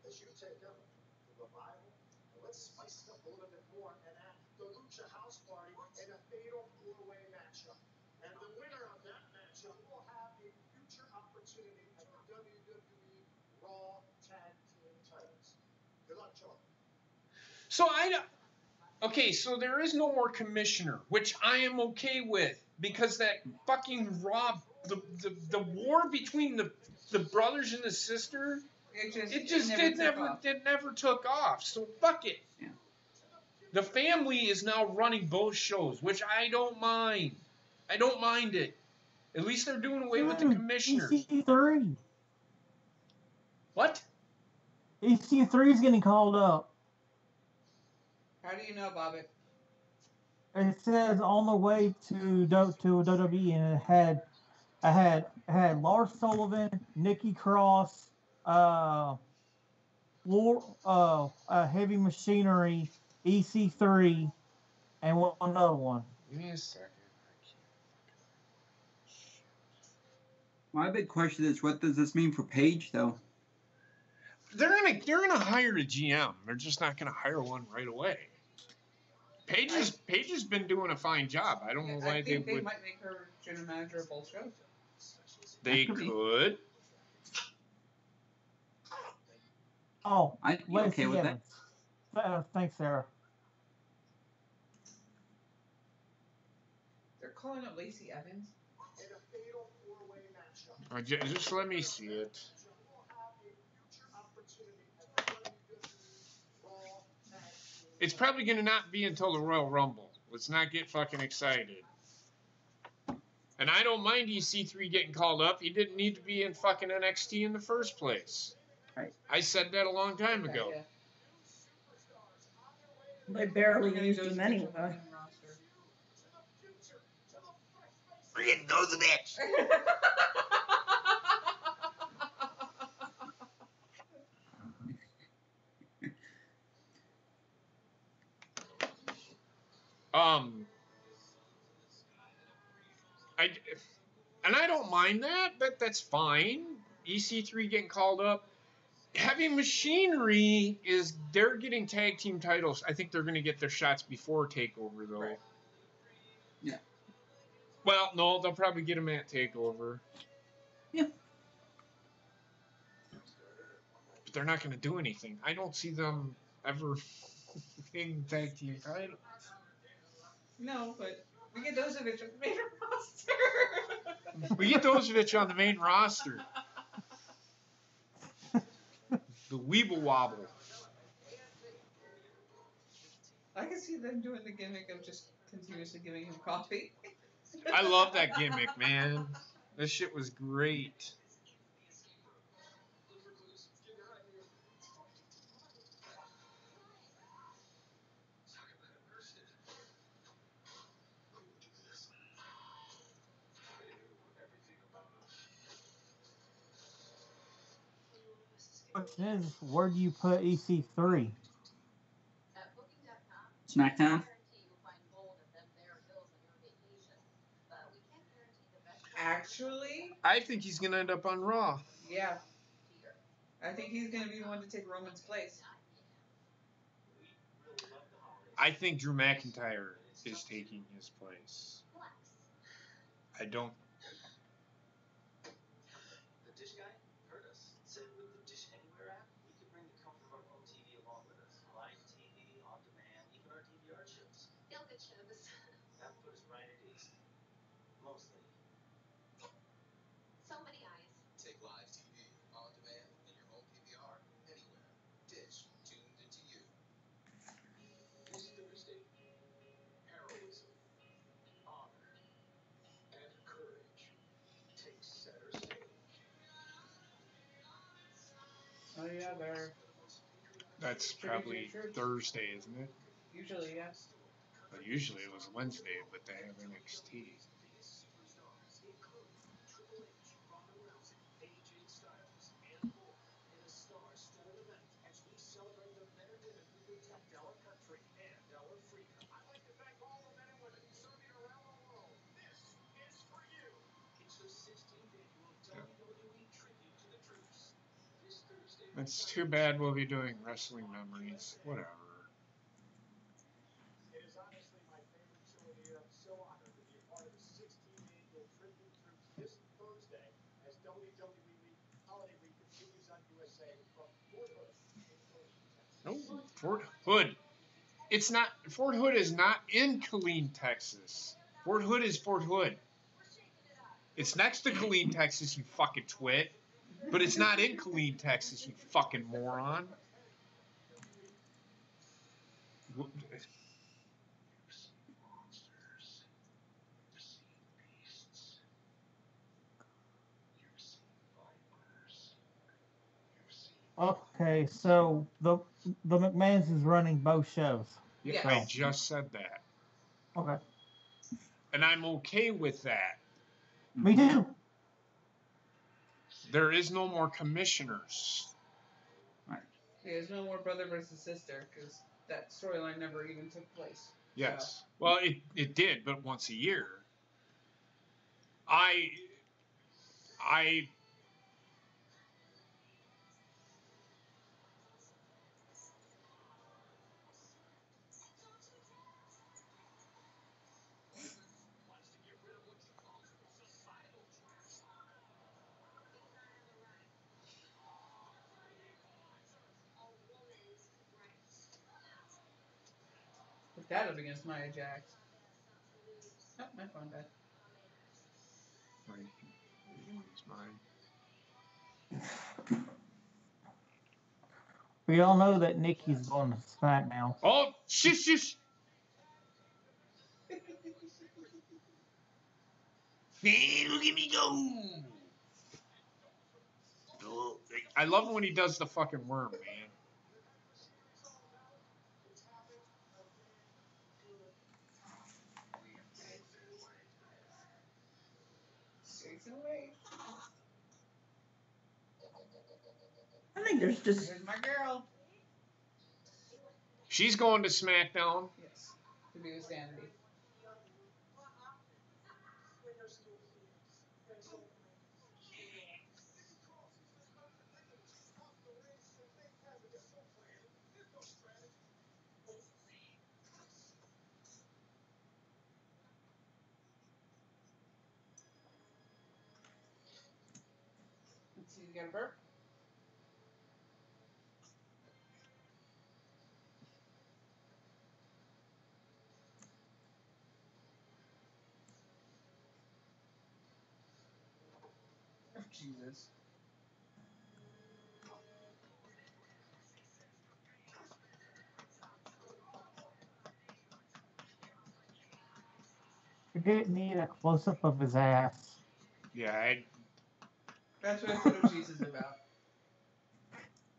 as you take over the revival, and let's spice it up a little bit more and add the Lucha House Party in a fatal four-way matchup. And the winner of that matchup will have a future opportunity at the WWE Raw Tag Team titles. Good luck, Joe. So okay, so there is no more commissioner, which I am okay with, because that fucking Raw, the war between the brothers and the sister, it never took off. So fuck it. Yeah. The family is now running both shows, which I don't mind. I don't mind it. At least they're doing away with the commissioners. EC3. What? EC3 is getting called up. How do you know, Bobbit? It says on the way to WWE, and I had Lars Sullivan, Nikki Cross, Heavy Machinery, EC3, and one another one. Give me a second. My big question is, what does this mean for Paige, though? They're gonna hire a GM. They're just not gonna hire one right away. Paige has been doing a fine job. I don't know why I think they would. might make her general manager of both shows. They could. Oh, I'd be Lacey okay with Evans. Thanks, Sarah. They're calling up Lacey Evans. In a fatal four-way matchup. Just let me see it. It's probably going to not be until the Royal Rumble. Let's not get fucking excited. And I don't mind EC3 getting called up. He didn't need to be in fucking NXT in the first place. Right. I said that a long time ago. Yeah. They barely used him anyway. Friggin' goes a bitch. I don't mind that. That's fine. EC3 getting called up. Heavy Machinery they're getting tag team titles. I think they're going to get their shots before Takeover, though. Right. Yeah. Well, no, they'll probably get them at Takeover. Yeah. But they're not going to do anything. I don't see them ever getting tag team titles. No, but we get those of it on the main roster. We get Dozovich on the main roster. The Weeble Wobble. I can see them doing the gimmick of just continuously giving him coffee. I love that gimmick, man. This shit was great. Question is, where do you put EC3? SmackDown? Actually, I think he's going to end up on Raw. yeah. I think he's going to be the one to take Roman's place. I think Drew McIntyre is taking his place. I don't. The Dish guy heard us. Said with the Dish Anywhere app, we could bring the comfort of our own TV along with us. Live TV, on demand, even our DVR shows. Feel good shows. That put us right at ease. Mostly. Oh yeah, they're That's Tribute to probably the troops. Thursday, isn't it? usually yes. But usually it was Wednesday, but they have NXT. I'd like to thank all the men and women serving around the world. This is for you. It's the 16th annual WWE Tribute to the Troops. This Thursday. It's too bad we'll be doing Wrestling Memories. Whatever. It is honestly my favorite show of the year. I'm so honored to be a part of the 16th annual Tribute Troops this Thursday as WWE Week, Holiday Week continues on USA from Fort Hood in Killeen, Texas. No, Fort Hood. It's not. Fort Hood is not in Killeen, Texas. Fort Hood is Fort Hood. It's next to Killeen, Texas, you fucking twit. But it's not in Killeen, Texas, you fucking moron. Okay, so the McMahon's is running both shows. Yeah, Yeah. I just said that. Okay. And I'm okay with that. Me too. There is no more commissioners. There's no more brother versus sister because that storyline never even took place. Yes. Well, it did, but once a year. I Put that up against Nia Jax. Oh, my phone died. It's mine. We all know that Nikki's going to SmackDown. Oh, shush. Hey, look at me go. Oh, I love when he does the fucking worm, man. Jason Wade. I think there's just Here's my girl. She's going to SmackDown. Yes. To be with Sanity. Let's see, you got a burp? Oh, Jesus. We didn't need a close up of his ass. Yeah, That's what Jesus is about.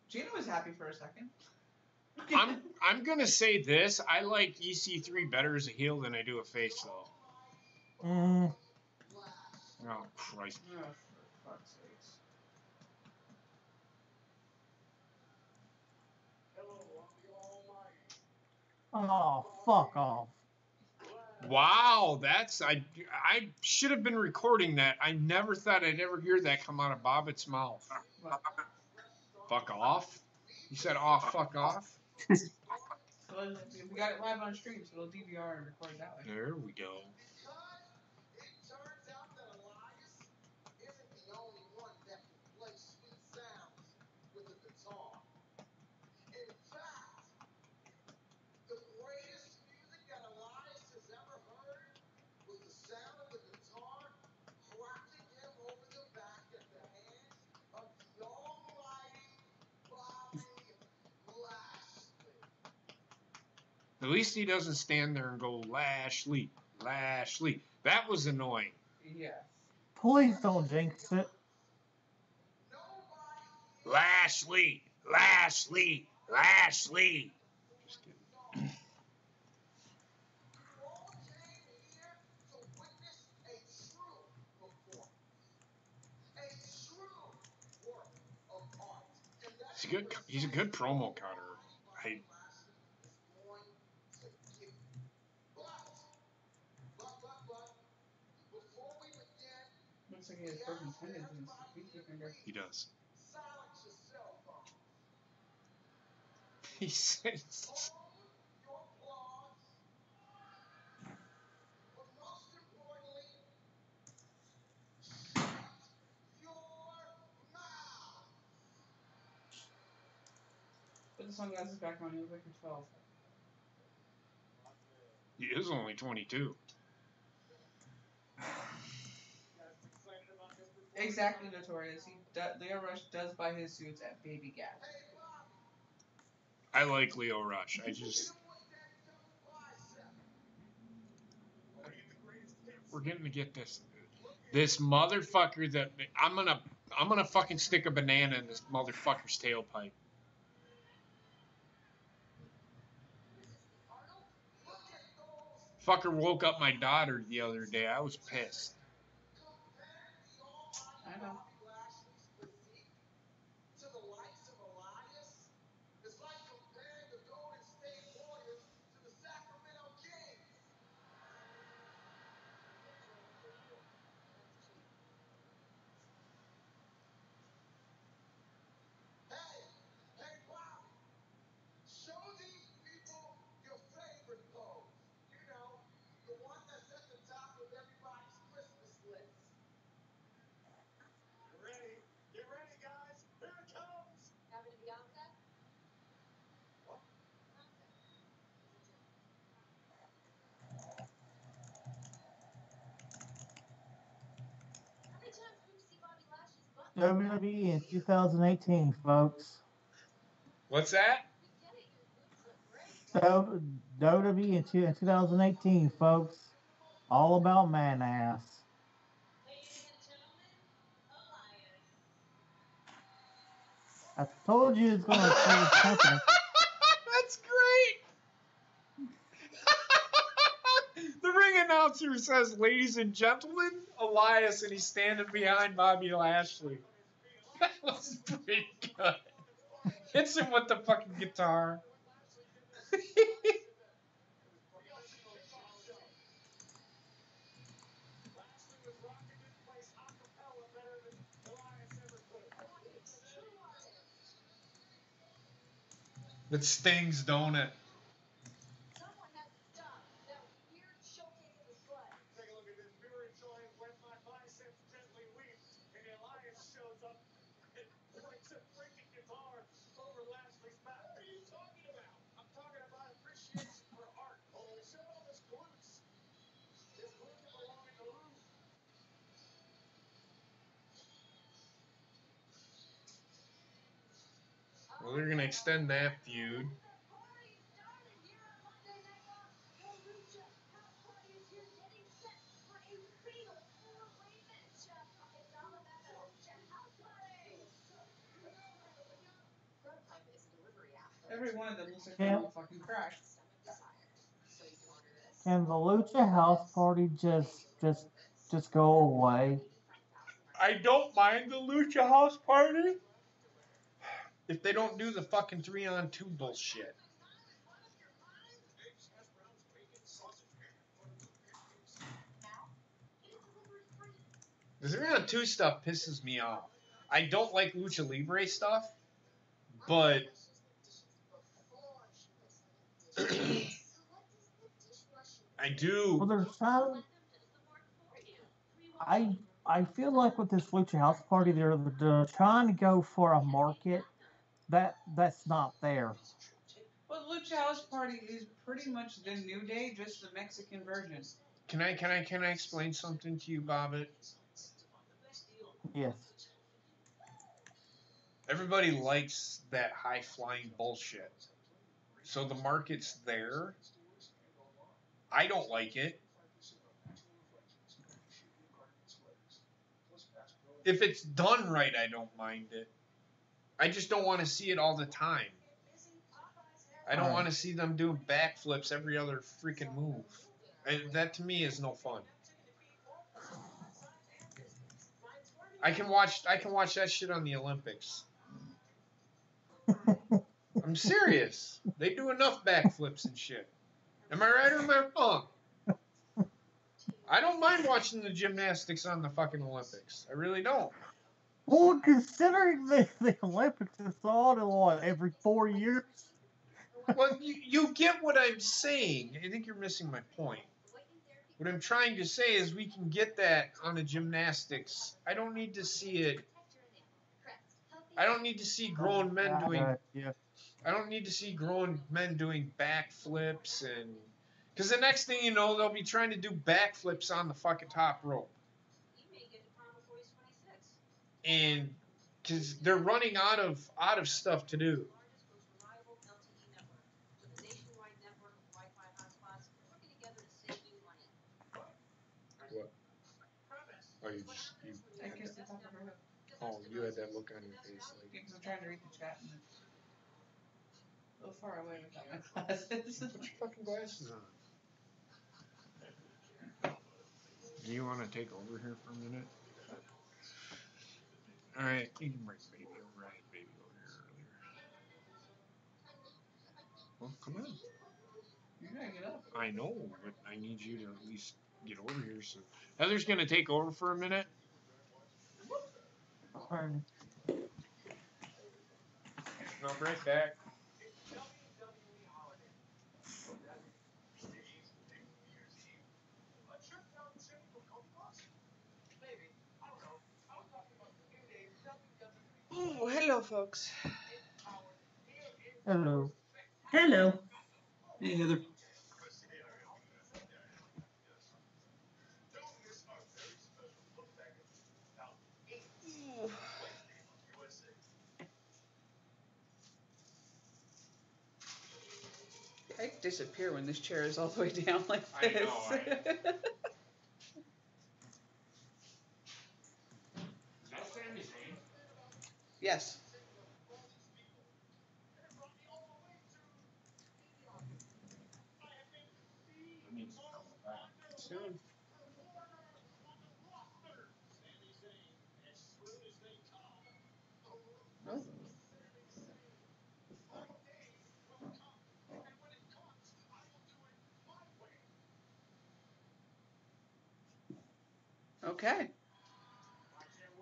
Gina was happy for a second. I'm gonna say this. I like EC3 better as a heel than I do a face, though. Oh Christ! Oh, for fuck's sakes. Oh, fuck off. Wow, that's I should have been recording that. I never thought I'd ever hear that come out of Bobbitt's mouth. Fuck off. You said, "Oh, fuck off." So we got it live on stream, so we'll DVR and record that way. There we go. It turns out that Elias isn't the only one that can play sweet sounds with a guitar. In fact, the greatest music that Elias has ever heard was the sound of the guitar cracking him over the back at the hands of the almighty Bobby Lashley. At least he doesn't stand there and go, Lashley, Lashley. That was annoying. Yes. Please don't jinx it. Lashley. Lashley. Lashley. Just kidding. He's a good promo cutter. Looks like he has broken tendons in his pinky finger. He does. He says. Put the sunglasses back on. You look like you're 12. He is only 22. Exactly, Notorious. Leo Rush does buy his suits at Baby Gap. I like Leo Rush. We're getting to get this motherfucker that I'm gonna fucking stick a banana in this motherfucker's tailpipe. Fucker woke up my daughter the other day. I was pissed. I know. WWE in 2018, folks. What's that? So, WWE in 2018, folks. All about man ass. I told you it's going to kill this company. That's great. The ring announcer says, "Ladies and gentlemen, Elias," and he's standing behind Bobby Lashley. That was pretty good. Hits him with the fucking guitar. It stings, don't it? Someone has to stop that weird showcase of the slut. Take a look at this mirror showing when my biceps gently weep and Elias shows up and points a freaking guitar over Lashley's back. What are you talking about? I'm talking about appreciation for art. Oh, show off his glutes. His glutes belong in the Louvre. Well, they're gonna extend that feud. Party started here on Monday Night Raw. The Lucha House Party is here getting set for a fatal four-way matchup. It's all about the Lucha House Party. Grubhub is a delivery app. Every one of them looks like Yeah. they're all fucking cracked. Stomach desire. So you can order this. Can the Lucha House Party just go away? I don't mind the Lucha House Party if they don't do the fucking 3-on-2 bullshit. The 3-on-2 stuff pisses me off. I don't like Lucha Libre stuff, but I do. Well, they're trying. I feel like with this Lucha House Party, they're trying to go for a market that's not there. Well, Lucha House Party is pretty much the New Day, just the Mexican version. Can I explain something to you, Bobbit? Yes. Everybody likes that high-flying bullshit. So the market's there. I don't like it. If it's done right, I don't mind it. I just don't want to see it all the time. I don't want to see them doing backflips every other freaking move. That to me is no fun. I can watch that shit on the Olympics. I'm serious. They do enough backflips and shit. Am I right or am I wrong? I don't mind watching the gymnastics on the fucking Olympics. I really don't. Well, considering the Olympics is on in what, every 4 years? Well, you get what I'm saying. I think you're missing my point. What I'm trying to say is we can get that on the gymnastics. I don't need to see it. I don't need to see grown men doing. I don't need to see grown men doing backflips and. Because the next thing you know, they'll be trying to do backflips on the fucking top rope. And because they're running out of stuff to do. What? Oh, I kissed the top of her lip. Oh, you had that look on your face. Like, Because I'm trying to read the chat and it's a little far away without my glasses. put your fucking glasses on. Do you want to take over here for a minute? All right, you can bring baby over. I had baby over here earlier. Well, come on. You gotta get up. I know, but I need you to at least get over here. So Heather's gonna take over for a minute. Alright. And I'll be right back. Oh, hello, folks. Hello. Hello. Hey, Heather. I disappear when this chair is all the way down like I this. know, Is that Sami Zayn? Yes. Soon. Oh. Okay.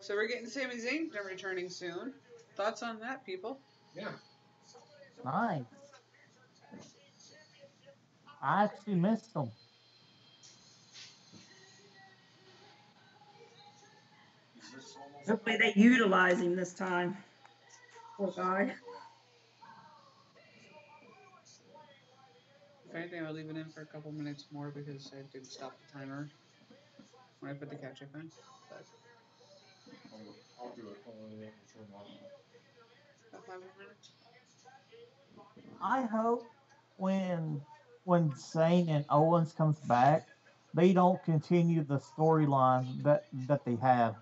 So we're getting Sami Zayn returning soon. Thoughts on that, people? Yeah. Nice. I actually missed them. Hopefully they utilize him this time. Poor guy. If anything, I'll leave it in for a couple minutes more because I didn't stop the timer when I put the catch-up in. But I'll do it. about 5 more minutes. I hope when Zayn and Owens comes back, they don't continue the storyline that they have.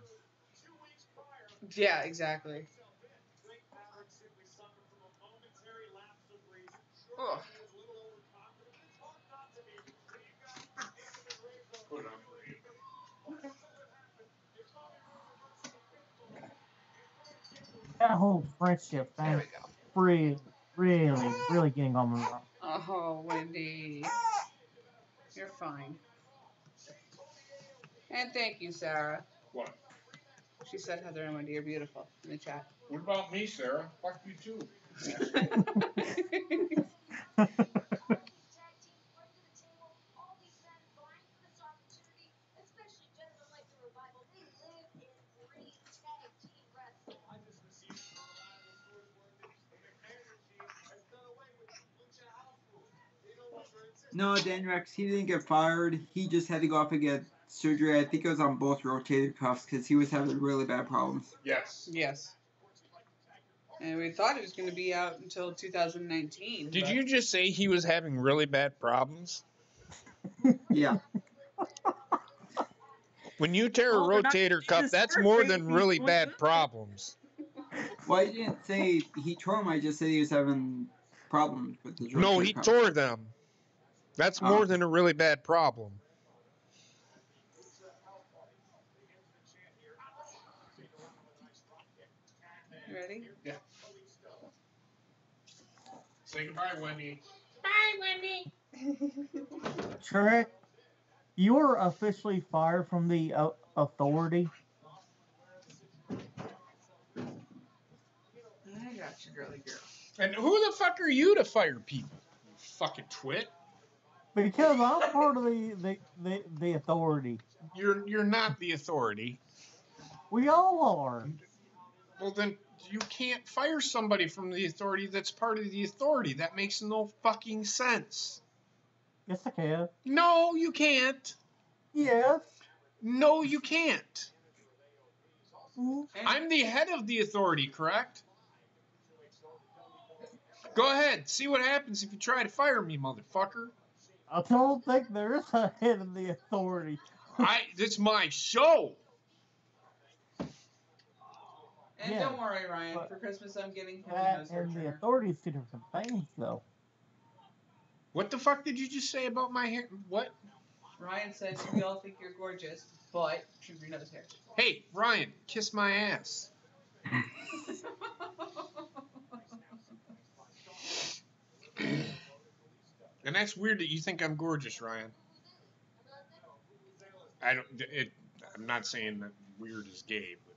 Yeah, exactly. Oh. That whole friendship There thing, we go. really getting on my nerves. Oh, Wendy. You're fine. And thank you, Sarah. What? She said Heather and Wendy are beautiful in the chat. What about me, Sarah? Fuck you too. No, Dan Rex, he didn't get fired. He just had to go off and get surgery. I think it was on both rotator cuffs because he was having really bad problems. Yes. Yes. And we thought it was going to be out until 2019. Did you just say he was having really bad problems? Yeah. When you tear a Oh, they're not rotator gonna cuff, use that's surgery more to than be really doing bad good. problems. Well, I didn't say he tore him. I just said he was having problems with his No, rotator he cuff. tore them. That's more than a really bad problem. You ready? Yeah. Say goodbye, Wendy. Trek, you were officially fired from the authority. I got you, girly girl. And who the fuck are you to fire people? You fucking twit. Because I'm part of the authority. You're not the authority. We all are. Well, then you can't fire somebody from the authority that's part of the authority. That makes no fucking sense. Yes, I can. No, you can't. Yes. No, you can't. Mm. I'm the head of the authority, correct? Go ahead. See what happens if you try to fire me, motherfucker. I don't think there is a head of the authority. It's my show. And Yeah, don't worry, Ryan. but For Christmas, I'm getting him a That nose and the trimmer. authorities two different things, though. What the fuck did you just say about my hair? What? Ryan said we all think you're gorgeous, but trim your nose hair. Hey, Ryan, kiss my ass. And that's weird that you think I'm gorgeous, Ryan. I'm not saying that weird is gay, but.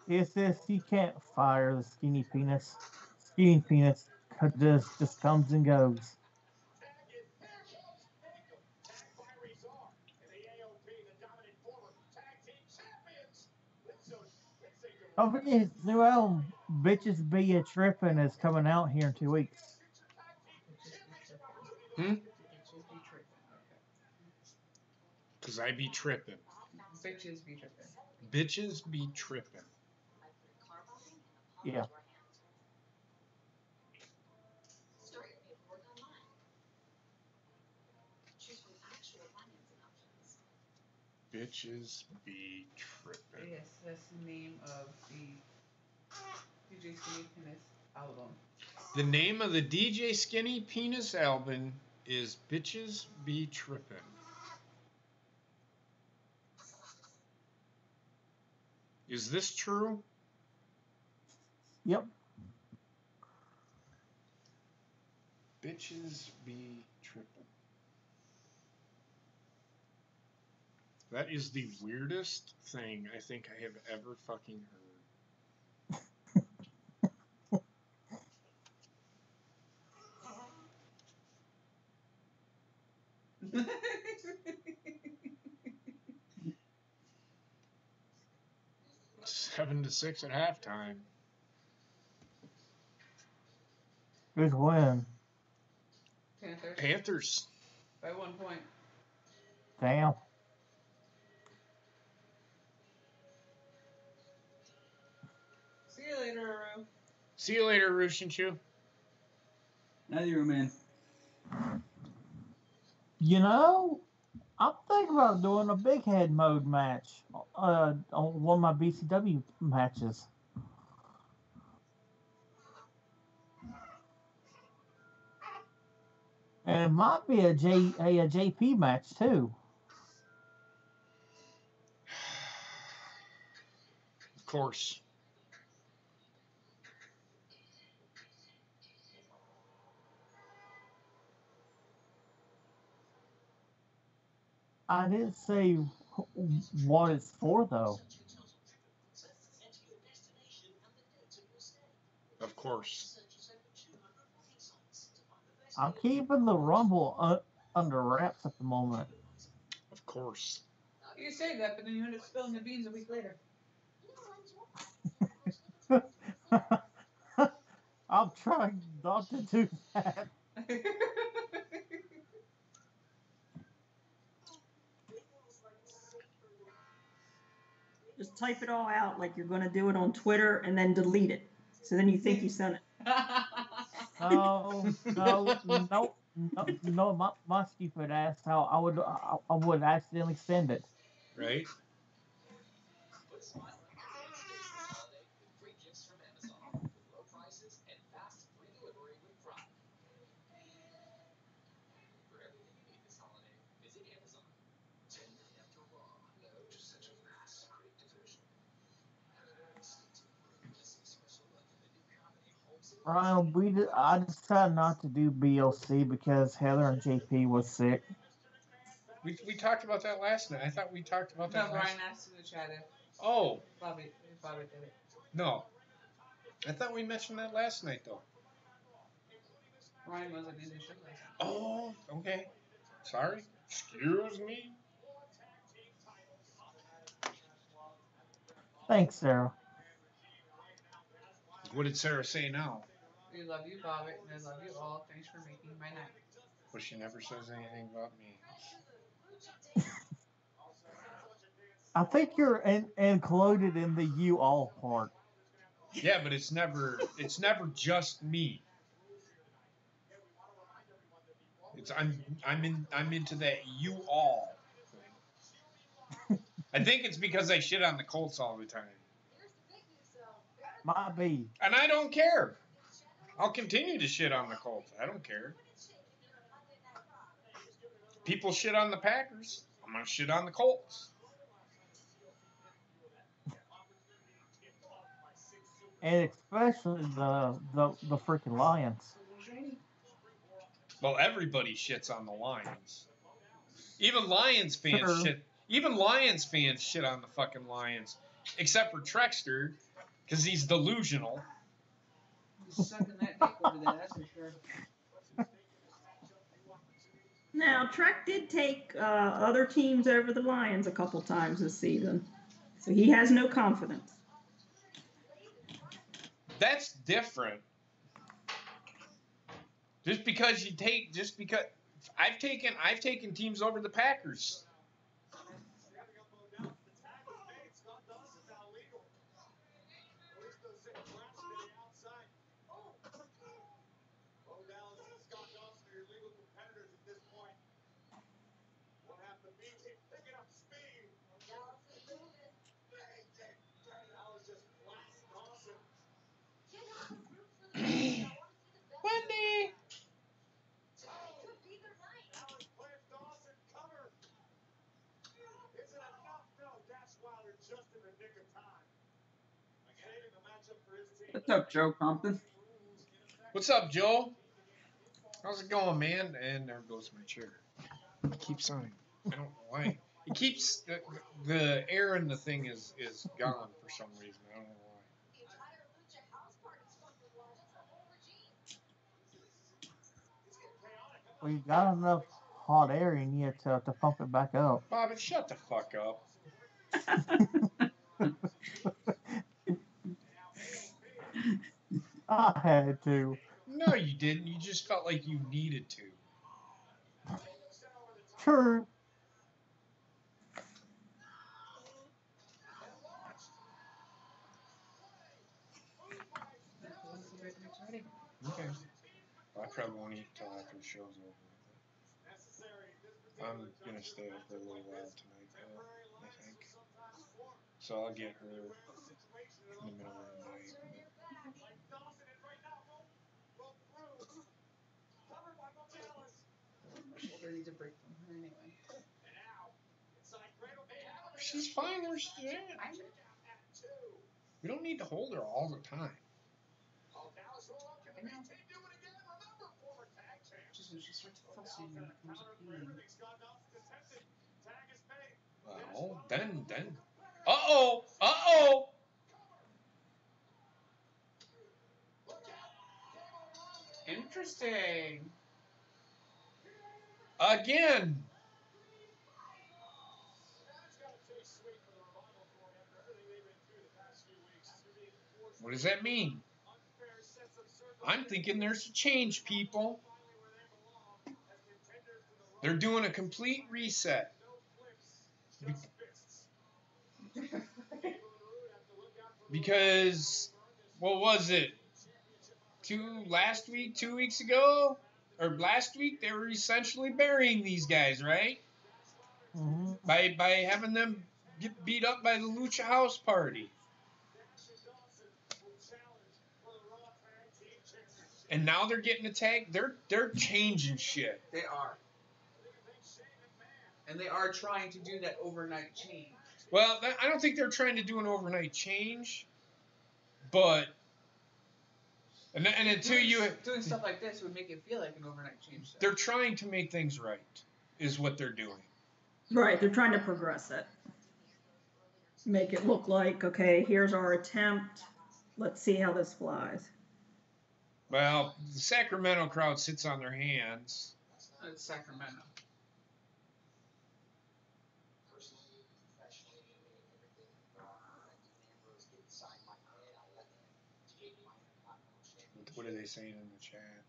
It's this, you can't fire the skinny penis. Skinny penis just comes and goes. Oh, his new album, Bitches Be a Trippin', is coming out here in 2 weeks. Because I be tripping. Bitches be tripping. Bitches be tripping. Yeah. Start your paperwork online. Choose from actual financing options. Bitches be tripping. Yes, that's the name of the DJ Skinny Penis album. The name of the DJ Skinny Penis album is Bitches Be Trippin'. Is this true? Yep. Bitches be trippin'. That is the weirdest thing I think I have ever fucking heard. Seven to 6 at halftime. Good win. Panthers. By 1 point. Damn. See you later, Aru. See you later, Rushinchu. Now you're a man. You know, I'm thinking about doing a big head mode match on one of my BCW matches. And it might be a JP match too. Of course. I didn't say what it's for though. Of course. I'm keeping the Rumble under wraps at the moment. Of course. You say that, but then you end up spilling the beans a week later. I'm trying not to do that. Just type it all out like you're going to do it on Twitter and then delete it. So then you think you sent it. No, no, no, no, no. My stupid ass. How I would accidentally send it. Right? Put Smile on your face this holiday with free gifts from Amazon. With low prices and fast free delivery with Prime. For everything you need this holiday, visit Amazon. 10 after Raw. No to such a vast, great division. Ryan, I decided not to do BLC because Heather and JP was sick. We talked about that last night. I thought we talked about that No, last Brian asked in the chat if Oh, Bobby did it. no. I thought we mentioned that last night, though. Ryan wasn't in the show last night. Oh, okay. Sorry. Excuse me. Thanks, Sarah. What did Sarah say now? We love you, Bobby, and I love you all. Thanks for making my night. Well, she never says anything about me. I think you're included in the you all part. Yeah, but it's never just me. It's I'm into that you all thing. I think it's because I shit on the Colts all the time. Might be. And I don't care. I'll continue to shit on the Colts. I don't care. People shit on the Packers. I'm gonna shit on the Colts. And especially the freaking Lions. Well, everybody shits on the Lions. Even Lions fans Sure. shit. Even Lions fans shit on the fucking Lions, except for Trexter, because he's delusional. He's sucking that dick over there, that's for sure. Now, Trek did take other teams over the Lions a couple times this season, so he has no confidence. That's different. Just because I've taken teams over the Packers. Wendy. What's up, Joe Compton? What's up, Joe? How's it going, man? And there goes my chair. It keeps on. I don't know why. It keeps the air in the thing is gone for some reason. I don't know why. The entire Lucha house party's fucking wild. It's the whole regime. Well, you got enough hot air in you to pump it back up. Bobby, shut the fuck up. I had to. No, you didn't. You just felt like you needed to. True. Okay. Well, I probably won't eat till after the show's over. I'm gonna stay up for a little while tonight, though, I think. So I'll get her in the middle of the night. We're gonna need to break from her anyway. She's fine where she's at. We don't need to hold her all the time. I know. Just when she starts fussing and it becomes a pain. Well, then. Uh-oh! Interesting. Again! What does that mean? I'm thinking there's a change, people. They're doing a complete reset. Because, what was it? 2 weeks ago? Or last week, they were essentially burying these guys, right? Mm-hmm. By having them get beat up by the Lucha House Party. And now they're getting attacked. They're changing shit. They are. And they are trying to do that overnight change. Well, I don't think they're trying to do an overnight change, but and until doing stuff like this would make it feel like an overnight change. They're trying to make things right, is what they're doing. Right, they're trying to progress it. Make it look like, okay, here's our attempt. Let's see how this flies. Well, the Sacramento crowd sits on their hands. It's Sacramento. What are they saying in the chat?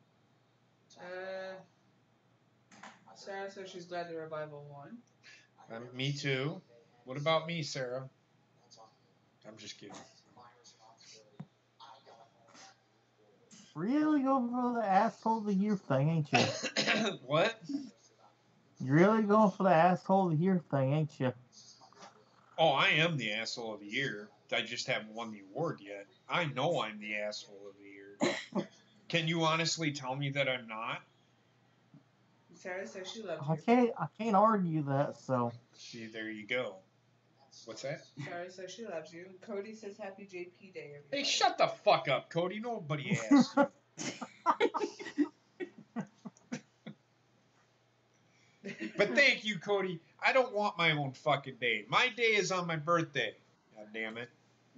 Sarah says she's glad the revival won. Me too. What about me, Sarah? I'm just kidding. Really going for the asshole of the year thing, ain't you? What? You're really going for the asshole of the year thing, ain't you? Oh, I am the asshole of the year. I just haven't won the award yet. I know I'm the asshole of the year. Can you honestly tell me that I'm not? Sarah says she loves I you. can't argue that, so. See, there you go. What's that? Sarah says she loves you. And Cody says happy JP Day, everybody. Hey, shut the fuck up, Cody. Nobody asked you. But thank you, Cody. I don't want my own fucking day. My day is on my birthday. God damn it.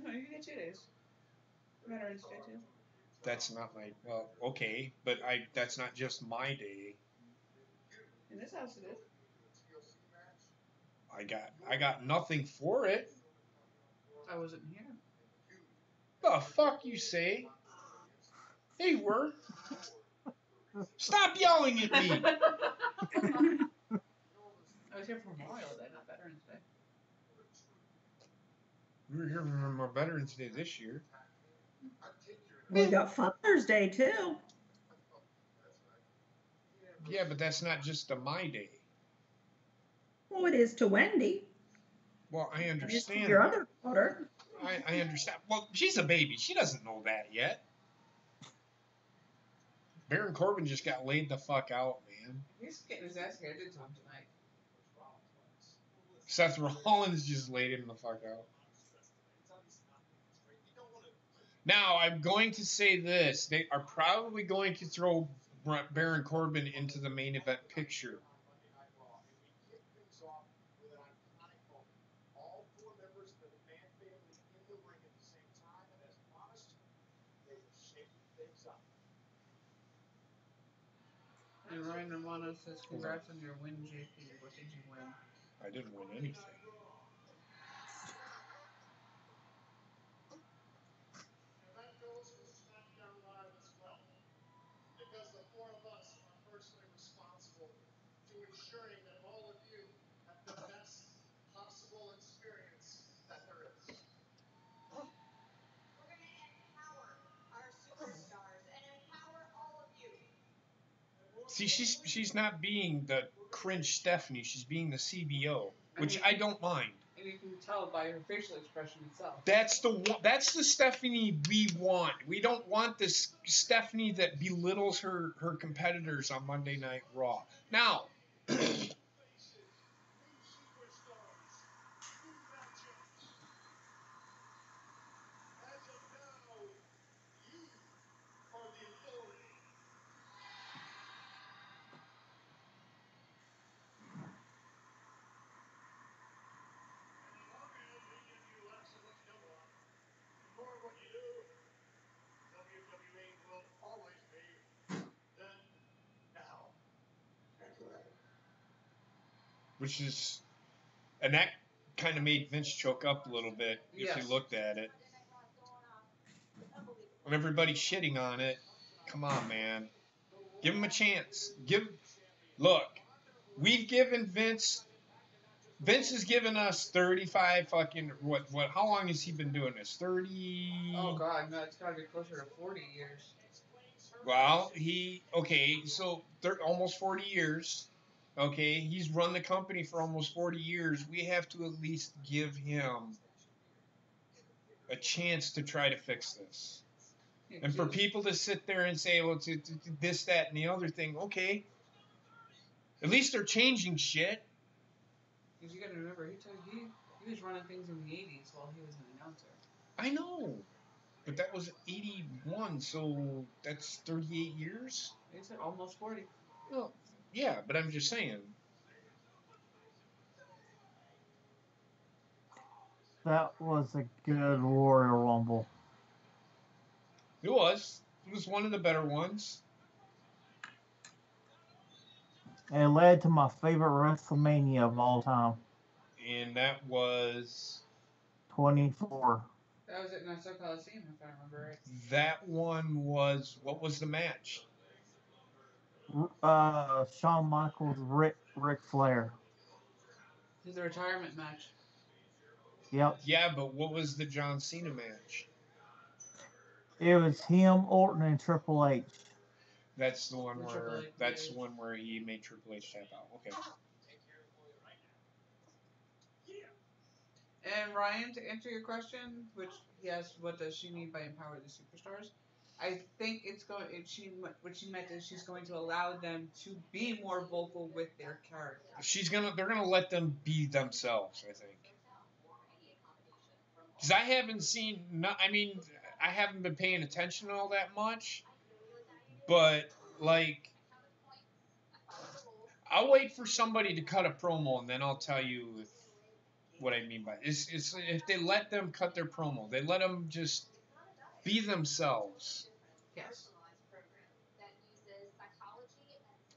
No, you get 2 days. Veterans Day too. That's not my, well, okay, but that's not just my day. In this house it is. I got nothing for it. I wasn't here. The fuck you say? Hey, were. Stop yelling at me. I was here for Memorial Day, not Veterans Day. We were here for my Veterans Day this year. We got Father's Day too. Yeah, but that's not just a my day. Well, it is to Wendy. Well, I It is to understand. your other daughter. I understand. Well, she's a baby. She doesn't know that yet. Baron Corbin just got laid the fuck out, man. He's getting his ass handed to him tonight. Seth Rollins just laid him the fuck out. Now, I'm going to say this. They are probably going to throw Baron Corbin into the main event picture. And Ryan Romano says, congrats on your win, JP. What did you win? I didn't win anything. And that goes for SmackDown Live as well. Because the four of us are personally responsible to ensuring that all of you have the best possible experience that there is. We're going to empower our superstars and empower all of you. See, she's not being the cringe Stephanie. She's being the CBO, which I don't mind. And you can tell by her facial expression itself. That's the Stephanie we want. We don't want this Stephanie that belittles her competitors on Monday Night Raw. Now, which is, and that kind of made Vince choke up a little bit if you looked at it. When everybody's shitting on it, come on, man. Give him a chance. Look, We've given Vince has given us 35 fucking, how long has he been doing this? 30? Oh, God, no, it's got to be closer to 40 years. Well, so almost 40 years. Okay, he's run the company for almost 40 years. We have to at least give him a chance to try to fix this. Yeah, And for people to sit there and say, well, it's this, that, and the other thing, okay. At least they're changing shit. Because you got to remember, he was running things in the 80s while he was an announcer. I know. But that was 81, so that's 38 years? They said almost 40. Well, yeah, but I'm just saying. That was a good Royal Rumble. It was. It was one of the better ones. And it led to my favorite WrestleMania of all time. And that was 24. That was at Nassau Coliseum, if I remember right. That one was, what was the match? Shawn Michaels, Ric Flair. It was the retirement match. Yep. Yeah, but what was the John Cena match? It was him, Orton, and Triple H. That's the one The one where he made Triple H tap out. Okay. And Ryan, to answer your question, which he asked, what does she mean by empower the superstars? I think what she meant is she's going to allow them to be more vocal with their character. They're gonna let them be themselves, I think. Because I haven't been paying attention all that much, but like, I'll wait for somebody to cut a promo and then I'll tell you what I mean by it. It's if they let them cut their promo, they let them just be themselves. Yes.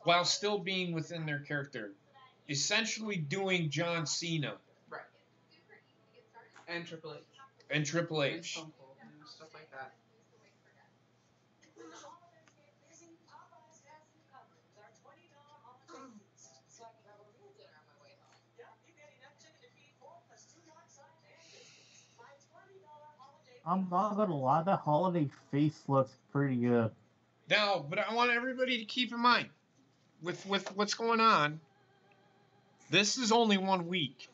While still being within their character. Essentially doing John Cena. Right. And Triple H. And Triple H. And Stone Cold and stuff like that. I'm not gonna lie, the holiday feast looks pretty good. Now, but I want everybody to keep in mind, with what's going on, this is only 1 week.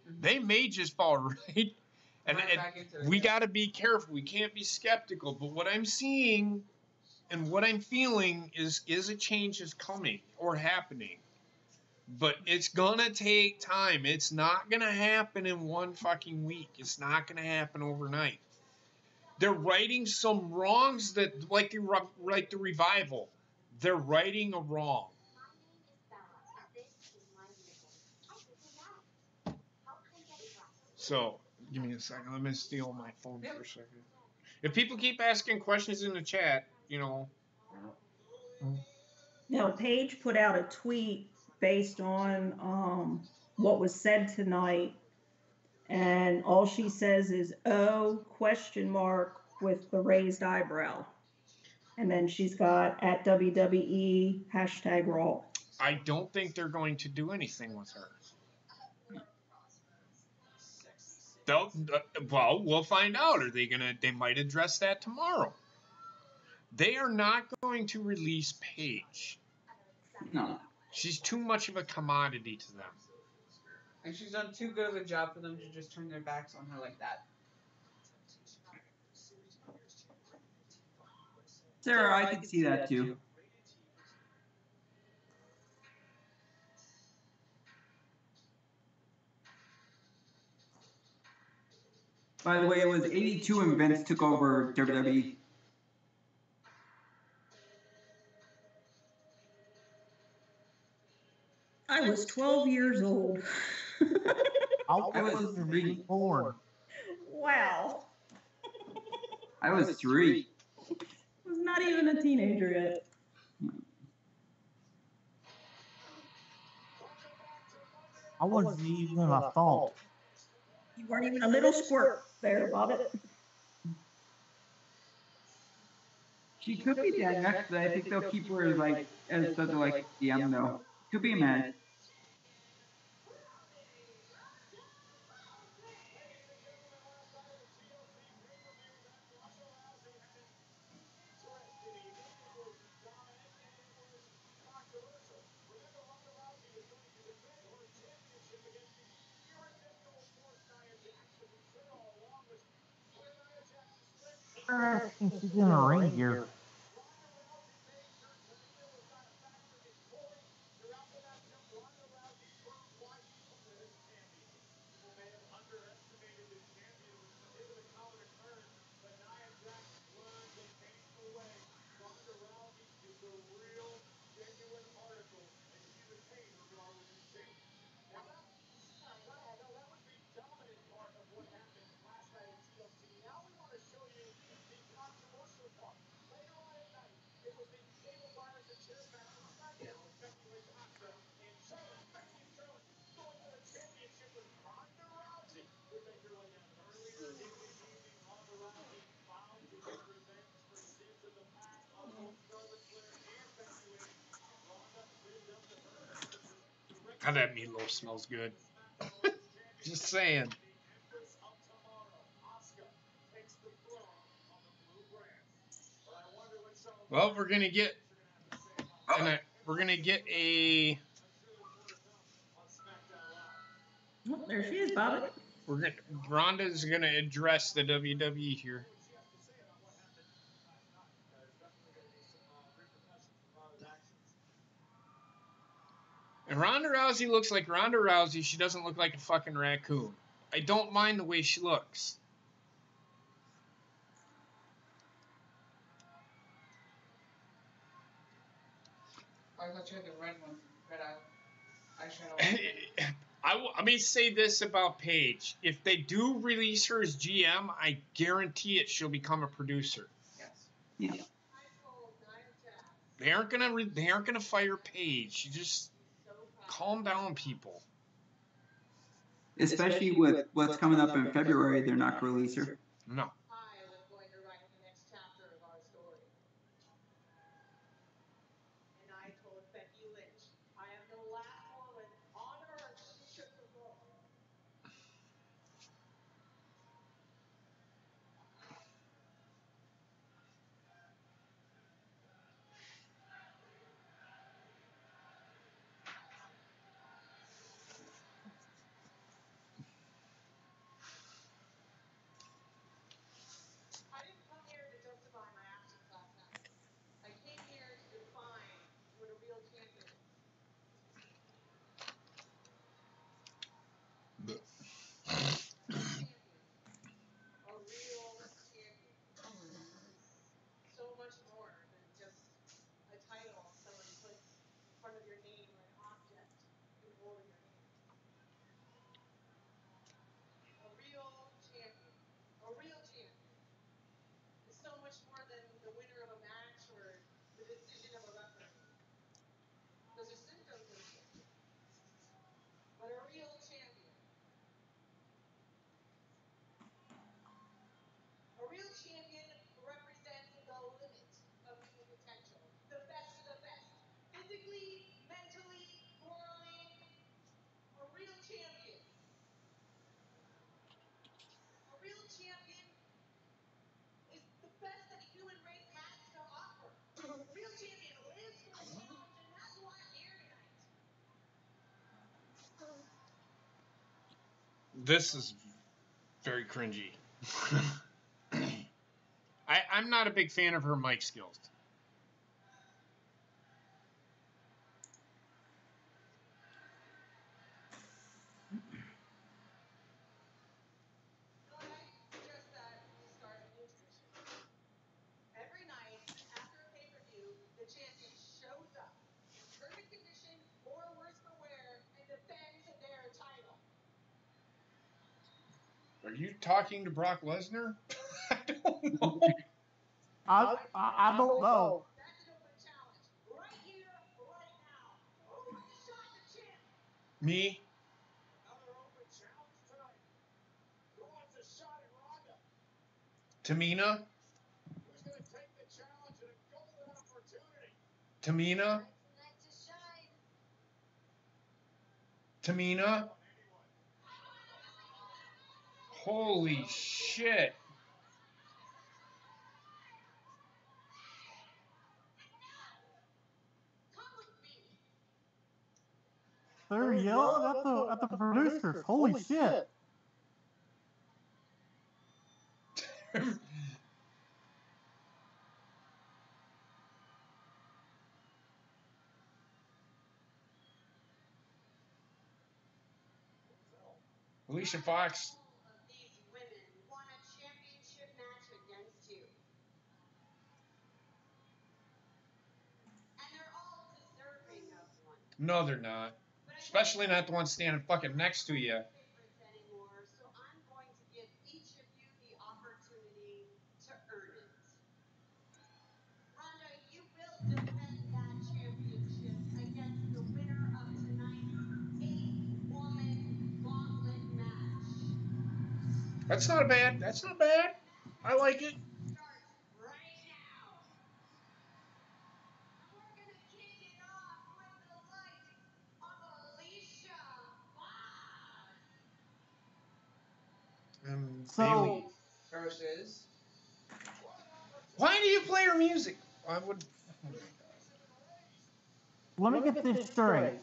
Mm-hmm. They may just fall right. And we got to be careful. We can't be skeptical. But what I'm seeing and what I'm feeling is a change is coming or happening. But it's going to take time. It's not going to happen in 1 fucking week. It's not going to happen overnight. They're righting some wrongs that, like the revival. They're righting a wrong. So, give me a second. Let me steal my phone for a second. If people keep asking questions in the chat, Now, Paige put out a tweet based on what was said tonight, and all she says is, "Oh, question mark," with the raised eyebrow. And then she's got at WWE #Raw. I don't think they're going to do anything with her. Well, we'll find out. They might address that tomorrow. They are not going to release Paige. No. She's too much of a commodity to them. And she's done too good of a job for them to just turn their backs on her like that. Sarah, I can see that too. By the way, it was 82 when Vince took over WWE. I was 12 years old. I was 3 born. Wow. I was 3. I was not even a teenager yet. I wasn't even a thought. You weren't even a little squirt there, Bobbit. She could be dead next, but I think they'll keep her as DM though. Could be a match. asking she's in a ring gear. God, that meatloaf smells good. Just saying. Well, we're gonna get a. Oh, there she is, Bobby. Ronda's gonna address the WWE here. And Ronda Rousey looks like Ronda Rousey. She doesn't look like a fucking raccoon. I don't mind the way she looks. I thought you had the red one, red eyeshadow. I may say this about Paige. If they do release her as GM, I guarantee it she'll become a producer. Yeah. They aren't gonna fire Paige. You just calm down, people. Especially with what's coming up in February, they're not going to release her. No. I was going to write the next chapter of our story. And I told Becky Lynch, I am the last woman on earth who took the role. I didn't come here to justify my actions last night. I came here to define what a real champion is. A real champion. So much more than just a title someone puts in front of your name or an object you hold in your hand. A real champion. A real champion is so much more than the winner of a match or the decision of a referee. Those are symptoms of a champion. But a real champion. A real champion represents the limit of human potential. The best of the best. Physically, mentally, morally. A real champion. A real champion is the best that the human race has to offer. A real champion lives for the challenge, and that's why I'm here tonight. This is very cringy. I'm not a big fan of her mic skills. Just that we start a new tradition. Every night after a pay-per-view, the champion shows up in perfect condition or worse for wear and defends their title. Are you talking to Brock Lesnar? I don't know. I don't know. That's an open challenge. Right here, right now. Who wants to shot the champ? Me? Another open challenge tonight. Who wants a shot at Ronda? Tamina? Who's going to take the challenge and a golden opportunity? Tamina? Tonight to shine. Tamina? Holy shit. Come with me. They're yelling at the producers. Holy shit. Alicia Fox. All of these women want a championship match against you. And they're all deserving of one. No, they're not. But I Especially not the one standing fucking next to you. favorites anymore, so I'm going to give each of you the opportunity to earn it. Ronda, you will defend that championship against the winner of tonight's 8-woman gauntlet match. That's not bad. That's not bad. I like it. Starts right now. And we're gonna kick it off with the likes of Alicia Fox. Bailey. Versus. Why do you play her music? I would. Let me get this straight.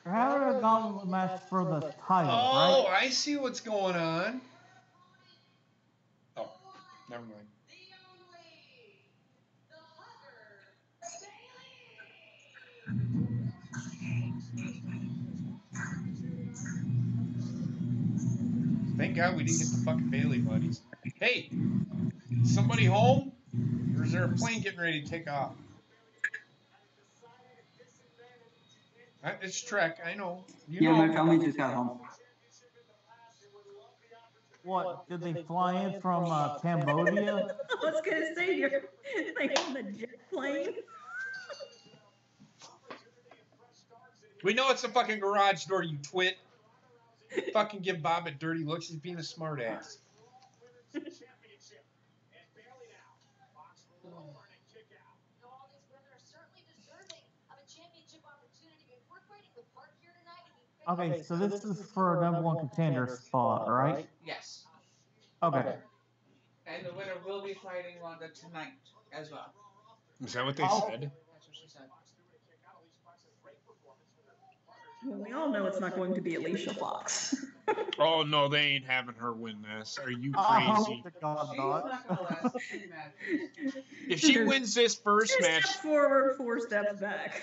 You're having a gauntlet match for the title, Oh, right? I see what's going on. Oh, never mind. The only, the hugger, Thank God we didn't get the fucking Bailey buddies. Hey, somebody home? Or is there a plane getting ready to take off? It's Trek, I know. You Yeah, know. my family just got home. What, did they fly in from Cambodia? I was gonna say you're like on the jet plane. We know it's a fucking garage door, you twit. Fucking give Bob a dirty look. He's being a smart ass. All these women are certainly deserving of a championship opportunity. If we're fighting the park here tonight, Okay, so this is for a #1 contender spot, right? Yes. Okay. And the winner will be fighting Ronda tonight as well. Is that what they said? That's what she said. Well, we all know it's not going to be Alicia Fox. Oh no, they ain't having her win this. Are you Oh, crazy? to God, She's not. not gonna last 2 matches. If she wins this first 2 match, steps forward, 4 steps back.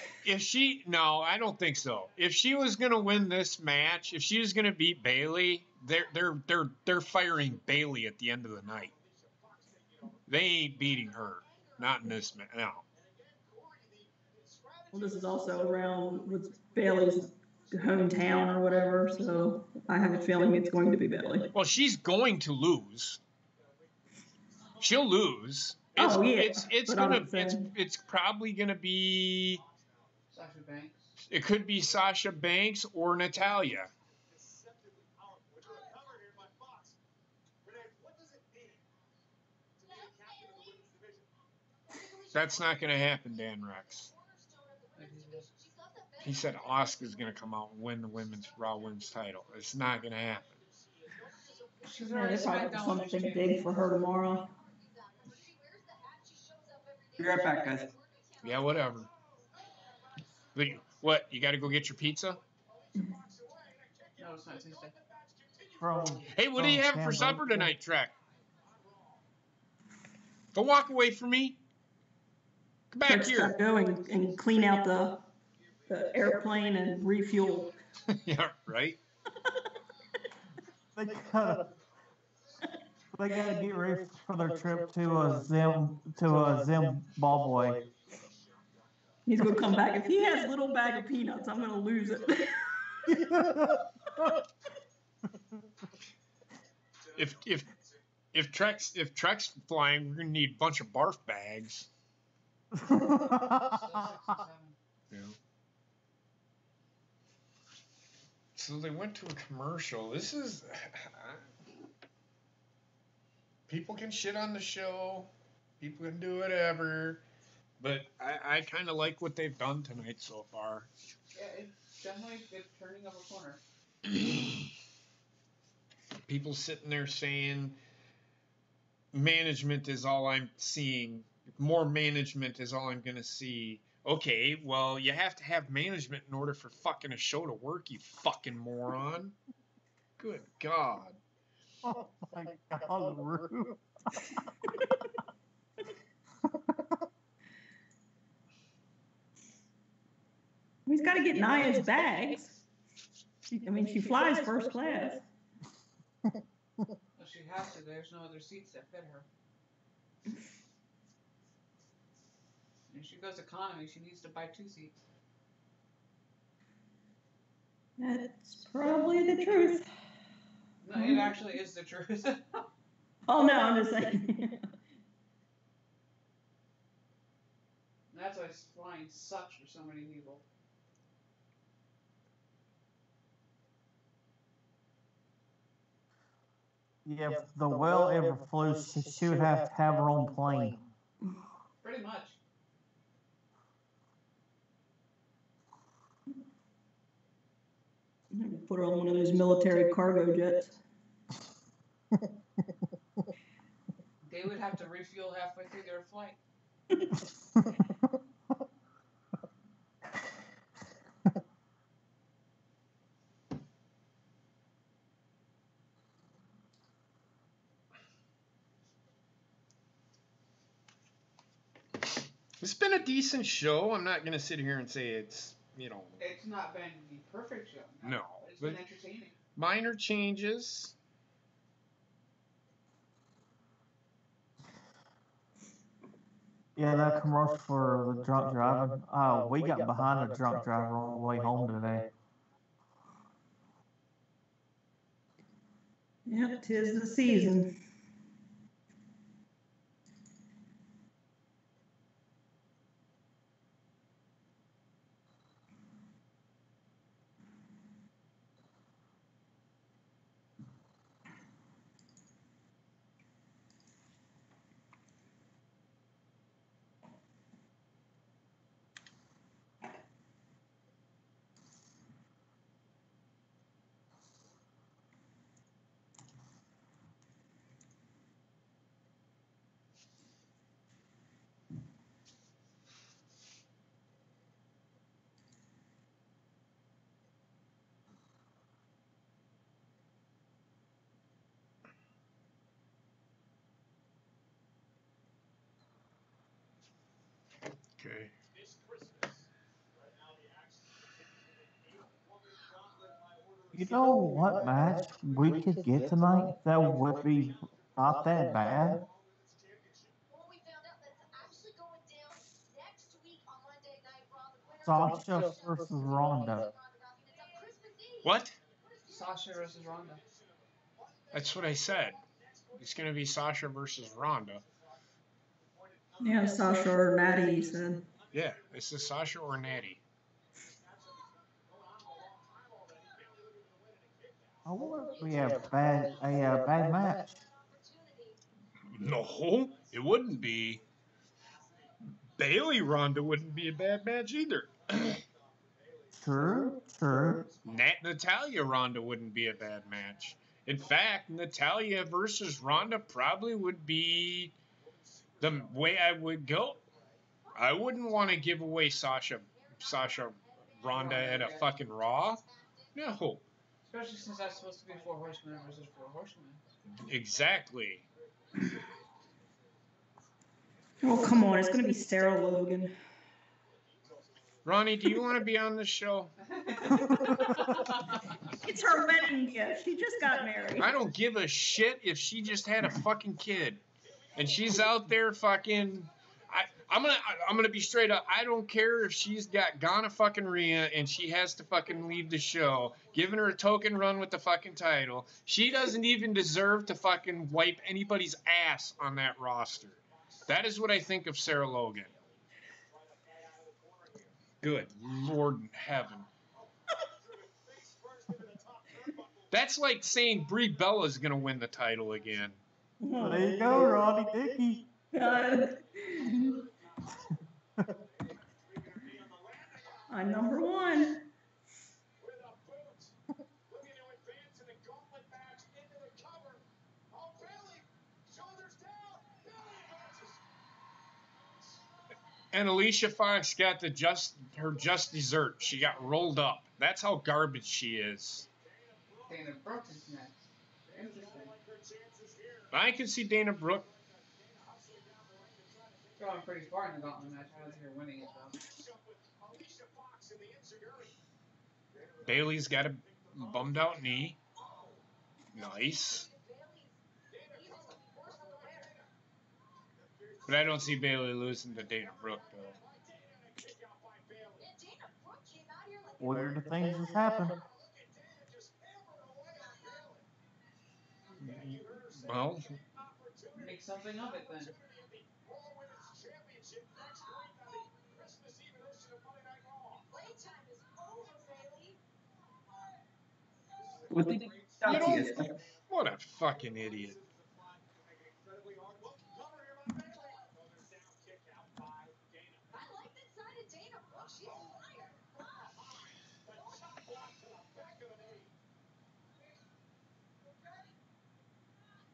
no, I don't think so. If she was gonna win this match, if she was gonna beat Bailey, they're firing Bailey at the end of the night. They ain't beating her. Not in this match. No. Well, this is also around with Bailey's hometown or whatever, so I have a feeling it's going to be Bailey. Well, she's going to lose. She'll lose. Oh, yeah, It's probably gonna be. Sasha Banks. It could be Sasha Banks or Natalya. That's not gonna happen, Dan Rex. He said Asuka's gonna come out and win the women's Raw Women's title. It's not gonna happen. She's Yeah, already they probably have SmackDown something Women's big for her tomorrow. Be right back, guys. Yeah, whatever. But what? You got to go get your pizza? No, it's not Tuesday. Hey, what do you have for supper tonight, Trek? Don't walk away from me. Come back Let's here. go and clean out the airplane and refuel. Yeah, right. They gotta get ready for their trip to Zimbabwe. He's gonna come back. If he has a little bag of peanuts, I'm gonna lose it. If Trek's flying, we're gonna need a bunch of barf bags. Yeah. So they went to a commercial. This is people can shit on the show. People can do whatever. But I kind of like what they've done tonight so far. Yeah, it's definitely good turning of a corner. People sitting there saying management is all I'm seeing. More management is all I'm going to see. Okay, well, you have to have management in order for fucking a show to work, you fucking moron. Good God. Oh my God, Rue. He's got to get Nia's bags. I mean, she flies first class. Well, she has to. There's no other seats that fit her. If she goes economy, she needs to buy 2 seats. That's probably the truth. No, it actually is the truth. Oh no, I'm just saying. That's why flying sucks for so many people. Yeah, if the whale ever flew, she would have to have her own plane. Pretty much. Put her on one of those military cargo jets. They would have to refuel halfway through their flight. It's been a decent show. I'm not going to sit here and say it's, It's not been the perfect show. No. It's been entertaining. Minor changes. Yeah, that commercial for the drunk driver. We got behind the drunk driver on the way home today. Yep, 'tis the season. Okay. You know what match we could get tonight that would be not that bad? Well, we found out that's actually going down next week on Monday Night Raw. The winner Sasha versus Ronda. What? Sasha versus Ronda. That's what I said. It's going to be Sasha versus Ronda. Yeah, Sasha or Natty, you said. Yeah, this is Sasha or Natty. I wonder if we have a bad match. No, it wouldn't be. Bailey Ronda wouldn't be a bad match either. True. Natalia Ronda wouldn't be a bad match. In fact, Natalia versus Ronda probably would be the way I would go. I wouldn't want to give away Sasha Ronda at a fucking Raw. No. Especially since that's supposed to be 4 horsemen versus 4 horsemen. Exactly. Oh, come on. It's going to be Sarah Logan. Ronnie, do you want to be on this show? It's her wedding gift. She just got married. I don't give a shit if she just had a fucking kid. And she's out there fucking... I'm gonna be straight up. I don't care if she's got Ghana fucking Rhea and she has to fucking leave the show, giving her a token run with the fucking title. She doesn't even deserve to fucking wipe anybody's ass on that roster. That is what I think of Sarah Logan. Good Lord in heaven. That's like saying Brie Bella's gonna win the title again. Well, there you go, Ronnie Dickey. I'm number 1. And Alicia Fox got her just dessert. She got rolled up. That's how garbage she is. Dana Brooke is next. Interesting. I can see Dana Brooke. Going pretty far in the gauntlet match. I was here winning it though. Bailey's got to bummed out knee. Nice. But I don't see Bailey losing to Dana Brooke, though. Weird things has happened. Well, Make something of it then. What they you know, what a fucking idiot.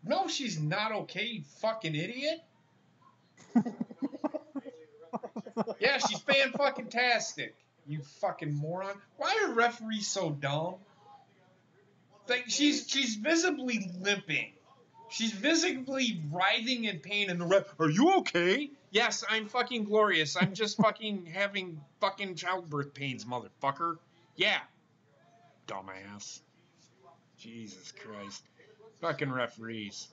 No, she's not okay, you fucking idiot. Yeah, she's fan-fucking-tastic. You fucking moron. Why are referees so dumb? Like, she's visibly limping. She's visibly writhing in pain, and the ref, are you okay? Yes, I'm fucking glorious. I'm just fucking having fucking childbirth pains, motherfucker. Yeah. Dumbass. Jesus Christ. Fucking referees.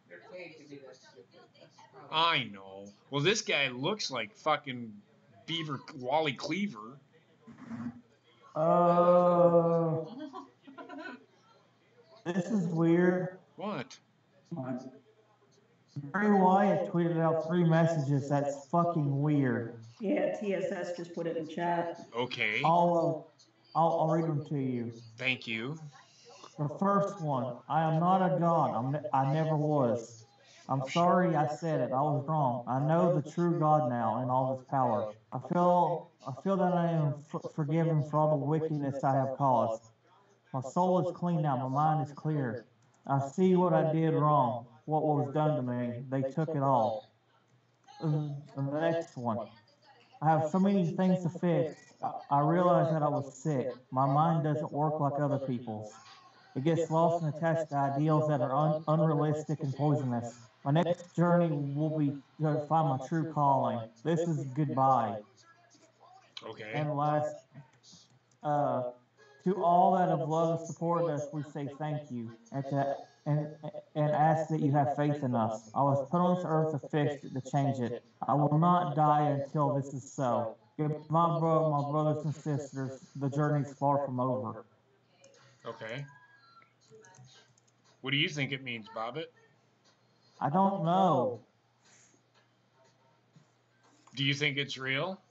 They're paid to be that stupid. That's the problem. I know. Well, this guy looks like fucking Beaver Wally Cleaver. This is weird. What? Bray Wyatt tweeted out 3 messages. That's fucking weird. Yeah, TSS just put it in chat. Okay. I'll read them to you. Thank you. The first one, I am not a god. I never was. I'm sorry I said it. I was wrong. I know the true God now in all his power. I feel that I am forgiven for all the wickedness I have caused. My soul is clean now. My mind is clear. I see what I did wrong, what was done to me. They took it all. And the next one, I have so many things to fix. I realized that I was sick. My mind doesn't work like other people's. It gets lost and attached to ideals that are unrealistic and poisonous. My next journey will be to find my true calling. This is goodbye. Okay. And last, to all that have loved and supported us, we say thank you and ask that you have faith in us. I was put on this earth to fix it, to change it. I will not die until this is so. My brothers and sisters, the journey's far from over. Okay. What do you think it means, Bobbit? I don't know. Do you think it's real?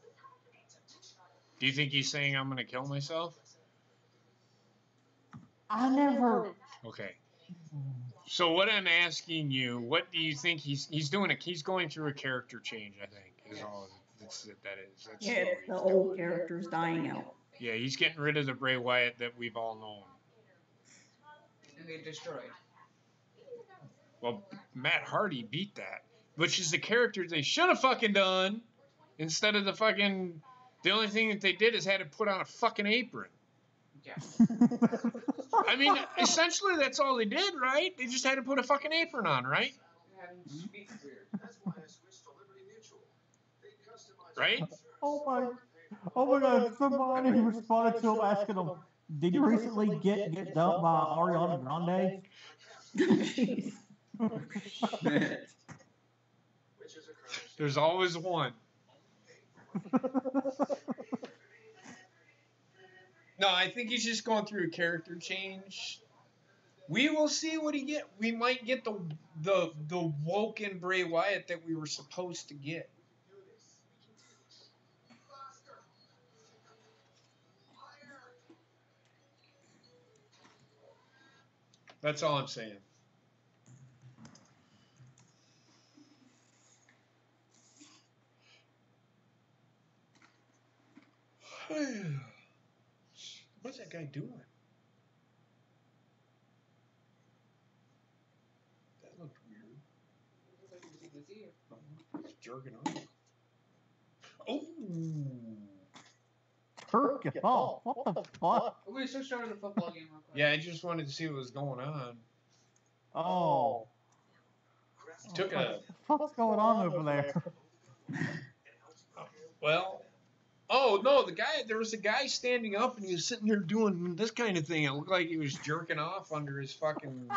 Do you think he's saying I'm going to kill myself? I never. Okay. So what I'm asking you, what do you think he's doing? He's going through a character change, I think, is all that is. That's Yeah, the old character's dying out. Yeah, he's getting rid of the Bray Wyatt that we've all known. And they destroyed. Well, Matt Hardy beat that, which is the character they should have fucking done instead of the only thing that they did is had to put on a fucking apron. Yeah. I mean, essentially that's all they did, right? They just had to put a fucking apron on, right? Right? Oh my God! Somebody responded to him asking him, "Did you recently get dumped by Ariana Grande?" Jeez. There's always one. No, I think he's just going through a character change. We will see what he get. We might get the woken Bray Wyatt that we were supposed to get. That's all I'm saying. What's that guy doing? That looked weird. He's jerking off. Oh! Jerking off? What the fuck? We should show the football game real quick. Yeah, I just wanted to see what was going on. Oh. Took a... What's going on over there? Well, Oh no, there was a guy standing up and he was sitting there doing this kind of thing. It looked like he was jerking off under his fucking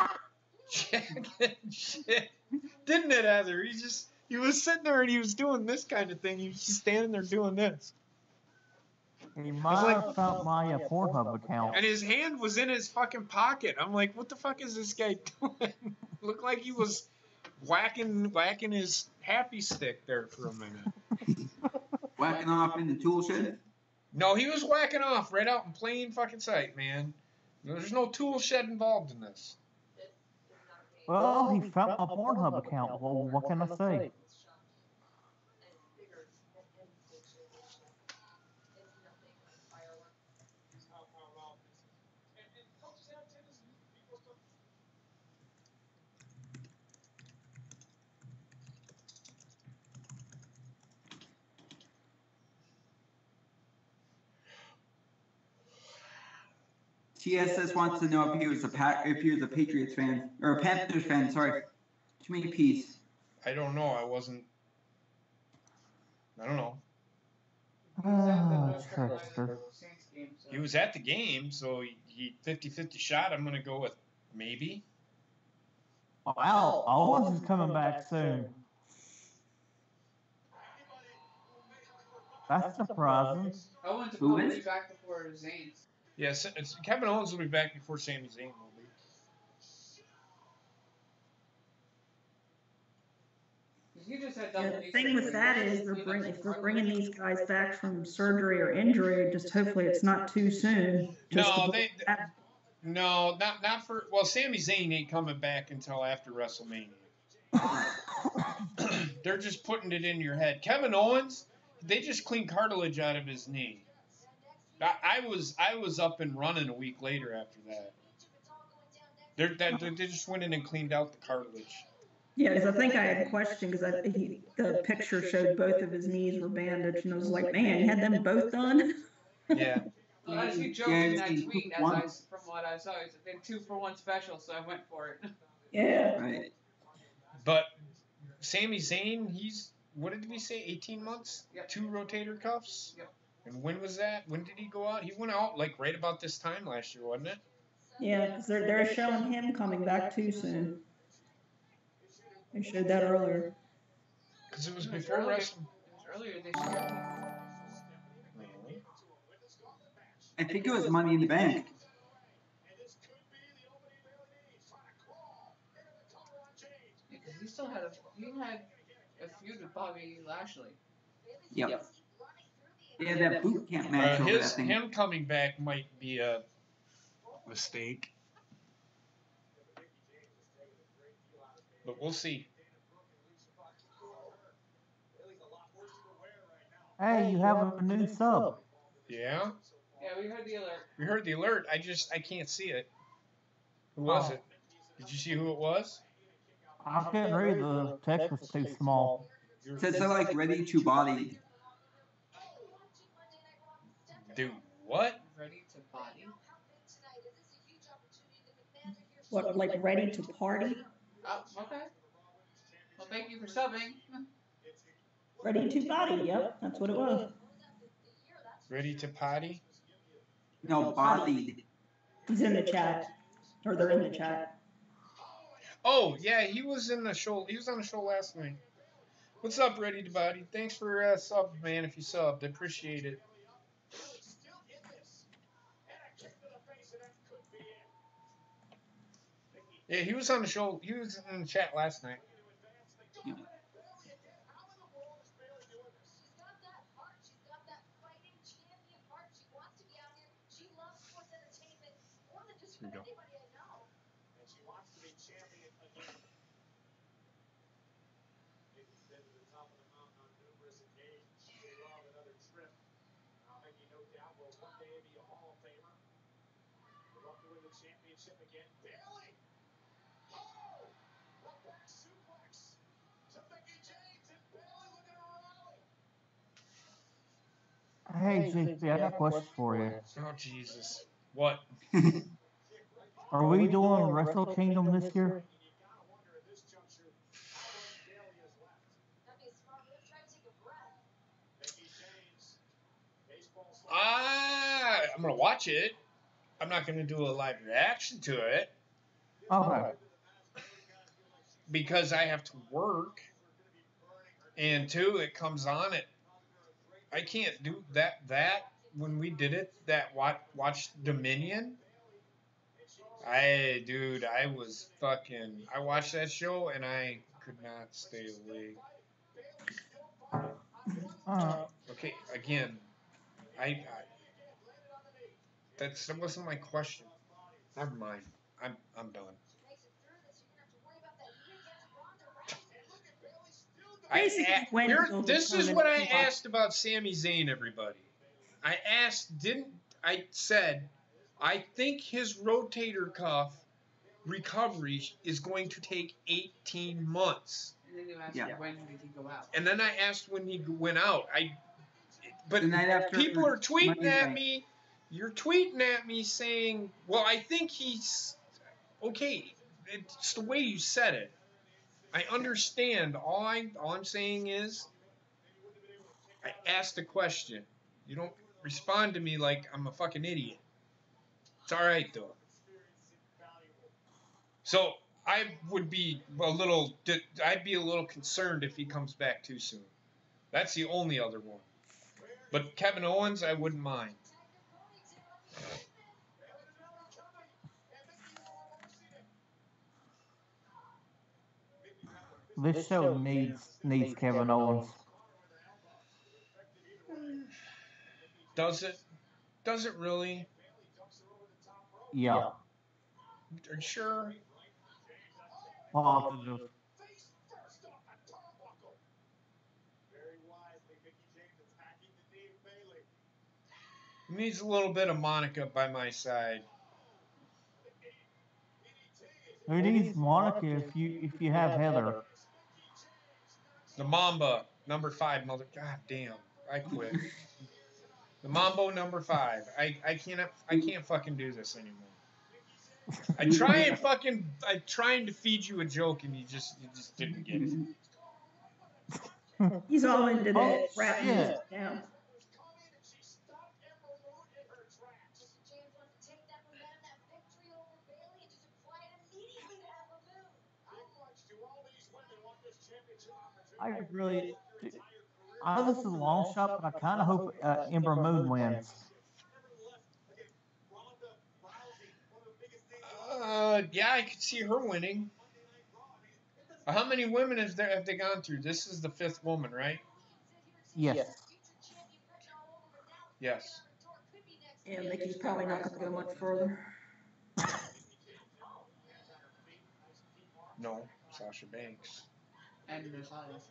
jacket and shit. Didn't it, Heather? He was sitting there and he was doing this kind of thing. He was just standing there doing this. He might have found my Pornhub account. And his hand was in his fucking pocket. I'm like, what the fuck is this guy doing? Looked like he was whacking his happy stick there for a minute. Whacking off in the tool shed? No, he was whacking off right out in plain fucking sight, man. There's no tool shed involved in this. Well, he found my Pornhub account. Well, what can I say? TSS wants to know if he was a Patriots fan or a Panthers fan. Sorry, too many P's. I don't know. I don't know. Trickster. He was at the game, so he 50-50 shot. I'm gonna go with maybe. Wow, Owens is coming back soon. That's surprising. Owens will be back before Zayn. Yes, Kevin Owens will be back before Sami Zayn will be. He just had The thing with that is if they're bringing these guys back from surgery or injury, just hopefully it's not too soon. No, not for. Well, Sami Zayn ain't coming back until after WrestleMania. They're just putting it in your head. Kevin Owens, they just cleaned cartilage out of his knee. I was up and running a week later after that. They just went in and cleaned out the cartilage. Yeah, because I think I had a question because the picture showed both of his knees were bandaged, and I was like, man, you had them both done? Yeah. Well, I see joked in that tweet, from what I saw, it's a 2-for-1 special, so I went for it. Yeah. Right. But Sami Zayn, what did we say, 18 months? Yep. 2 rotator cuffs? Yep. And when was that? When did he go out? He went out like right about this time last year, wasn't it? Yeah, because they're showing him coming back too soon. They showed that earlier. Because it was before WrestleMania. It was earlier this year. I think it was Money in the Bank. Because he still had a feud with Bobby Lashley. Yep. Yeah, that boot camp match over that thing. Him coming back might be a mistake. But we'll see. Hey, you have a new sub. Yeah? Yeah, we heard the alert. We heard the alert. I can't see it. Who was it? Did you see who it was? I couldn't read. The text was too small. It says they're like ready to body. Dude, what? Ready to body? What, like ready to party? Oh, okay. Well, thank you for subbing. Ready to body, yep, that's what it was. Ready to potty? No, bodied. He's in the chat. Or they're in the chat. Oh, yeah, he was in the show. He was on the show last night. What's up, Ready to Body? Thanks for sub, man, if you subbed. I appreciate it. Yeah, he was on the show. He was in the chat last night. Yeah. Here we go. And she wants to be champion again. Mickey's been to the top of the mountain on numerous occasions. She would love another trip. Mickey, no doubt, will one day be a Hall of Famer. Would love to win the championship again. Bailey! Oh! The back suplex to Mickey James, and Bailey looking to rally. Hey, JP, I got a question for you. Oh, Jesus. What? Are we doing Wrestle Kingdom this year? I'm gonna watch it. I'm not gonna do a live reaction to it Okay. because I have to work, and two, it comes on at. I can't do that. When we did it, that watch Dominion. I was fucking. I watched that show and I could not stay awake. Okay, again, I that wasn't my question. Never mind. I'm done. Basically, when This is what I asked about Sami Zayn, everybody. I said, I think his rotator cuff recovery is going to take 18 months. And then you asked when did he go out? And then I asked when he went out. But The night after people are tweeting Monday at night. me. You're tweeting at me saying, well, I think he's okay. It's the way you said it. I understand. All I'm saying is, I asked a question. You don't respond to me like I'm a fucking idiot. It's all right though. So I would be I'd be a little concerned if he comes back too soon. That's the only other one. But Kevin Owens, I wouldn't mind. This show needs Kevin Owens. Does it? Does it really? Yeah. Are you sure? Positive. He needs a little bit of Monica by my side. Who needs Monica if you have Heather? The Mamba, number 5, mother. God damn, I quit. The Mambo number 5. I can't fucking do this anymore. I'm trying to feed you a joke and you just didn't get it. he's all into that Oh, rap shit. music now. I know this is a long shot, but I kind of hope Ember Moon wins. Yeah, I could see her winning. How many women have they gone through? This is the 5th woman, right? Yes. Yes. Yeah, Mickey's probably not going to go much further. No, Sasha Banks And Natalia.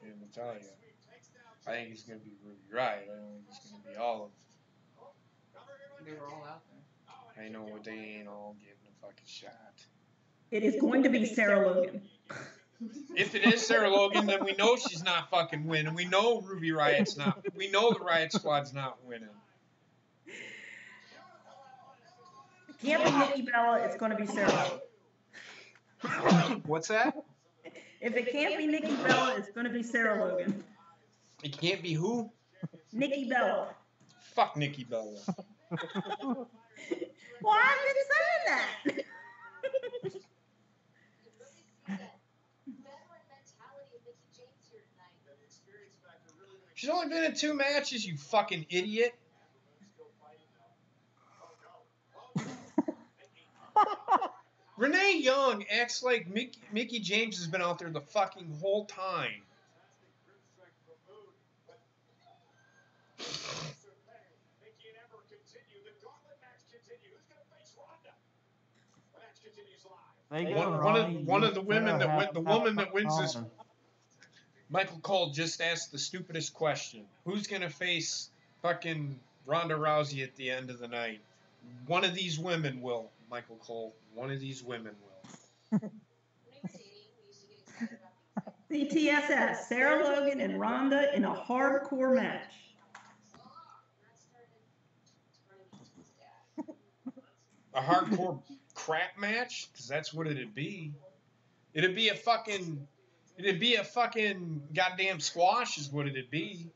and Natalia. I think it's going to be Ruby Riott. I don't think it's going to be Olive. They were all out there. I know they ain't all getting a fucking shot. It is going to be Sarah Logan. If it is Sarah Logan, then we know she's not fucking winning. We know Ruby Riott's not. We know the Riot Squad's not winning. It can't be Nikki Bella, it's going to be Sarah Logan. What's that? If it can't be Nikki Bella, it's going to be Sarah Logan. It can't be who? Nikki Bella. Fuck Nikki Bella. Well, I've been saying that. She's only been in 2 matches, you fucking idiot. Renee Young acts like Mickey James has been out there the fucking whole time. One of the women that went, the woman that wins this. Michael Cole just asked the stupidest question: who's gonna face fucking Ronda Rousey at the end of the night? One of these women will, Michael Cole. One of these women will. CTSS, Sarah Logan and Ronda in a hardcore match. A hardcore crap match? Because that's what it'd be. It'd be a fucking goddamn squash is what it'd be.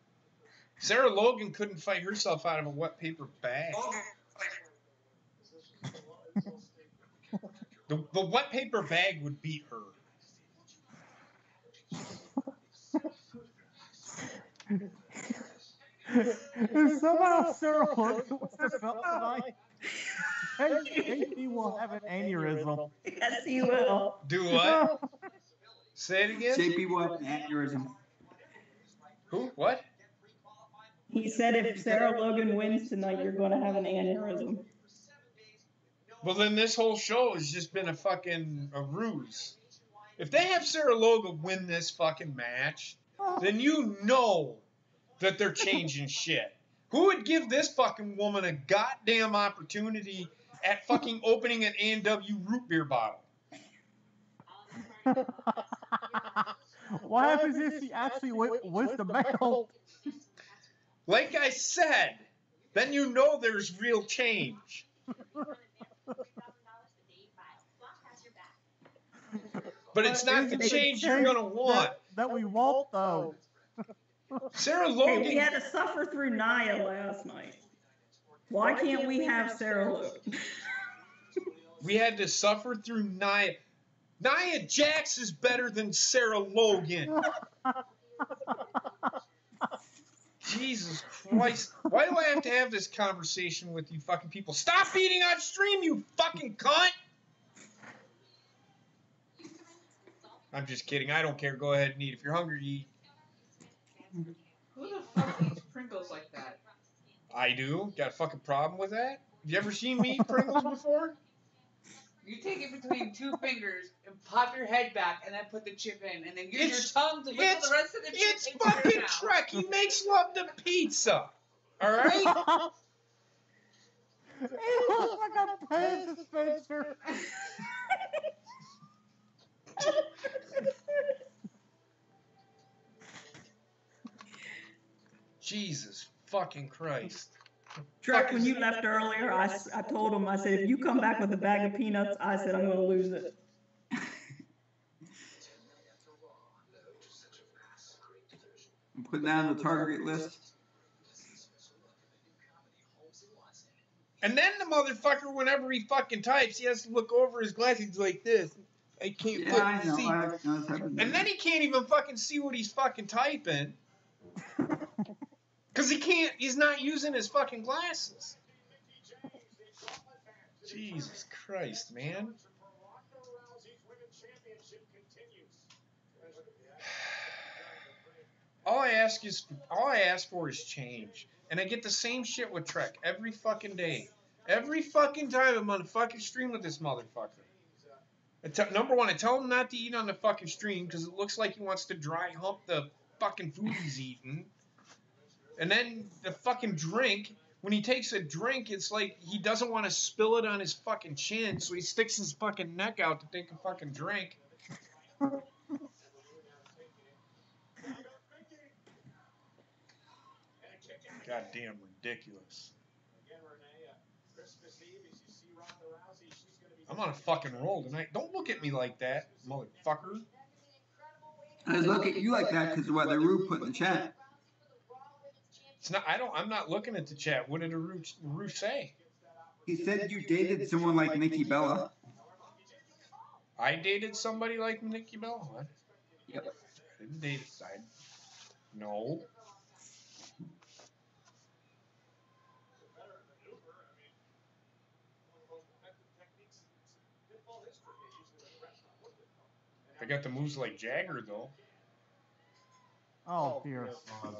Sarah Logan couldn't fight herself out of a wet paper bag. The wet paper bag would beat her. If somehow Sarah Logan was the belt tonight, JP will have an aneurysm. Yes, he will. Do what? Say it again? JP will have an aneurysm. Who? What? He said if Sarah Logan wins tonight, you're going to have an aneurysm. Well, then this whole show has just been a ruse. If they have Sarah Logan win this fucking match, then you know that they're changing shit. Who would give this fucking woman a goddamn opportunity at fucking opening an A&W root beer bottle? What happens if she actually wins the belt? Like I said, then you know there's real change. But it's not the change you're going to want. That we want, though. Sarah Logan. Hey, we had to suffer through Nia last night. Why can't we have Sarah Logan? We had to suffer through Nia. Nia Jax is better than Sarah Logan. Jesus Christ. Why do I have to have this conversation with you fucking people? Stop eating on stream, you fucking cunt! I'm just kidding. I don't care. Go ahead and eat. If you're hungry, eat. Who the fuck eats Pringles like that? I do. Got a fucking problem with that? Have you ever seen me eat Pringles before? You take it between two fingers and pop your head back and then put the chip in and then use your tongue to lick the rest of the chip. It's into your fucking mouth. Trek. He makes love to pizza. Alright? It looks like a pen dispenser. Jesus fucking Christ. Trek, when you left earlier, I told him, I said, if you come back with a bag of peanuts, I said, I'm going to lose it. I'm putting that on the target list. And then the motherfucker, whenever he fucking types, he has to look over his glasses like this. I can't fucking see. And then he can't even fucking see what he's fucking typing. Because he's not using his fucking glasses. Jesus Christ, man. All I ask for is change. And I get the same shit with Trek every fucking day. Every fucking time I'm on a fucking stream with this motherfucker. Number one, I tell him not to eat on the fucking stream because it looks like he wants to dry hump the fucking food he's eating. And then the fucking drink, when he takes a drink, it's like he doesn't want to spill it on his fucking chin, so he sticks his fucking neck out to take a fucking drink. Goddamn ridiculous. I'm on a fucking roll tonight. Don't look at me like that, motherfucker. I just look at you like that because of what the Rube put in the chat. It's not. I'm not looking at the chat. What did Rue say? He said you dated someone like Nikki Bella. I dated somebody like Nikki Bella. What? Yep. I didn't date. No. I got the moves like Jagger though. Oh dear God.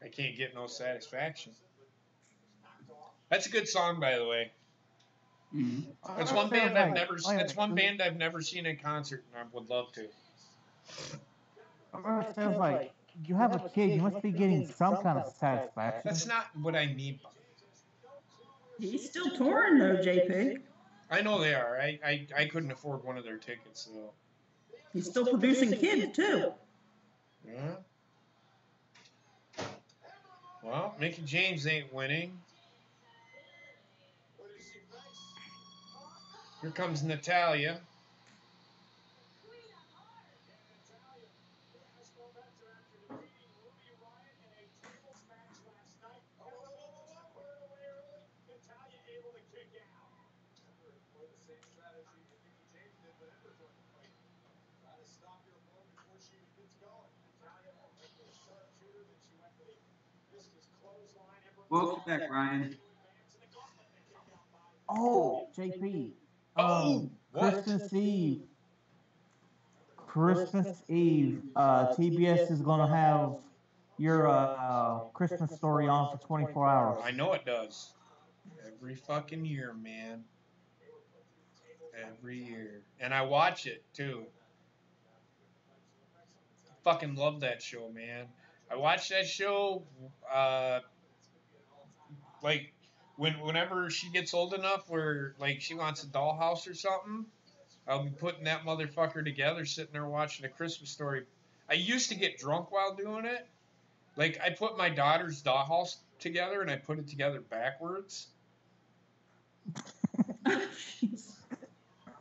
I can't get no satisfaction. That's a good song, by the way. Mm-hmm. That's one band I've never. That's one band I've never seen in concert, and I would love to. It sounds like you have a kid. You must be getting some kind of satisfaction. That's not what I mean. He's still touring, though, JP. I know they are. I couldn't afford one of their tickets, so. He's still producing kids, too. Yeah. Well, Mickey James ain't winning. Here comes Natalia. Welcome back, Ryan. Oh, JP. Oh, what? Christmas Eve, TBS is gonna have your Christmas story on for 24 hours. I know it does. Every fucking year, man. Every year. And I watch it, too. Fucking love that show, man. I watch that show, like, whenever she gets old enough where, like, she wants a dollhouse or something, I'll be putting that motherfucker together, sitting there watching A Christmas Story. I used to get drunk while doing it. Like, I put my daughter's dollhouse together, and I put it together backwards.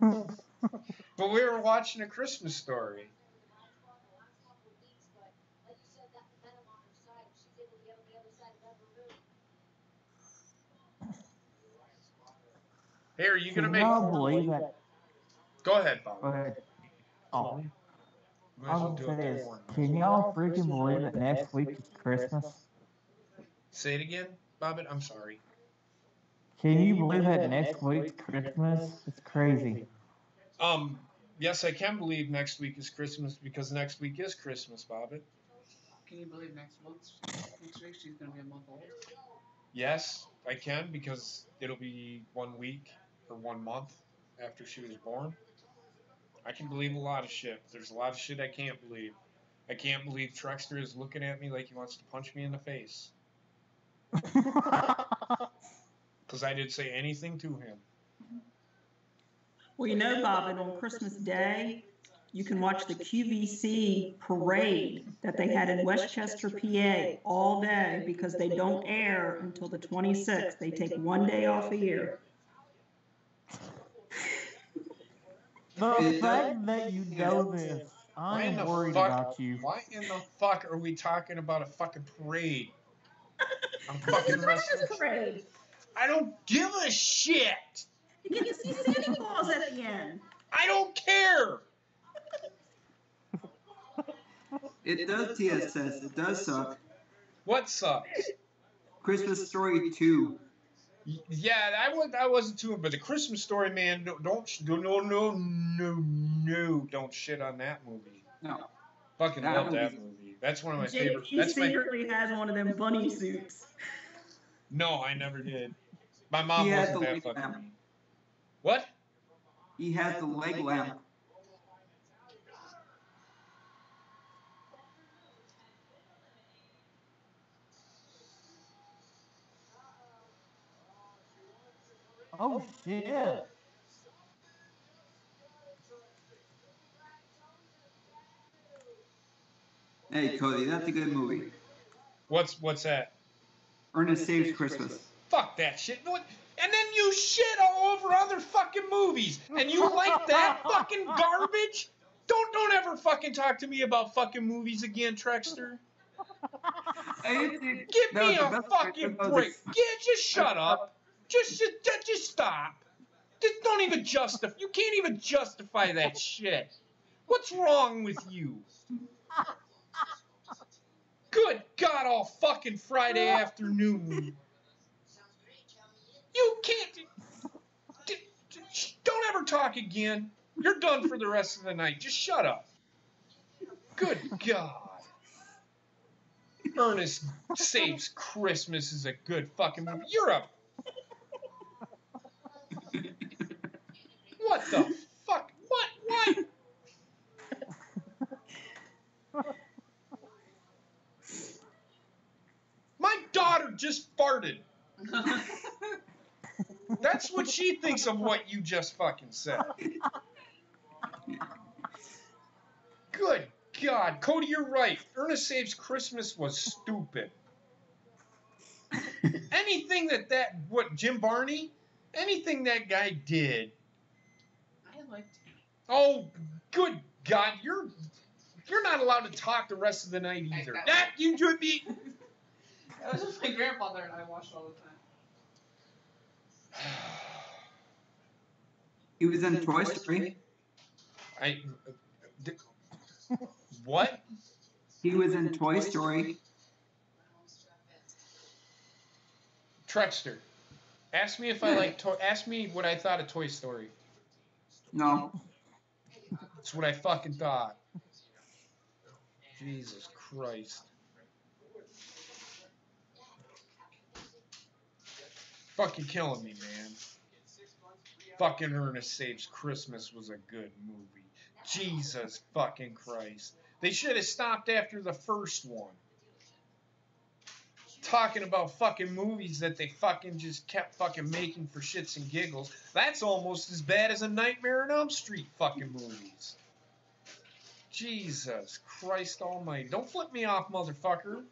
But we were watching A Christmas Story. Hey, are you gonna make? Y'all believe that? Go ahead, Bob. Go ahead. Oh, Might I as well was do gonna it say this. before. Can y'all freaking believe that next week is Christmas? Say it again, Bobbit. I'm sorry. Can you believe that next week's Christmas? It's crazy. Yes, I can believe next week is Christmas because next week is Christmas, Bobbit. Can you believe next week she's gonna be a month old? Yes, I can because it'll be 1 week or 1 month after she was born. I can believe a lot of shit. There's a lot of shit I can't believe. I can't believe Trexter is looking at me like he wants to punch me in the face. Because I didn't say anything to him. Well, you know, Bobbin, on Christmas Day, you can watch the QVC parade that they had in Westchester, PA all day because they don't air until the 26th. They take 1 day off a year. The fact that you know this, I am worried about you. Why in the fuck are we talking about a fucking parade? I'm fucking wrestling. Parade. I don't give a shit. You get to see Santa Claus at the end. I don't care. It does, TSS. It does suck. What sucks? Christmas Story 2. Yeah, I wasn't too, but the Christmas Story, man, don't shit on that movie. No. Fucking That love that movie. movie. That's one of my JP favorite. That's my. secretly has one of them bunny suits. No, I never did. My mom He has wasn't the that leg fucking lamp. mean. What? He has the leg lamp. Oh shit! Hey, Cody, that's a good movie. What's that? Ernest Saves Christmas. Fuck that shit. And then you shit all over other fucking movies, and you like that fucking garbage? Don't ever fucking talk to me about fucking movies again, Trexter. Give Give me a fucking break. Yeah, just shut up. Just stop. Just don't even justify. You can't even justify that shit. What's wrong with you? Good God, all fucking Friday afternoon. You can't. Don't ever talk again. You're done for the rest of the night. Just shut up. Good God. Ernest Saves Christmas is a good fucking movie. You're a. What the fuck? What? Why? My daughter just farted. That's what she thinks of what you just fucking said. Good God. Cody, you're right. Ernest Saves Christmas was stupid. Anything what, Jim Barney? Anything that guy did. I liked it. Oh, good God. You're not allowed to talk the rest of the night either. That you should be. That was just my grandfather and I watched all the time. He was in Toy Story. What? He was in Toy Story. Trexter, ask me if I like. Ask me what I thought of Toy Story. No. That's what I fucking thought. Jesus Christ. Fucking killing me, man. Fucking Ernest Saves Christmas was a good movie. Jesus fucking Christ. They should have stopped after the first one. Talking about fucking movies that they fucking just kept fucking making for shits and giggles. That's almost as bad as a Nightmare on Elm Street fucking movies. Jesus Christ almighty. Don't flip me off, motherfucker.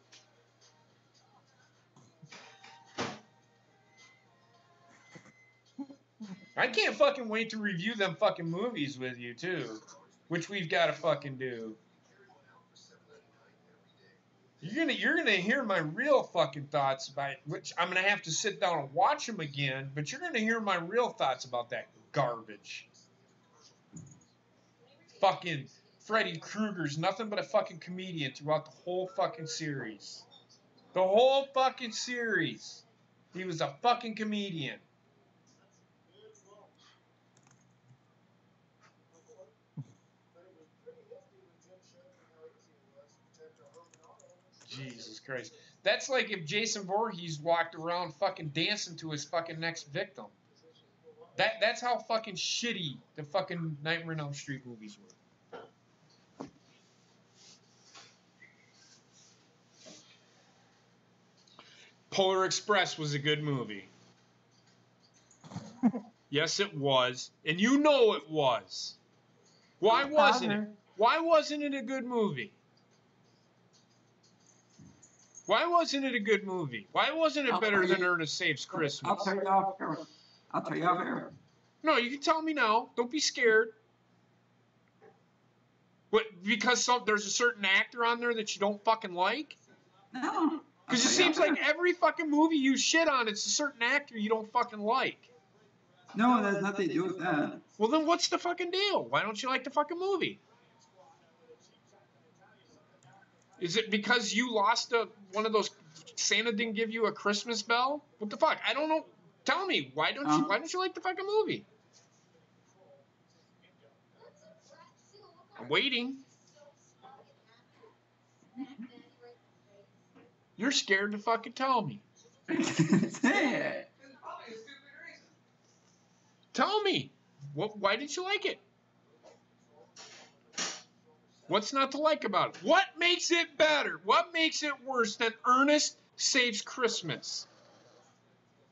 I can't fucking wait to review them fucking movies with you, too. Which we've got to fucking do. You're gonna hear my real fucking thoughts about it, which I'm gonna have to sit down and watch them again, but you're gonna hear my real thoughts about that garbage. Fucking Freddy Krueger's nothing but a fucking comedian throughout the whole fucking series. The whole fucking series. He was a fucking comedian. Jesus Christ. That's like if Jason Voorhees walked around fucking dancing to his fucking next victim. That's how fucking shitty the fucking Nightmare on Elm Street movies were. Polar Express was a good movie. Yes, it was. And you know it was. Why wasn't it? Why wasn't it a good movie? Why wasn't it a good movie? Why wasn't it better than Ernest Saves Christmas? I'll tell you off air. I'll tell you off air. No, you can tell me now. Don't be scared. What? Because there's a certain actor on there that you don't fucking like? No. Because it seems like every fucking movie you shit on, it's a certain actor you don't fucking like. No, that has nothing to do with that. Well, then what's the fucking deal? Why don't you like the fucking movie? Is it because you lost one of those? Santa didn't give you a Christmas bell? What the fuck? I don't know. Tell me, why don't you like the fucking movie? I'm waiting. You're scared to fucking tell me. Say it. Tell me. Why did you like it? What's not to like about it? What makes it better? What makes it worse than Ernest Saves Christmas?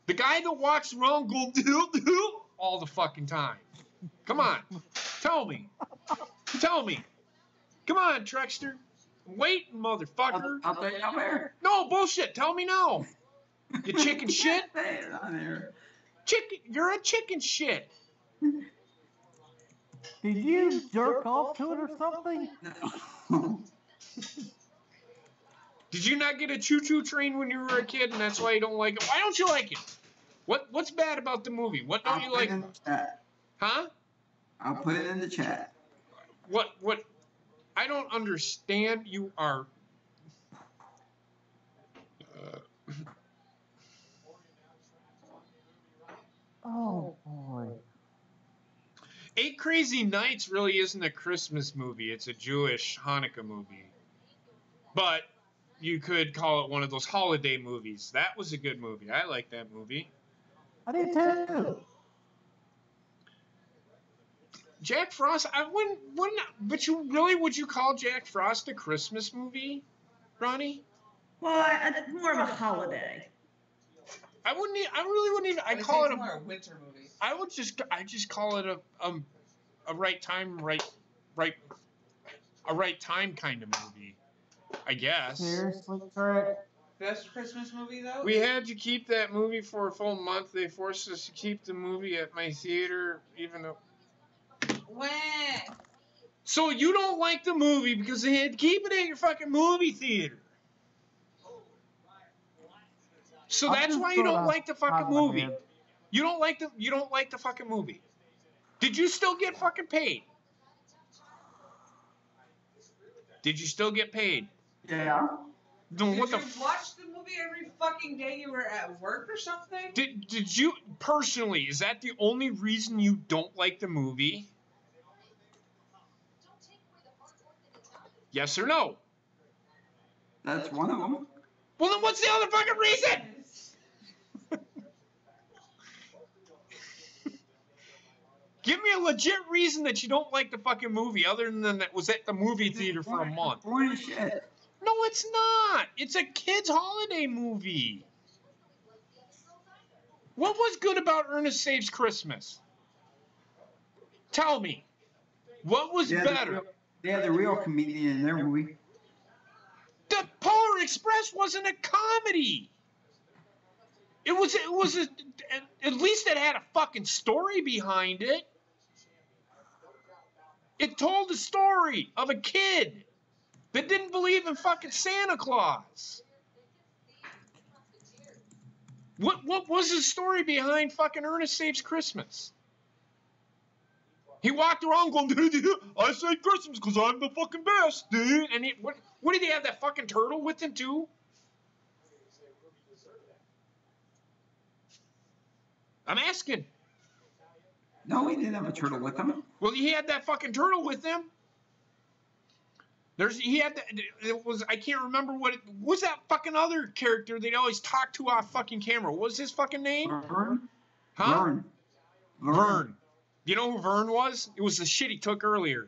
The guy that walks around go do all the fucking time. Come on. Tell me. Tell me. Come on, Trexter. I'm waiting, motherfucker. I'll tell you out there. No, bullshit. Tell me now. You chicken shit. Say it on there. Chicken. You're a chicken shit. Did you jerk off to it or something? No. Did you not get a choo-choo train when you were a kid, and that's why you don't like it? Why don't you like it? What's bad about the movie? What don't you like? Huh? I'll put it in the chat. What? I don't understand. You are. Oh boy. 8 Crazy Nights really isn't a Christmas movie. It's a Jewish Hanukkah movie. But you could call it one of those holiday movies. That was a good movie. I like that movie. I did too. Jack Frost, I wouldn't, but would you call Jack Frost a Christmas movie, Ronnie? Well, it's more of a holiday. I really wouldn't even, I call it a winter movie. I just call it a right time, a right time kind of movie, I guess. Seriously, Trek? Best Christmas movie, though? We had to keep that movie for a full month. They forced us to keep the movie at my theater, even though... When? So you don't like the movie because they had to keep it at your fucking movie theater. So that's why you don't like the fucking movie. You don't like the fucking movie. Did you still get fucking paid? Did you still get paid? Yeah. Then what Did the you watch the movie every fucking day you were at work or something? Did you personally? Is that the only reason you don't like the movie? Yes or no? That's one of them. Well, then what's the other fucking reason? Give me a legit reason that you don't like the fucking movie, other than that was at the movie theater for a month. Boring as shit. No, it's not. It's a kid's holiday movie. What was good about Ernest Saves Christmas? Tell me. What was better? They had the real comedian in their movie. The Polar Express wasn't a comedy. It was at least it had a fucking story behind it. It told the story of a kid that didn't believe in fucking Santa Claus. What was the story behind fucking Ernest Saves Christmas? He walked around going, I saved Christmas because I'm the fucking best, dude. And what did he have, that fucking turtle with him too? I'm asking. No, he didn't have a turtle with him. Well, he had that fucking turtle with him. He had that, it was, I can't remember what it was, that fucking other character they'd always talk to off fucking camera. What was his fucking name? Vern? Huh? Vern. Do you know who Vern was? It was the shit he took earlier.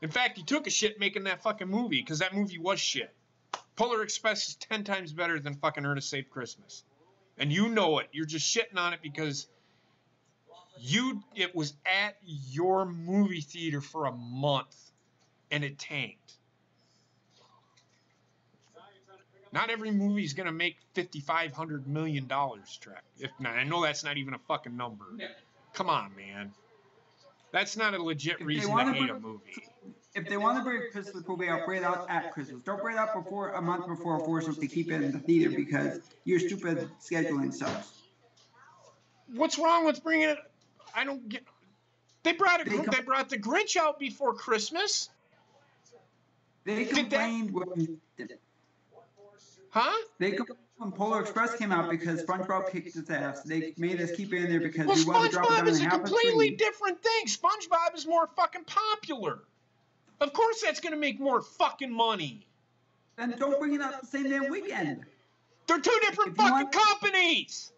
In fact, he took a shit making that fucking movie, because that movie was shit. Polar Express is 10 times better than fucking Ernest Saved Christmas. And you know it. You're just shitting on it because it was at your movie theater for a month and it tanked. Not every movie is going to make $5,500 million, Trek. If not, I know that's not even a fucking number. Come on, man. That's not a legit reason to hate a movie. If they want to bring a Christmas movie out, bring it out at Christmas. Don't bring it out before a month before, force us to keep it in the theater because your stupid scheduling sucks. What's wrong with bringing it? I don't get. They brought the Grinch out before Christmas. They complained They complained when Polar Express came out because SpongeBob kicked its ass. They made us keep it in there because we wanted to drop it down SpongeBob is in a half completely screen. different thing. SpongeBob is more fucking popular. Of course that's going to make more fucking money. Then don't bring it out the same damn weekend. They're two different fucking companies.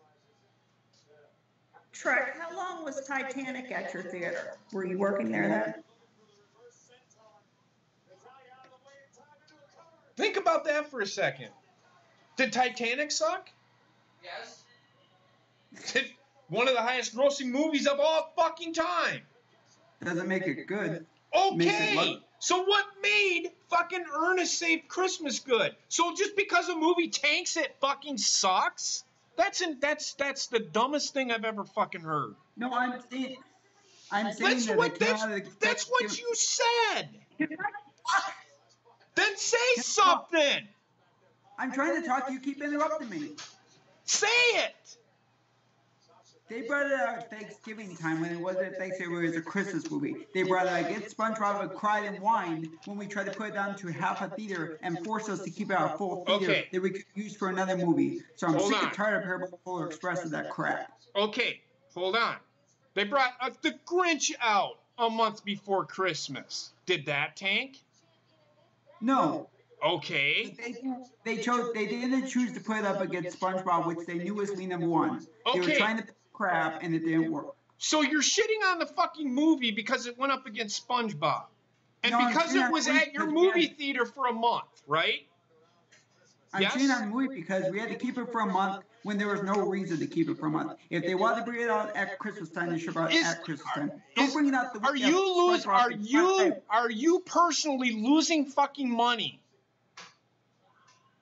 Trek, how long was Titanic at your theater? Were you working there then? Think about that for a second. Did Titanic suck? Yes. One of the highest grossing movies of all fucking time. Doesn't make it good. Okay. So what made fucking Ernest Save Christmas good? So just because a movie tanks, it fucking sucks? That's the dumbest thing I've ever fucking heard. No, I'm saying that's what you said. Then say something. I'm trying to talk to you. Keep interrupting me. Say it. They brought it out at Thanksgiving time when it wasn't Thanksgiving, it was a Christmas movie. They brought it out against SpongeBob and cried and whined when we tried to put it down to half a theater and force us to keep it out full theater that we could use for another movie. So I'm sick and tired of hearing about Polar Express and that crap. Okay, hold on. They brought the Grinch out a month before Christmas. Did that tank? No. Okay. They didn't choose to put it up against SpongeBob, which they knew was number one. They were trying to crap and it didn't work. So you're shitting on the fucking movie because it went up against SpongeBob. And because it was at your movie theater for a month, right? I'm shitting on the movie because we had to keep it for a month when there was no reason to keep it for a month. If they wanted to bring it out at Christmas time, they should bring it out at Christmas time. Don't bring it out the weekend. Are you personally losing fucking money?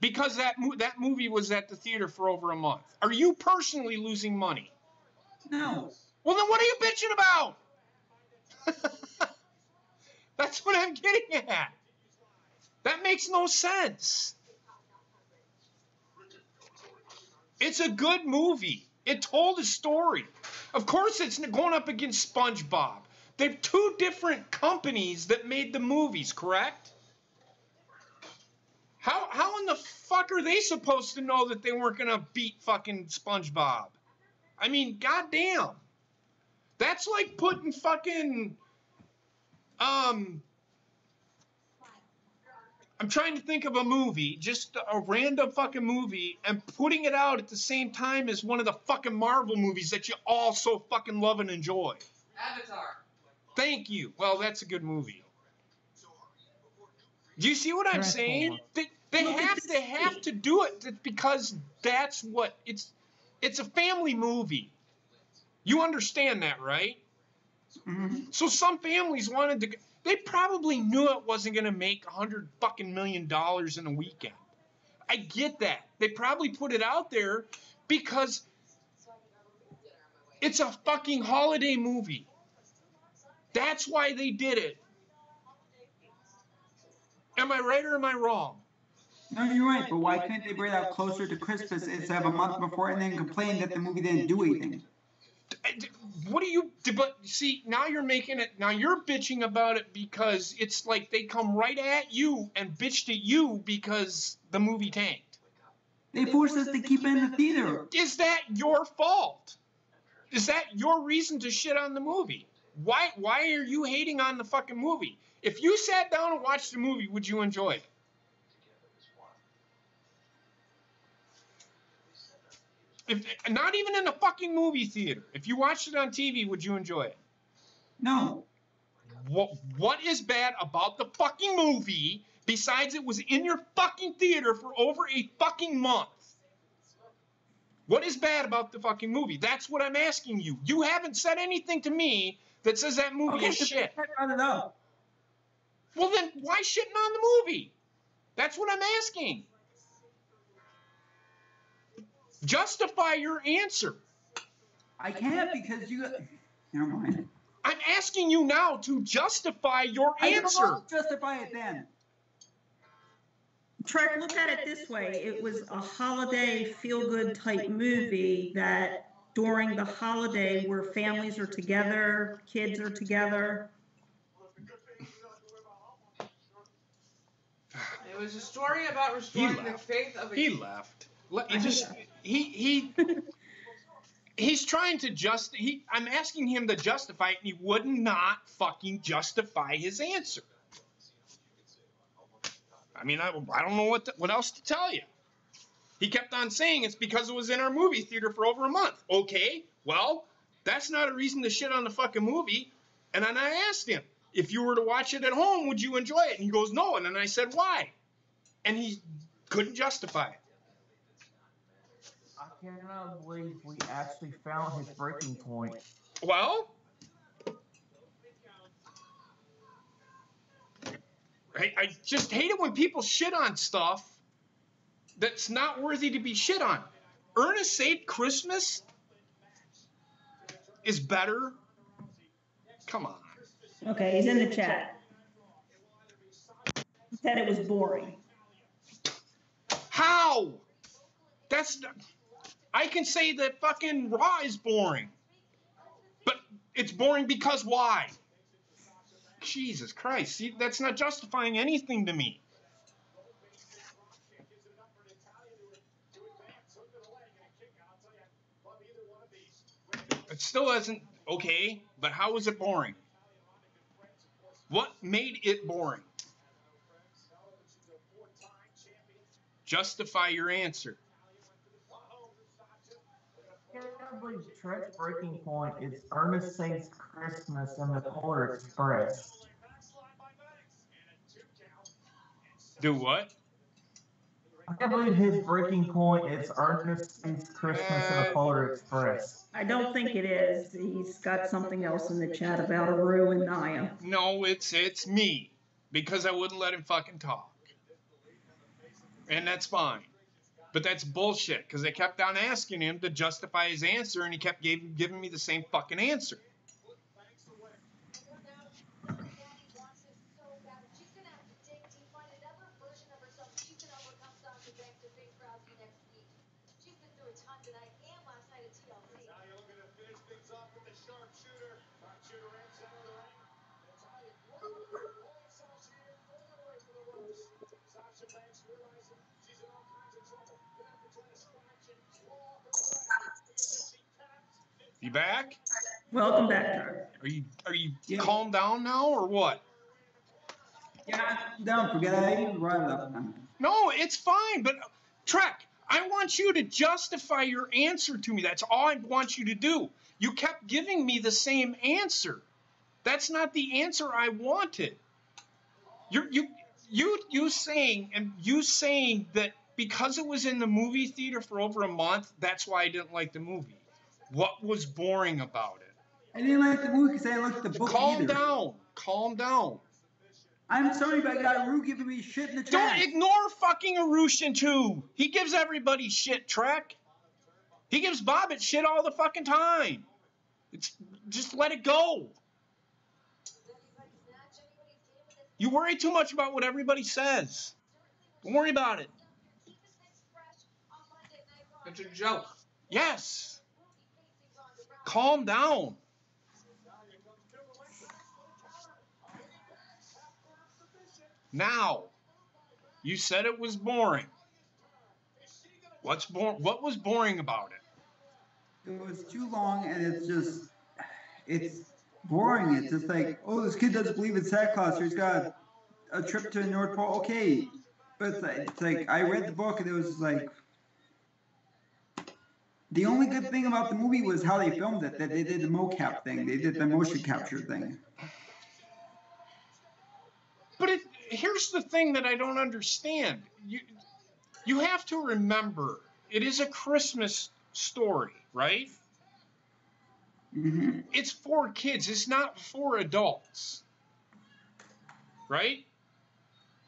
Because that movie was at the theater for over a month. Are you personally losing money? No. Well, then what are you bitching about? That's what I'm getting at. That makes no sense. It's a good movie. It told a story. Of course it's going up against SpongeBob. They're two different companies that made the movies, correct? How in the fuck are they supposed to know that they weren't gonna beat fucking SpongeBob? I mean, goddamn. That's like putting fucking I'm trying to think of a movie, just a random fucking movie, and putting it out at the same time as one of the fucking Marvel movies that you all so fucking love and enjoy. Avatar. Thank you. Well, that's a good movie. Do you see what I'm saying? They have to do it because that's what it's a family movie. You understand that, right? Mm-hmm. So some families wanted to. They probably knew it wasn't going to make $100 fucking million in a weekend. I get that. They probably put it out there because it's a fucking holiday movie. That's why they did it. Am I right or am I wrong? No, you're right, but why couldn't they bring it out closer to Christmas instead of a month before and then complain that the movie didn't do anything? What do you? But see, now you're making it. Now you're bitching about it because it's like they come right at you and bitched at you because the movie tanked. They forced us to keep it in the theater. Is that your fault? Is that your reason to shit on the movie? Why are you hating on the fucking movie? If you sat down and watched the movie, would you enjoy it? If, not even in a fucking movie theater. If you watched it on TV, would you enjoy it? No. What is bad about the fucking movie besides it was in your fucking theater for over a fucking month? What is bad about the fucking movie? That's what I'm asking you. You haven't said anything to me that says that movie is shit. I don't know. Well, then why shitting on the movie? That's what I'm asking. Justify your answer. I can't because you... Never mind. I'm asking you now to justify your answer. I won't justify it then. Trek, look at it this way. It was a holiday feel-good type movie that during the holiday where families are together, kids are together. It was a story about restoring the faith of a... He left. He's trying to I'm asking him to justify it, and he would not fucking justify his answer. I mean, I don't know what else to tell you. He kept on saying it's because it was in our movie theater for over a month. Okay, well, that's not a reason to shit on the fucking movie. And then I asked him, if you were to watch it at home, would you enjoy it? And he goes, no. And then I said, why? And he couldn't justify it. I cannot believe we actually found his breaking point. Well, I just hate it when people shit on stuff that's not worthy to be shit on. Ernest Saved Christmas is better. Come on. Okay, he's in the chat. He said it was boring. How? I can say that fucking Raw is boring. But it's boring because why? Jesus Christ. See, that's not justifying anything to me. It still isn't okay, but how is it boring? What made it boring? Justify your answer. I cannot believe Trek's breaking point is Ernest Saves Christmas and the Polar Express. Do what? I can't believe his breaking point is Ernest Saves Christmas and the Polar Express. I don't think it is. He's got something else in the chat about Aru and Naya. No, it's me. Because I wouldn't let him fucking talk. And that's fine. But that's bullshit, because I kept on asking him to justify his answer, and he kept giving me the same fucking answer. You back? Welcome back, Trevor. Are you Yeah. calmed down now or what? Yeah, don't forget I even brought it up now. No, it's fine, but Trek, I want you to justify your answer to me. That's all I want you to do. You kept giving me the same answer. That's not the answer I wanted. You saying that because it was in the movie theater for over a month, that's why I didn't like the movie. What was boring about it? I didn't like the movie because I didn't like the book Calm either. down. Calm down. I'm sorry, but I got Rue giving me shit in the chat. Don't ignore fucking Arushin too. He gives everybody shit, Trek. He gives Bobbitt shit all the fucking time. It's just let it go. You worry too much about what everybody says. Don't worry about it. It's a joke. Yes. Calm down. Now, you said it was boring. What was boring about it? It was too long, and it's boring. It's just like, oh, this kid doesn't believe in Santa Claus, so he's got a trip to the North Pole. Okay, but it's like I read the book, and it was like the only good thing about the movie was how they filmed it. That they did the mocap thing, they did the motion capture thing. But here's the thing that I don't understand. You have to remember, it is a Christmas story, right? Mm-hmm. It's for kids. It's not for adults. Right?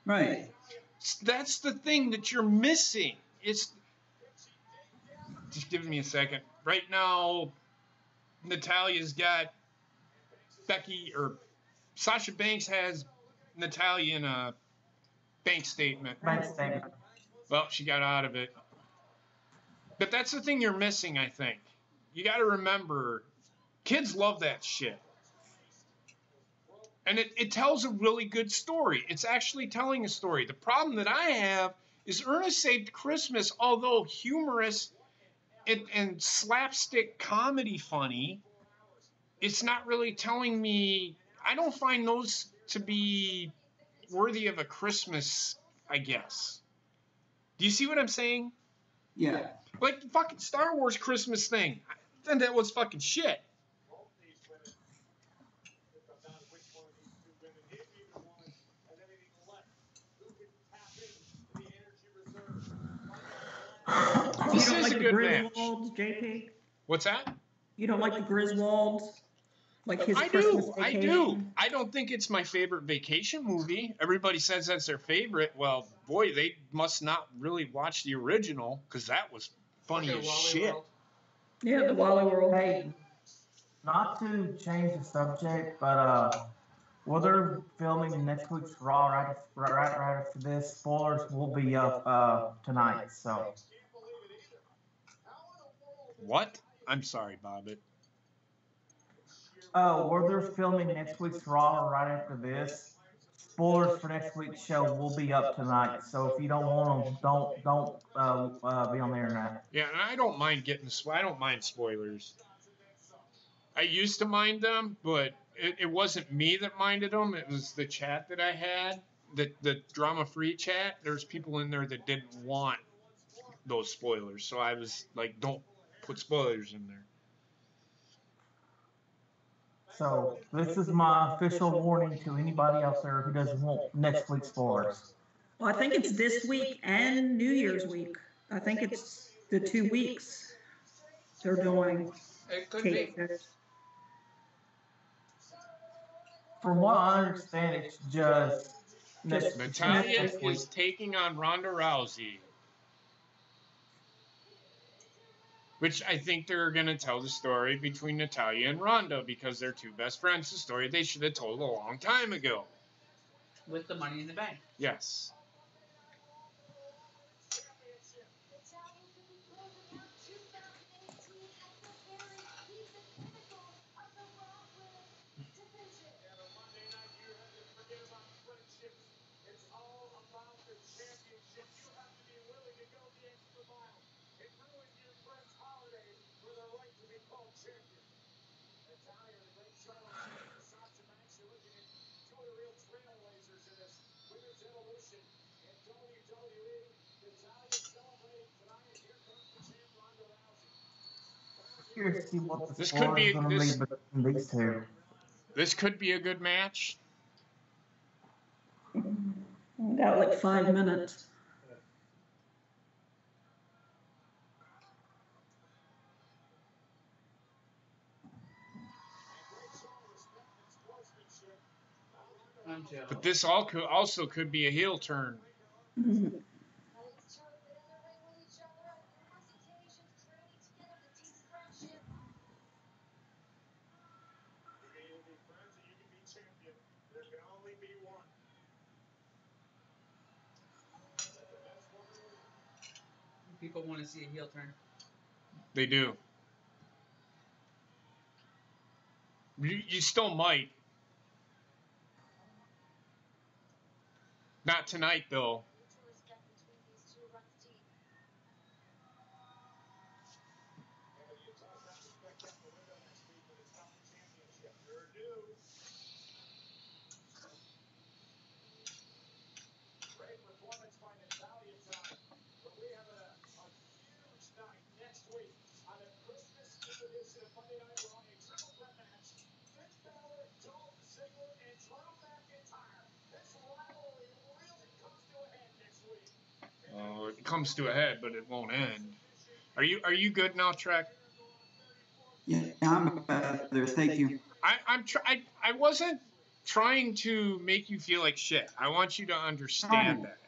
Right. That's the thing that you're missing. It's just give me a second. Right now, Natalia's got Becky, or Sasha Banks has Natalia in a bank statement. Bank statement. Well, she got out of it. But that's the thing you're missing, I think. You got to remember, kids love that shit. And it tells a really good story. It's actually telling a story. The problem that I have is Ernest Saved Christmas, although humorous and slapstick comedy funny, it's not really telling me. I don't find those to be worthy of a Christmas, I guess. Do you see what I'm saying? Yeah. Like the fucking Star Wars Christmas thing. And that was fucking shit. You This don't is like a the good match. Griswolds, JP? What's that? You don't like the Griswolds? Like his I Christmas do. Vacation? I don't think it's my favorite vacation movie. Everybody says that's their favorite. Well, boy, they must not really watch the original, because that was funny as shit. World. Yeah, the Wally World. Hey, not to change the subject, but well, they're filming next week's Raw right after this. Spoilers will be up tonight, so. What? I'm sorry, Bobbitt. Where they're filming next week's Raw right after this. Spoilers for next week's show will be up tonight, so if you don't want them, don't be on the internet. Yeah, and I don't mind I don't mind spoilers. I used to mind them, but it wasn't me that minded them. It was the chat that I had, the drama-free chat. There's people in there that didn't want those spoilers, so I was like, don't put spoilers in there. So this is my official warning to anybody out there who doesn't want next week's spoilers. Well, I think it's this week and New Year's week. I think it's the 2 weeks they're doing. It could be. From what I understand, it's just Natalia is taking on Ronda Rousey, which I think they're going to tell the story between Natalia and Ronda because they're two best friends. The story they should have told a long time ago. With the Money in the Bank. Yes. It's all about the championship. You have to be willing to go the extra mile and ruin your friend's holiday for the right to be called champion. Natalya and the great Charlotte taking the Sasha match. You're looking at two of the real trailblazers in this women's evolution in WWE. Natalya celebrating tonight, and here comes the champ Ronda Rousey. Curious to see what the This could score be is going to this. be between these two. This could be a good match. We got like 5 minutes. I'm jealous. But this also could be a heel turn. Mhm. You can either be friends or you can be champion. There can only be one. The best woman in the ring. People want to see a heel turn. They do. You still might. Not tonight, though. And you talk about respect out the window next week when it's about the championship. Sure do. Great performance by Natalya tonight. But we have a huge night next week on the Christmas Eve edition of Monday Night Raw, a triple threat match. Finn Balor, Dolph Ziggler, and Drew McIntyre. This rivalry really comes to a head next week. Oh, it comes to a head, but it won't end. Are you good now, Trek? Yeah, I'm better. Thank you. I wasn't trying to make you feel like shit. I want you to understand that.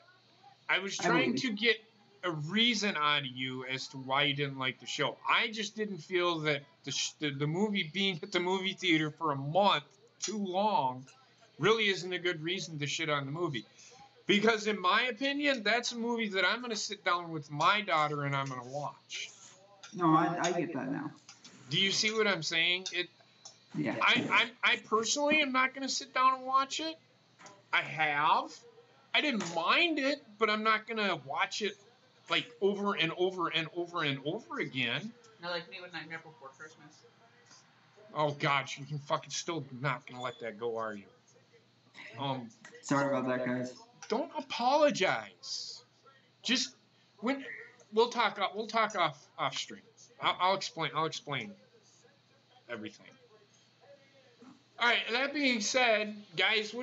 I was trying to get a reason out of you as to why you didn't like the show. I just didn't feel that the movie being at the movie theater for a month too long really isn't a good reason to shit on the movie. Because in my opinion, that's a movie that I'm going to sit down with my daughter and I'm going to watch. No, I get that now. Do you see what I'm saying? Yeah. I personally am not going to sit down and watch it. I have. I didn't mind it, but I'm not going to watch it like over and over and over and over again. Not like me with Nightmare Before Christmas. Oh, God, you can fucking still not going to let that go, are you? Sorry about that, guys. Don't apologize. Just we'll talk off stream. I'll explain everything. All right. That being said, guys,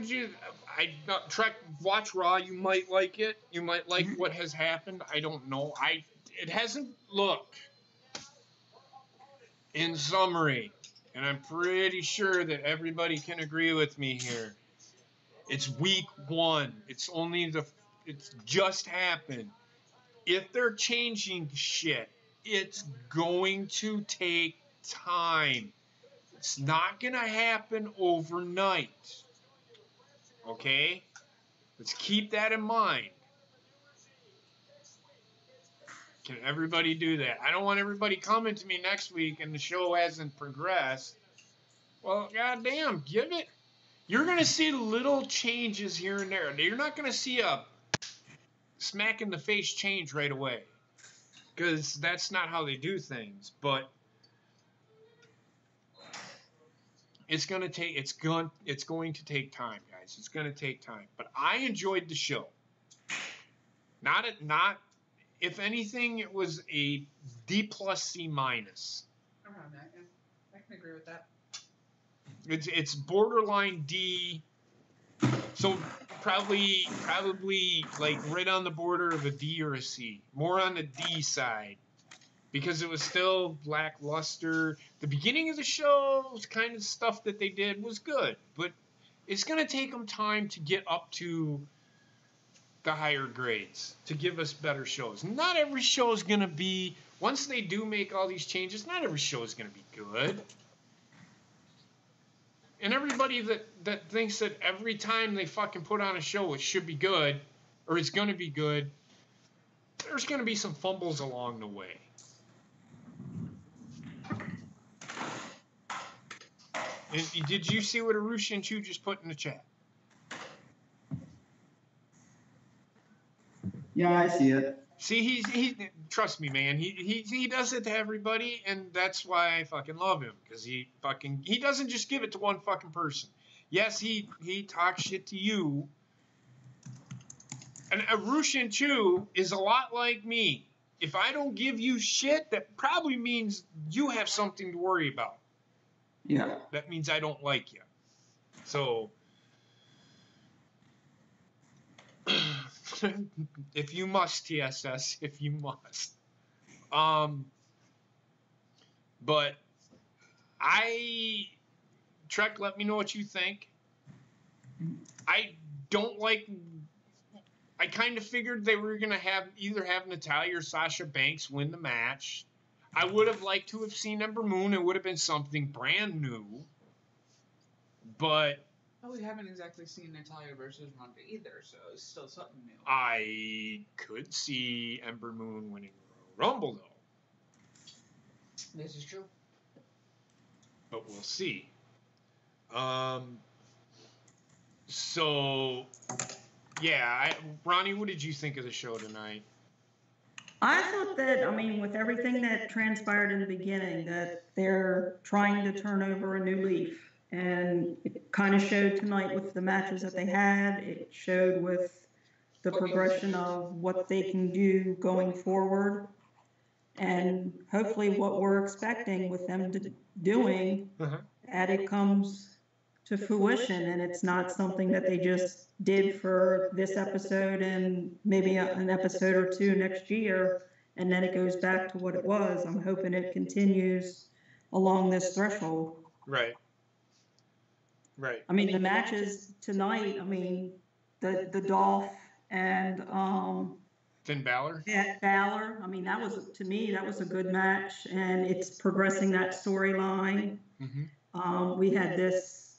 Trek, watch Raw. You might like it. You might like what has happened. I don't know. It hasn't looked. In summary, and I'm pretty sure that everybody can agree with me here. It's week 1. It's just happened. If they're changing shit, it's going to take time. It's not going to happen overnight. Okay? Let's keep that in mind. Can everybody do that? I don't want everybody coming to me next week and the show hasn't progressed. Well, goddamn, give it. You're going to see little changes here and there. You're not going to see a smack in the face change right away, because that's not how they do things. But it's going to take time, guys. It's going to take time. But I enjoyed the show. Not if anything, it was a D plus C minus. Around that, yeah. I can agree with that. It's borderline D, so probably like right on the border of a D or a C. More on the D side, because it was still lackluster. The beginning of the show, kind of stuff that they did was good, but it's gonna take them time to get up to the higher grades to give us better shows. Not every show is gonna be, once they do make all these changes, not every show is gonna be good. And everybody that thinks that every time they fucking put on a show it should be good, or it's going to be good, there's going to be some fumbles along the way. And did you see what Arushi and Chu just put in the chat? Yeah, I see it. See, he trust me, man. He does it to everybody, and that's why I fucking love him, because he doesn't just give it to one fucking person. Yes, he talks shit to you. And Rushin Chu is a lot like me. If I don't give you shit, that probably means you have something to worry about. Yeah. That means I don't like you. So, if you must, TSS, if you must. But Trek, let me know what you think. I don't like. I kind of figured they were gonna either have Natalya or Sasha Banks win the match. I would have liked to have seen Ember Moon. It would have been something brand new. But Oh, we haven't exactly seen Natalya versus Ronda either, so it's still something new. I could see Ember Moon winning the Royal Rumble, though. This is true. But we'll see. So, yeah, Ronnie, what did you think of the show tonight? I thought that, I mean, with everything that transpired in the beginning, that they're trying to turn over a new leaf. And it kind of showed tonight with the matches that they had. It showed with the progression of what they can do going forward. And hopefully what we're expecting with them doing, that it comes to fruition. And it's not something that they just did for this episode and maybe an episode or two next year, and then it goes back to what it was. I'm hoping it continues along this threshold. Right. Right. I mean, the matches tonight, I mean, the Dolph and Finn Balor? Yeah, Balor. I mean, that was, to me, that was a good match, and it's progressing that storyline. We had this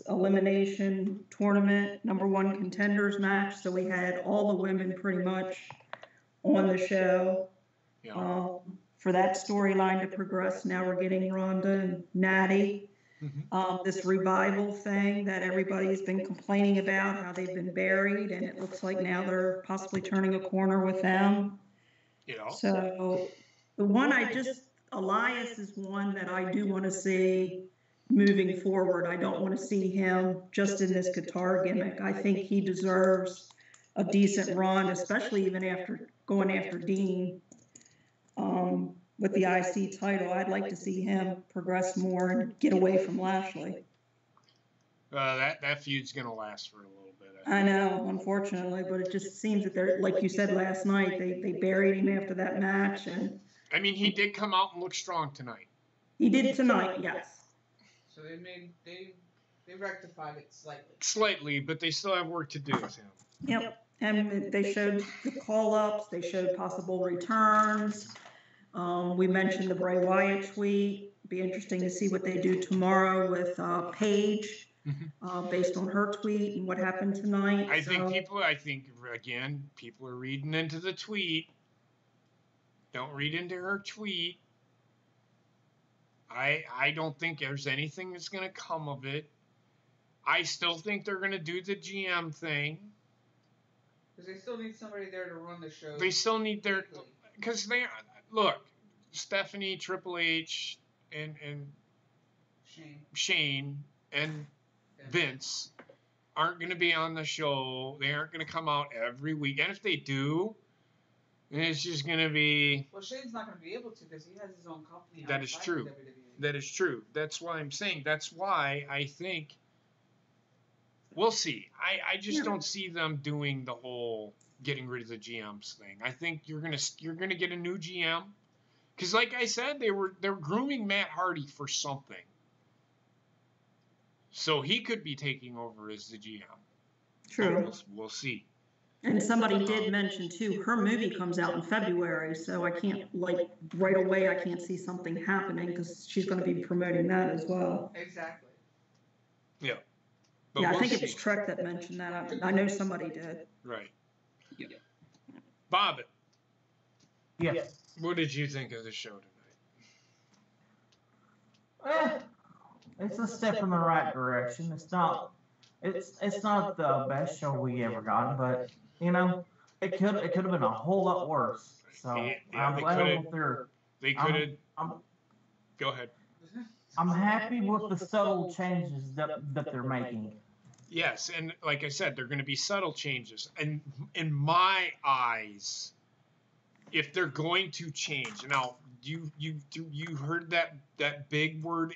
elimination tournament #1 contenders match, so we had all the women pretty much on the show. Yeah. For that storyline to progress, now we're getting Ronda and Natty. This revival thing that everybody's been complaining about, how they've been buried, and it looks like now they're possibly turning a corner with them. Yeah. So the one Elias is one that I do want to see moving forward. I don't want to see him just in this guitar gimmick. I think he deserves a decent run, especially even after going after Dean. With the IC title, I'd like to see him progress more and get away from Lashley. That feud's going to last for a little bit. I know, unfortunately, but it just seems that they're, like you said last night, they buried him after that match. And I mean, he did come out and look strong tonight. He did tonight, yes. So they rectified it slightly. Slightly, but they still have work to do with him. Yep. And they showed the call-ups, they showed possible returns. We mentioned the Bray Wyatt tweet. Be interesting to see what they do tomorrow with Paige, based on her tweet and what happened tonight. I think people are reading into the tweet. Don't read into her tweet. I don't think there's anything that's going to come of it. I still think they're going to do the GM thing. Because they still need somebody there to run the show. They still need because look, Stephanie, Triple H, and Shane and Vince aren't going to be on the show. They aren't going to come out every week. And if they do, it's just going to be... Well, Shane's not going to be able to because he has his own company. That is true. That is true. That's why I'm saying. That's why I think... We'll see. I just don't see them doing the whole getting rid of the GMs thing. I think you're gonna get a new GM, because like I said, they're grooming Matt Hardy for something. So he could be taking over as the GM. True. We'll see. And somebody did mention too, her movie comes out in February, so I can't, like, right away I can't see something happening because she's going to be promoting that as well. Exactly. Yeah. But I think it was Trek that mentioned that. I know somebody did. Right. Yeah. Bob, Yes. What did you think of the show tonight? It's a step in the right direction. It's not the best show we ever got, but it could have been a whole lot worse. So Yeah, I'm glad they could have. I'm Go ahead. I'm happy with the subtle changes that they're making. Yes, and like I said, they're going to be subtle changes. And in my eyes, if they're going to change, now you heard that big word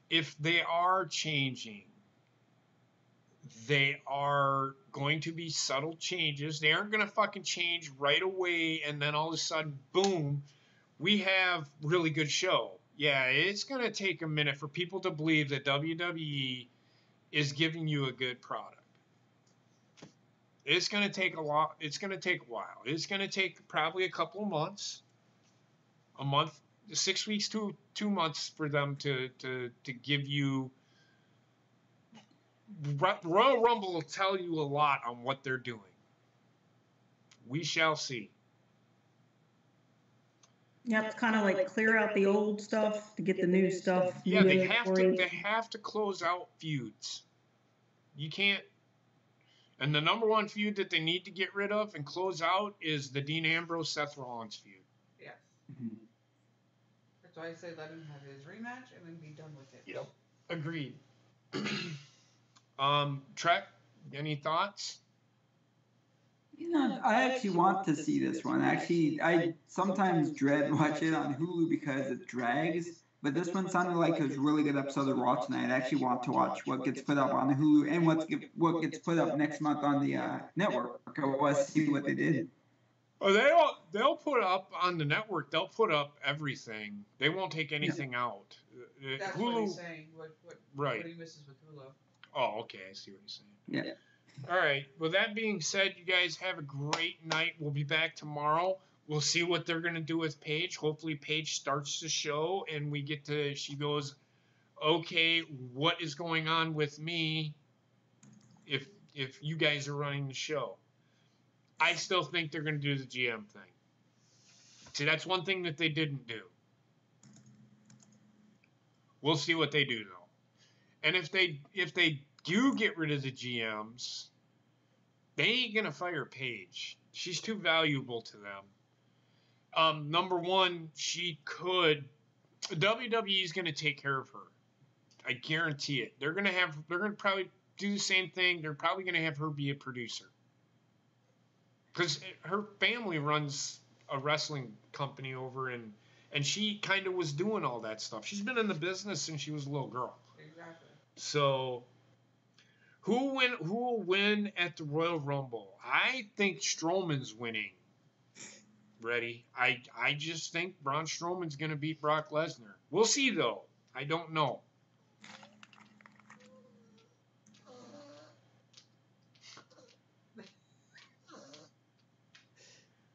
if they are changing, they are going to be subtle changes. They aren't going to fucking change right away and then all of a sudden, boom, we have really good show. Yeah, it's going to take a minute for people to believe that WWE is giving you a good product. It's going to take a lot. It's going to take a while. It's going to take probably a couple of months, a month, 6 weeks to 2 months for them to give you. Royal Rumble will tell you a lot on what they're doing. We shall see. Yeah, it's kind of like clear out the old stuff to get the new stuff. Yeah, they have to close out feuds. You can't. And the number one feud that they need to get rid of and close out is the Dean Ambrose Seth Rollins feud. Yes. That's why I say let him have his rematch and then be done with it. Yep. Agreed. Trek, any thoughts? You know, I actually want to see this one. Actually, I sometimes dread watching it on Hulu because it drags. But this one sounded like it was a really good episode of Raw tonight. I actually want to watch what gets put up on Hulu and what gets put up next month on the network. I want to see what they did. Oh, they'll put up on the network. They'll put up everything. They won't take anything out. That's Hulu, what he's saying. What he misses with Hulu. Oh, okay. I see what you're saying. Yeah. All right. With that being said, you guys have a great night. We'll be back tomorrow. We'll see what they're going to do with Paige. Hopefully Paige starts the show and we get to, she goes, okay, what is going on with me if you guys are running the show? I still think they're going to do the GM thing. See, that's one thing that they didn't do. We'll see what they do, though. And if they do get rid of the GMs, they ain't going to fire Paige. She's too valuable to them. Number one, WWE is going to take care of her. I guarantee it. They're going to probably do the same thing. They're probably going to have her be a producer. Because her family runs a wrestling company over and she kind of was doing all that stuff. She's been in the business since she was a little girl. Exactly. So, who will win at the Royal Rumble? I think Strowman's winning. Ready? I just think Braun Strowman's going to beat Brock Lesnar. We'll see, though. I don't know.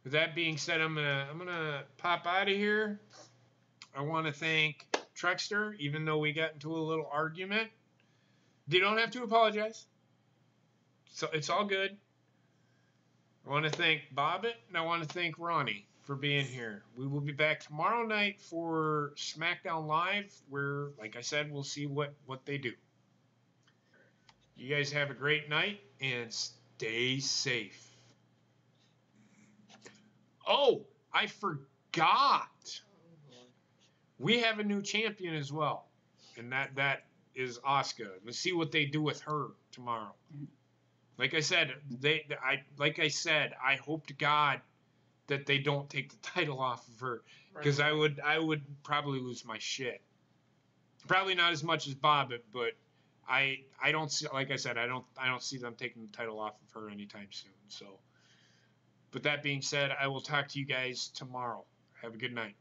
With that being said, I'm gonna pop out of here. I want to thank Trekster, even though we got into a little argument. You don't have to apologize. So it's all good. I want to thank Bobbit and I want to thank Ronnie for being here. We will be back tomorrow night for SmackDown Live, where, like I said, we'll see what they do. You guys have a great night and stay safe. Oh, I forgot. We have a new champion as well, and that is Asuka. Let's see what they do with her tomorrow. Like I said, I hope to God that they don't take the title off of her, because I would probably lose my shit. Probably not as much as Bobbit, but I don't see, like I said, I don't see them taking the title off of her anytime soon. So, but that being said, I will talk to you guys tomorrow. Have a good night.